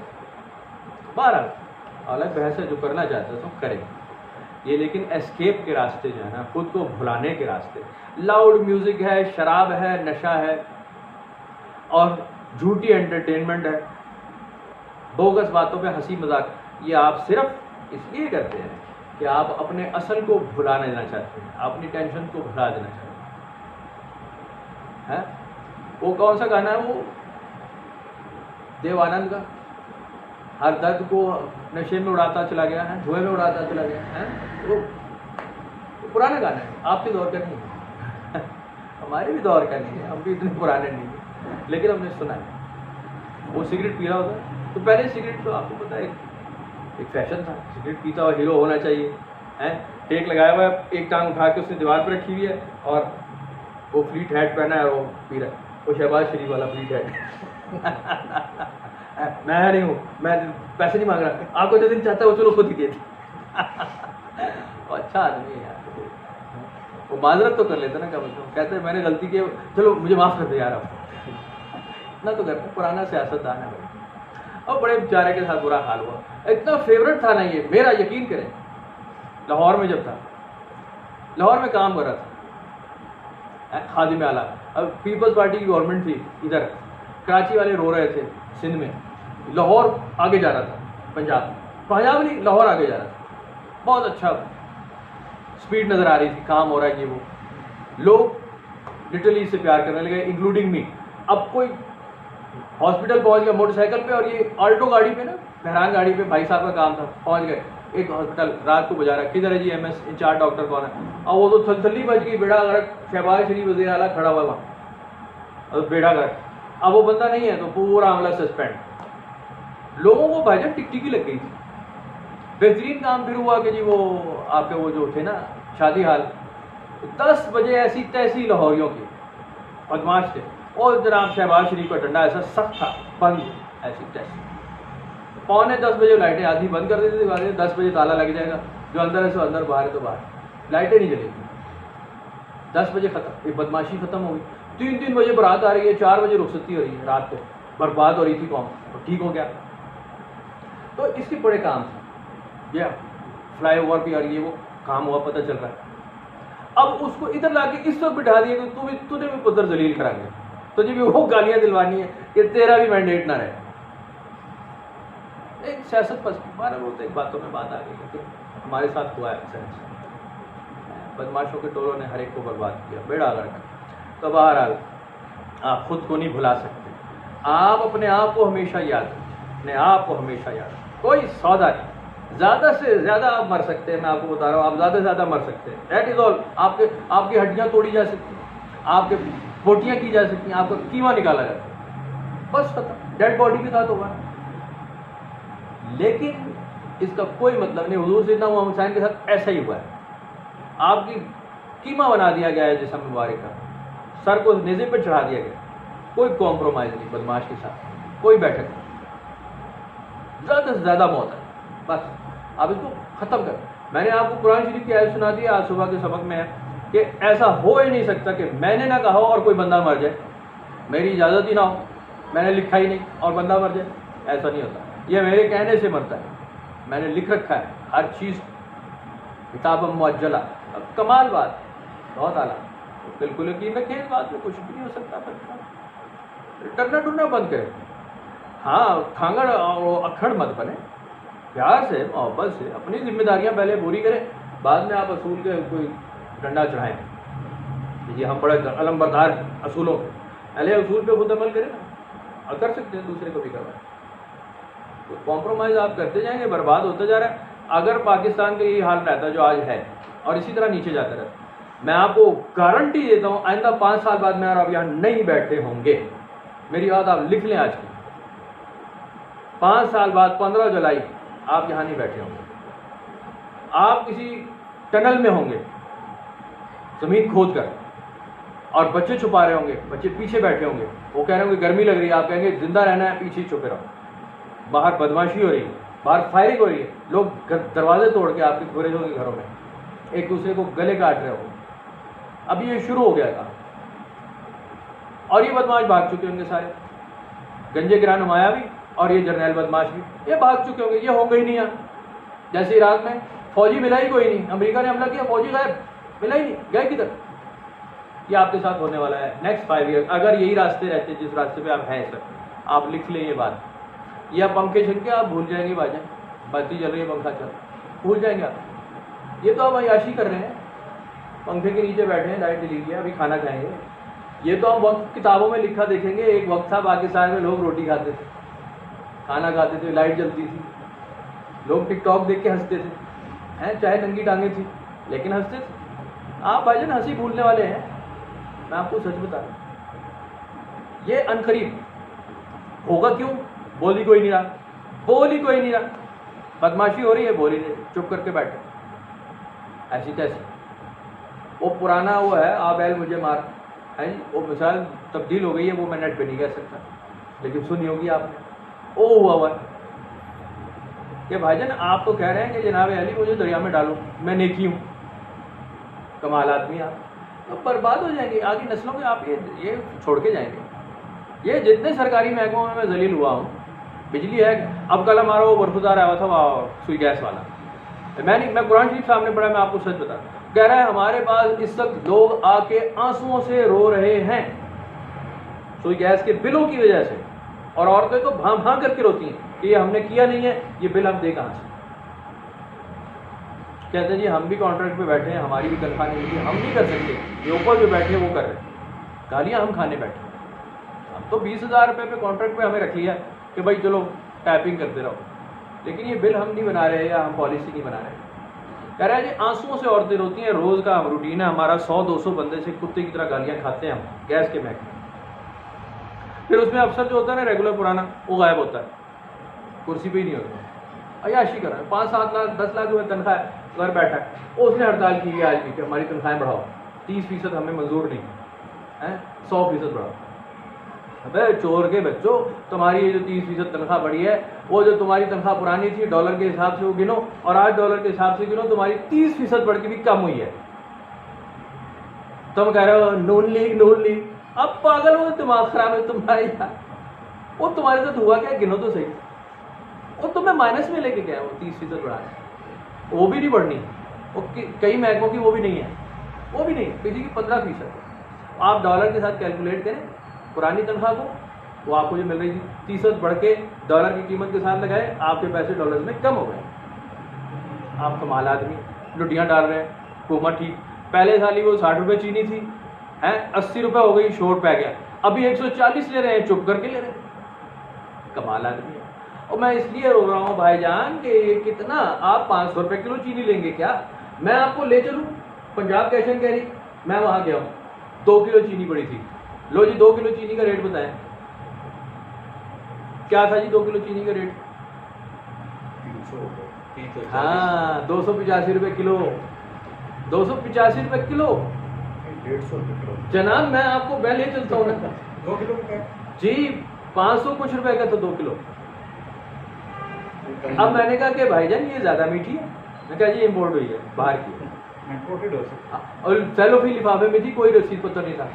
بہرحال الگ بحث ہے، جو کرنا چاہتے ہیں تو کریں یہ، لیکن اسکیپ کے راستے جو ہے نا، خود کو بھلانے کے راستے، لاؤڈ میوزک ہے، شراب ہے، نشہ ہے اور جھوٹی انٹرٹینمنٹ ہے، بوگس باتوں پہ ہنسی مذاق، یہ آپ صرف اس لیے کرتے ہیں کہ آپ اپنے اصل کو بھلا دینا چاہتے ہیں، اپنی ٹینشن کو بھلا دینا چاہتے ہیں. وہ کون سا گانا ہے، وہ دیو آنند کا، ہر درد کو نشے میں اڑاتا چلا گیا ہے، دھوئے میں اڑاتا چلا گیا ہے. وہ پرانا گانا ہے، آپ کے دور کا نہیں ہے، ہمارے بھی دور کا نہیں ہے، ہم بھی اتنے پرانے نہیں ہیں، لیکن ہم نے سنا ہے. وہ سگریٹ پی رہا ہوتا، تو پہلے سگریٹ تو آپ کو پتا ہے ایک فیشن تھا، سگریٹ پیتا ہوا ہیرو ہونا چاہیے. ٹیک لگایا ہوا ہے، ایک ٹانگ اٹھا کے اس نے دیوار پہ رکھی ہوئی ہے اور وہ فلیٹ ہیٹ پہنا ہے اور وہ پی رہا ہے. وہ شہباز شریف والا فلیٹ ہیٹ. میں نہیں ہوں، میں پیسے نہیں مانگ رہا، آپ کو جو دن چاہتا ہے وہ چلو خود ہی دے دیں. اچھا آدمی ہے یار، وہ معذرت تو کر لیتا نا، کم از کم کہتے ہیں میں نے غلطی کی، چلو مجھے معاف کر دے یار. آپ اتنا تو کرتے، پرانا سیاستدان ہے بھائی. اور بڑے بیچارے کے ساتھ برا حال ہوا، اتنا فیوریٹ تھا نا یہ میرا، یقین کریں. لاہور میں جب تھا، لاہور میں کام کر رہا تھا خادم اعلیٰ. اب پیپلز پارٹی کی گورنمنٹ تھی ادھر، کراچی والے رو رہے تھے سندھ میں، لاہور آگے جا رہا تھا، پنجاب نہیں، لاہور آگے جا رہا تھا. بہت اچھا اسپیڈ نظر آ رہی تھی، کام ہو رہا ہے یہ وہ. لوگ لٹرلی اس سے پیار کرنے لگے انکلوڈنگ می. اب کوئی ہاسپٹل پہنچ گیا موٹر سائیکل پہ، اور یہ آلٹو گاڑی پہ نا، بحران گاڑی پہ، بھائی صاحب کا کام تھا، پہنچ گئے ایک ہاسپٹل. رات کو بجا رہا ہے، کدھر ہے جی ایم ایس انچارج ڈاکٹر کون ہے. اور وہ تو تھلتھلی بج گئی، بیڑا غرق. شہباز شریف وزیر اعلیٰ کھڑا ہوا وہاں، بیڑا غرق. اب وہ بندہ نہیں ہے تو پورا عملہ سسپینڈ. لوگوں کو بھائی جان ٹکٹکی لگ گئی تھی. بہترین کام پھر ہوا کہ جی وہ آپ کے وہ جو تھے نا شادی حال، 10 بجے ایسی تیسی لاہوریوں کی بدماش تھے. اور جناب شہباز شریف کا ڈنڈا ایسا سخت تھا، بند ایسی تیسی. 9:45 لائٹیں آدھی بند کر دیتی تھی، 10 بجے تالا لگ جائے گا، جو اندر ہے سو اندر، باہر ہے تو باہر. لائٹیں نہیں جلے گی. 10 بجے ختم، یہ بدماشی ختم ہو گئی. 3 بجے برات آ رہی ہے، 4 بجے رخصتی ہو رہی ہے. رات کو برباد ہو رہی تھی قوم، اور ٹھیک ہو گیا. تو اس کے بڑے کام تھے. یہ فلائی اوور پہ، اور یہ وہ کام ہوا، پتہ چل رہا ہے. اب اس کو ادھر لا کے اس وقت بٹھا دیا کہ تجھے بھی پدر ذلیل کریں گے، تجھے بھی وہ گالیاں دلوانی ہے کہ تیرا بھی مینڈیٹ نہ رہے. ایک سیاست پس ہمارا وہ تو ایک باتوں میں بات آ گئی، لیکن ہمارے ساتھ ہوا ہے. بدماشوں کے ٹولوں نے ہر ایک کو برباد کیا، بیڑا غرق. تو بہرحال آپ خود کو نہیں بھلا سکتے. آپ اپنے آپ کو ہمیشہ یاد رکھیں، اپنے آپ کو ہمیشہ یاد رکھیں. کوئی سودا نہیں. زیادہ سے زیادہ آپ مر سکتے ہیں، میں آپ کو بتا رہا ہوں، آپ زیادہ سے زیادہ مر سکتے ہیں. دیٹ از آل. آپ کی ہڈیاں توڑی جا سکتی ہیں، آپ کے بوٹیاں کی جا سکتی ہیں، آپ کا کیما نکالا جاتا ہے، بس ختم. ڈیڈ باڈی کے ساتھ ہوگا. لیکن اس کا کوئی مطلب نہیں. حضور سیدنا محمد حسین کے ساتھ ایسا ہی ہوا ہے. آپ کی کیما بنا دیا گیا ہے جسم مبارک کا، سر کو نیزے پہ چڑھا دیا گیا. کوئی کمپرومائز نہیں بدماش کے ساتھ، کوئی بیٹھک نہیں. زیادہ سے زیادہ موت ہے، بس آپ اس کو ختم کریں. میں نے آپ کو قرآن شریف کی آیت سنا دی آج صبح کے سبق میں ہے کہ ایسا ہو ہی نہیں سکتا کہ میں نے نہ کہا ہو اور کوئی بندہ مر جائے، میری اجازت ہی نہ ہو، میں نے لکھا ہی نہیں اور بندہ مر جائے. ایسا نہیں ہوتا. یہ میرے کہنے سے مرتا ہے. میں نے لکھ رکھا ہے ہر چیز، کتاب معجلہ. اب کمال بات بہت اعلیٰ، بالکل یقین رکھیں اس بات میں، کچھ بھی نہیں ہو سکتا. ٹرنا ٹرنا بند کریں. ہاں کھانگڑ اور اکھڑ مت بنے، پیار سے محبت سے اپنی ذمہ داریاں پہلے پوری کریں، بعد میں آپ اصول کے کوئی ڈنڈا چڑھائیں. یہ ہم بڑے علم بردار ہیں اصولوں کے، پہلے اصول پہ خود عمل کریں نا، اور کر سکتے ہیں دوسرے کو بھی کروائیں. تو کمپرومائز آپ کرتے جائیں گے، برباد ہوتا جا رہا ہے. اگر پاکستان کا یہی حال رہتا جو آج ہے اور اسی طرح نیچے جاتا رہتا، میں آپ کو گارنٹی دیتا ہوں آئندہ 5 سال بعد میں اور آپ یہاں نہیں بیٹھے ہوں گے. میری بات آپ لکھ لیں آج کی، 5 سال بعد 15 جولائی آپ یہاں نہیں بیٹھے ہوں گے، آپ کسی ٹنل میں ہوں گے زمین کھود کر، اور بچے چھپا رہے ہوں گے، بچے پیچھے بیٹھے ہوں گے، وہ کہہ رہے ہوں گے گرمی لگ رہی ہے، آپ کہیں گے زندہ رہنا ہے پیچھے چھپے رہو. باہر بدماشی ہو رہی ہے، باہر فائرنگ ہو رہی ہے، لوگ دروازے توڑ کے آپ کے گھروں کے گھروں میں ایک دوسرے کو گلے کاٹ رہے ہوں. ابھی یہ شروع ہو گیا تھا اور یہ بدماش بھاگ چکے ہوں گے سارے، گنجے گرا نمایاں بھی اور یہ جرنیل بدماش بھی، یہ بھاگ چکے ہوں گے، یہ ہوں گے ہی نہیں. یہاں جیسے عراق میں فوجی ملا ہی کوئی نہیں، امریکہ نے حملہ کیا فوجی غائب، ملا ہی نہیں، گئے کدھر. یہ آپ کے ساتھ ہونے والا ہے نیکسٹ 5 ایئر اگر یہی راستے رہتے جس راستے پہ آپ ہیں سر. آپ لکھ لیں یہ بات، یہ آپ پنکھے چھنکے آپ بھول جائیں گے بھائی، بتی چل رہی ہے پنکھا چل بھول جائیں گے آپ. یہ تو آپ عیاشی کر رہے ہیں، پنکھے کے نیچے بیٹھے ہیں، لائٹ چلی گئی ابھی کھانا کھائیں گے. یہ تو ہم وقت کتابوں میں لکھا دیکھیں گے، ایک وقت تھا پاکستان میں لوگ روٹی کھاتے تھے، کھانا کھاتے تھے، لائٹ جلتی تھی، لوگ ٹک ٹاک دیکھ کے ہنستے تھے، چاہے ننگی ٹانگیں تھی لیکن ہنستے تھے. آپ بھائی جان ہنسی بھولنے والے ہیں، میں آپ کو سچ بتا رہا ہوں. یہ عنقریب ہوگا. کیوں؟ بول ہی کوئی نہیں رہا، بول ہی کوئی نہیں رہا، بدماشی ہو رہی ہے، بول ہی نہیں، چپ کر کے بیٹھے ایسی تیسی. وہ پرانا وہ ہے آ بیل مجھے مار ہے جی، وہ مثال تبدیل ہو گئی ہے، وہ میں نیٹ پہ نہیں کہہ سکتا لیکن سنی ہوگی آپ نے. او ہوا ہوا کہ بھائی جان آپ تو کہہ رہے ہیں کہ جناب علی مجھے دریا میں ڈالو، میں نیکی ہوں، کمال آدمی آپ، تو برباد ہو جائیں گے آگے نسلوں کے. آپ یہ چھوڑ کے جائیں گے. یہ جتنے سرکاری محکموں میں ذلیل ہوا ہوں، بجلی ہے. اب کل ہمارا وہ برفدار آیا تھا وہ سوئی گیس والا، میں قرآن شریف سامنے پڑھا، میں آپ کو سچ بتا رہا ہوں، کہہ رہا ہے ہمارے پاس اس وقت لوگ آ کے آنسوؤں سے رو رہے ہیں سوئی گیس کے بلوں کی وجہ سے، اور عورتیں تو بھاں بھاں کر کے روتی ہیں کہ یہ ہم نے کیا نہیں ہے، یہ بل ہم دے کہاں سے. کہتے ہیں جی ہم بھی کانٹریکٹ پہ بیٹھے ہیں، ہماری بھی تنخواہ نہیں ملتی، ہم نہیں کر سکتے، یہ اوپر جو بیٹھے ہیں وہ کر رہے ہیں، گالیاں ہم کھانے بیٹھے. ہم تو 20,000 روپے پہ کانٹریکٹ پہ ہمیں رکھ لیا کہ بھائی چلو ٹائپنگ کرتے رہو، لیکن یہ بل ہم نہیں بنا رہے یا ہم پالیسی نہیں بنا رہے. کہہ رہا ہے جی آنسوؤں سے عورتیں روتی ہیں، روز کا روٹین ہے ہمارا، 100-200 بندے سے کتے کی طرح گالیاں کھاتے ہیں ہم گیس کے محکمے. پھر اس میں افسر جو ہوتا ہے نا ریگولر پرانا، وہ غائب ہوتا ہے، کرسی پہ ہی نہیں ہوتا، عیاشی کر رہا ہے. 5-7 لاکھ 10 لاکھ روپے تنخواہ ہے، گھر بیٹھا ہے. اس نے ہڑتال کی ہے آج بھی کہ ہماری تنخواہیں بڑھاؤ، 30% ہمیں منظور نہیں ہے، 100% بڑھاؤ. ابے چور کے بچوں، تمہاری یہ جو 30% تنخواہ بڑھی ہے، وہ جو تمہاری تنخواہ پرانی تھی ڈالر کے حساب سے وہ گنو، اور آج ڈالر کے حساب سے گنو، تمہاری 30% بڑھ کے بھی کم ہوئی ہے. تم کہہ رہے ہو نون لیگ، اب پاگل ہو، دماغ خراب ہے تمہارے یار. وہ تمہارے ساتھ ہوا کیا گنو تو صحیح، وہ تمہیں مائنس میں لے کے گیا وہ 30% بڑھا ہے، وہ بھی نہیں بڑھنی. وہ کئی محکموں کی وہ بھی نہیں ہے، وہ بھی نہیں، کسی کی 15%. آپ ڈالر کے ساتھ کیلکولیٹ کریں پرانی تنخواہ کو، وہ آپ کو جو مل رہی تھی 30% بڑھ کے ڈالر کی قیمت کے ساتھ لگائے، آپ کے پیسے ڈالرز میں کم ہو گئے. آپ کمال آدمی، لٹیاں ڈال رہے ہیں. حکومت ٹھیک، پہلے سال ہی وہ 60 روپے چینی تھی، 80 روپے ہو گئی، شور پہ گیا، ابھی 140 لے رہے ہیں، چپ کر کے لے رہے ہیں. کمال آدمی ہے. اور میں اس لیے رو رہا ہوں بھائی جان کہ یہ کتنا، آپ 500 روپے کلو چینی لیں گے کیا؟ میں آپ کو لے چلوں پنجاب کیشن کہہ رہی، میں وہاں گیا ہوں، 2 کلو چینی پڑی تھی. لو جی 2 کلو چینی کا ریٹ بتائیں کیا تھا جی؟ 2 کلو چینی کا ریٹ 300، 285 روپے کلو، 285 روپے کلو. 150 روپے کلو جناب میں آپ کو میں لے چلتا ہوں نا 2 کلو کا جی، 500 کچھ روپے کا تو 2 کلو. اب میں نے کہا کہ بھائی جان یہ زیادہ میٹھی ہے، میں کہا جی امپورٹ ہوئی ہے باہر کی، امپورٹڈ ہو سکتا اور سیلوفی لفافے میں تھی، کوئی رسید پتر نہیں تھا.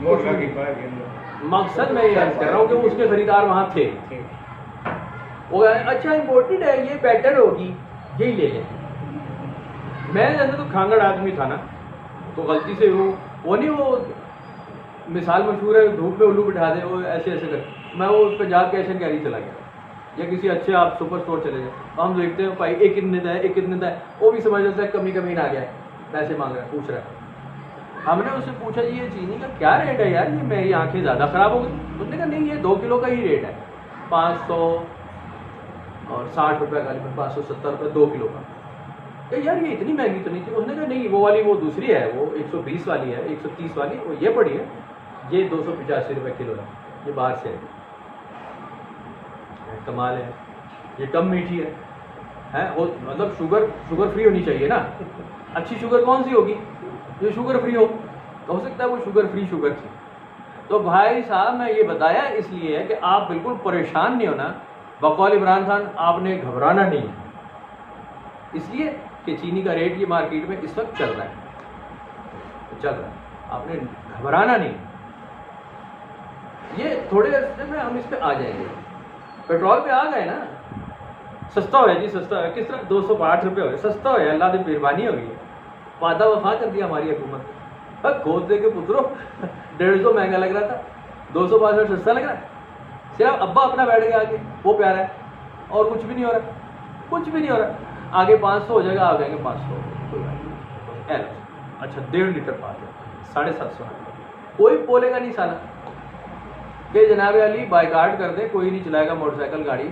مقصد میں یہ عرض کر رہا ہوں کہ اس کے خریدار وہاں تھے. وہ اچھا امپورٹڈ ہے، یہ بیٹر ہوگی، یہی لے لیں. میں جیسے تو کھانگڑ آدمی تھا نا، تو غلطی سے وہ نہیں، وہ مثال مشہور ہے دھوپ میں الو بٹھا دے، وہ ایسے ایسے کر، میں وہ پنجاب کیش اینڈ کیری چلا گیا، یا کسی اچھے آپ سپر اسٹور چلے جائیں، ہم دیکھتے ہیں بھائی ایک کتنے کا ہے، ایک کتنے کا ہے، وہ بھی سمجھ لیتا ہے کمی کمی نہ آ گیا ہے، پیسے مانگ رہا ہے، پوچھ رہا ہے۔ ہم نے اس سے پوچھا جی یہ چینی کا کیا ریٹ ہے یار، یہ میری آنکھیں زیادہ خراب ہو گئی۔ اس نے کہا نہیں یہ 2 کلو کا ہی ریٹ ہے، 560 روپے کا، 570 روپے 2 کلو کا۔ کہ یار یہ اتنی مہنگی تو نہیں تھی۔ اس نے کہا نہیں وہ والی وہ دوسری ہے، وہ 120 والی ہے، 130 والی وہ یہ پڑی ہے، یہ 285 روپے کلو ہے، یہ باہر سے ہے۔ کمال ہے، یہ کم میٹھی ہے، مطلب شوگر فری ہونی چاہیے نا، اچھی شوگر کون سی ہوگی جو شوگر فری ہو سکتا ہے وہ شوگر فری شوگر تھی۔ تو بھائی صاحب میں یہ بتایا اس لیے ہے کہ آپ بالکل پریشان نہیں ہونا، بقول عمران خان آپ نے گھبرانا نہیں، اس لیے کہ چینی کا ریٹ یہ مارکیٹ میں اس وقت چل رہا ہے، آپ نے گھبرانا نہیں۔ یہ تھوڑے عرصے میں ہم اس پہ آ جائیں گے، پیٹرول پہ آ گئے نا، سستا ہو ہے جی، سستا ہے، کس طرح 208 روپے ہوئے، سستا ہو ہے، اللہ کی مہربانی ہوگی، وعدہ وفا کر دیا ہماری حکومت، کھود دے کے پترو 150 مہنگا لگ رہا تھا، 262 سستا لگ رہا ہے، صرف ابا اپنا بیٹھ گیا آگے، وہ پیارا ہے، اور کچھ بھی نہیں ہو رہا، کچھ بھی نہیں ہو رہا، آگے 500 ہو جائے گا، آ جائیں گے 500، کوئی بات نہیں، اچھا 1.5 لیٹر پاس ہے 750، کوئی بولے گا نہیں سالا کہ جناب علی بائیکاٹ کر دیں، کوئی نہیں چلائے گا موٹر سائیکل گاڑی،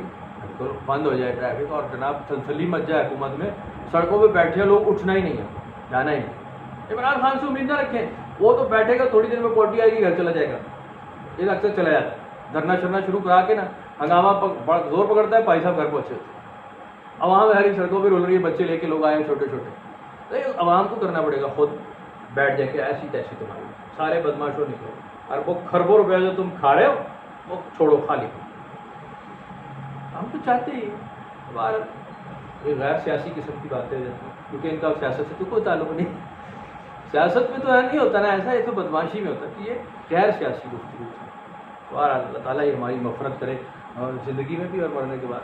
بند ہو جائے ٹریفک، اور جناب تسلی مچ جائے حکومت میں، سڑکوں پہ بیٹھے لوگ اٹھنا ہی نہیں ہے، جانا ہی نہیں۔ عمران خان سے امید نہ رکھیں، وہ تو بیٹھے گا، تھوڑی دیر میں پوٹی آئے گی، گھر چلا جائے گا، یہ اکثر چلا جاتا ہے، دھرنا شرنا شروع کرا کے نا ہنگامہ زور پکڑتا ہے، بھائی صاحب گھر پہنچے، عوام ہری سڑکوں پہ رول رہی ہے، بچے لے کے لوگ آئے ہیں چھوٹے چھوٹے، عوام کو کرنا پڑے گا، خود بیٹھ جائے کہ ایسی تیسی تمہاری، سارے بدماشوں نکلو، اور وہ کھربوں روپیہ جو تم کھا رہے ہو وہ چھوڑو، خالی۔ ہم تو چاہتے ہی یہ غیر سیاسی قسم کی باتیں ہو جاتی ہیں، کیونکہ ان کا سیاست سے تو کوئی تعلق نہیں، سیاست میں تو نہیں ہوتا نا ایسا، یہ تو بدماشی میں ہوتا ہے، کہ یہ غیر سیاسی گفتگو ہے۔ تو اللہ تعالیٰ یہ ہماری مغفرت کرے، اور زندگی میں بھی اور مرنے کے بعد۔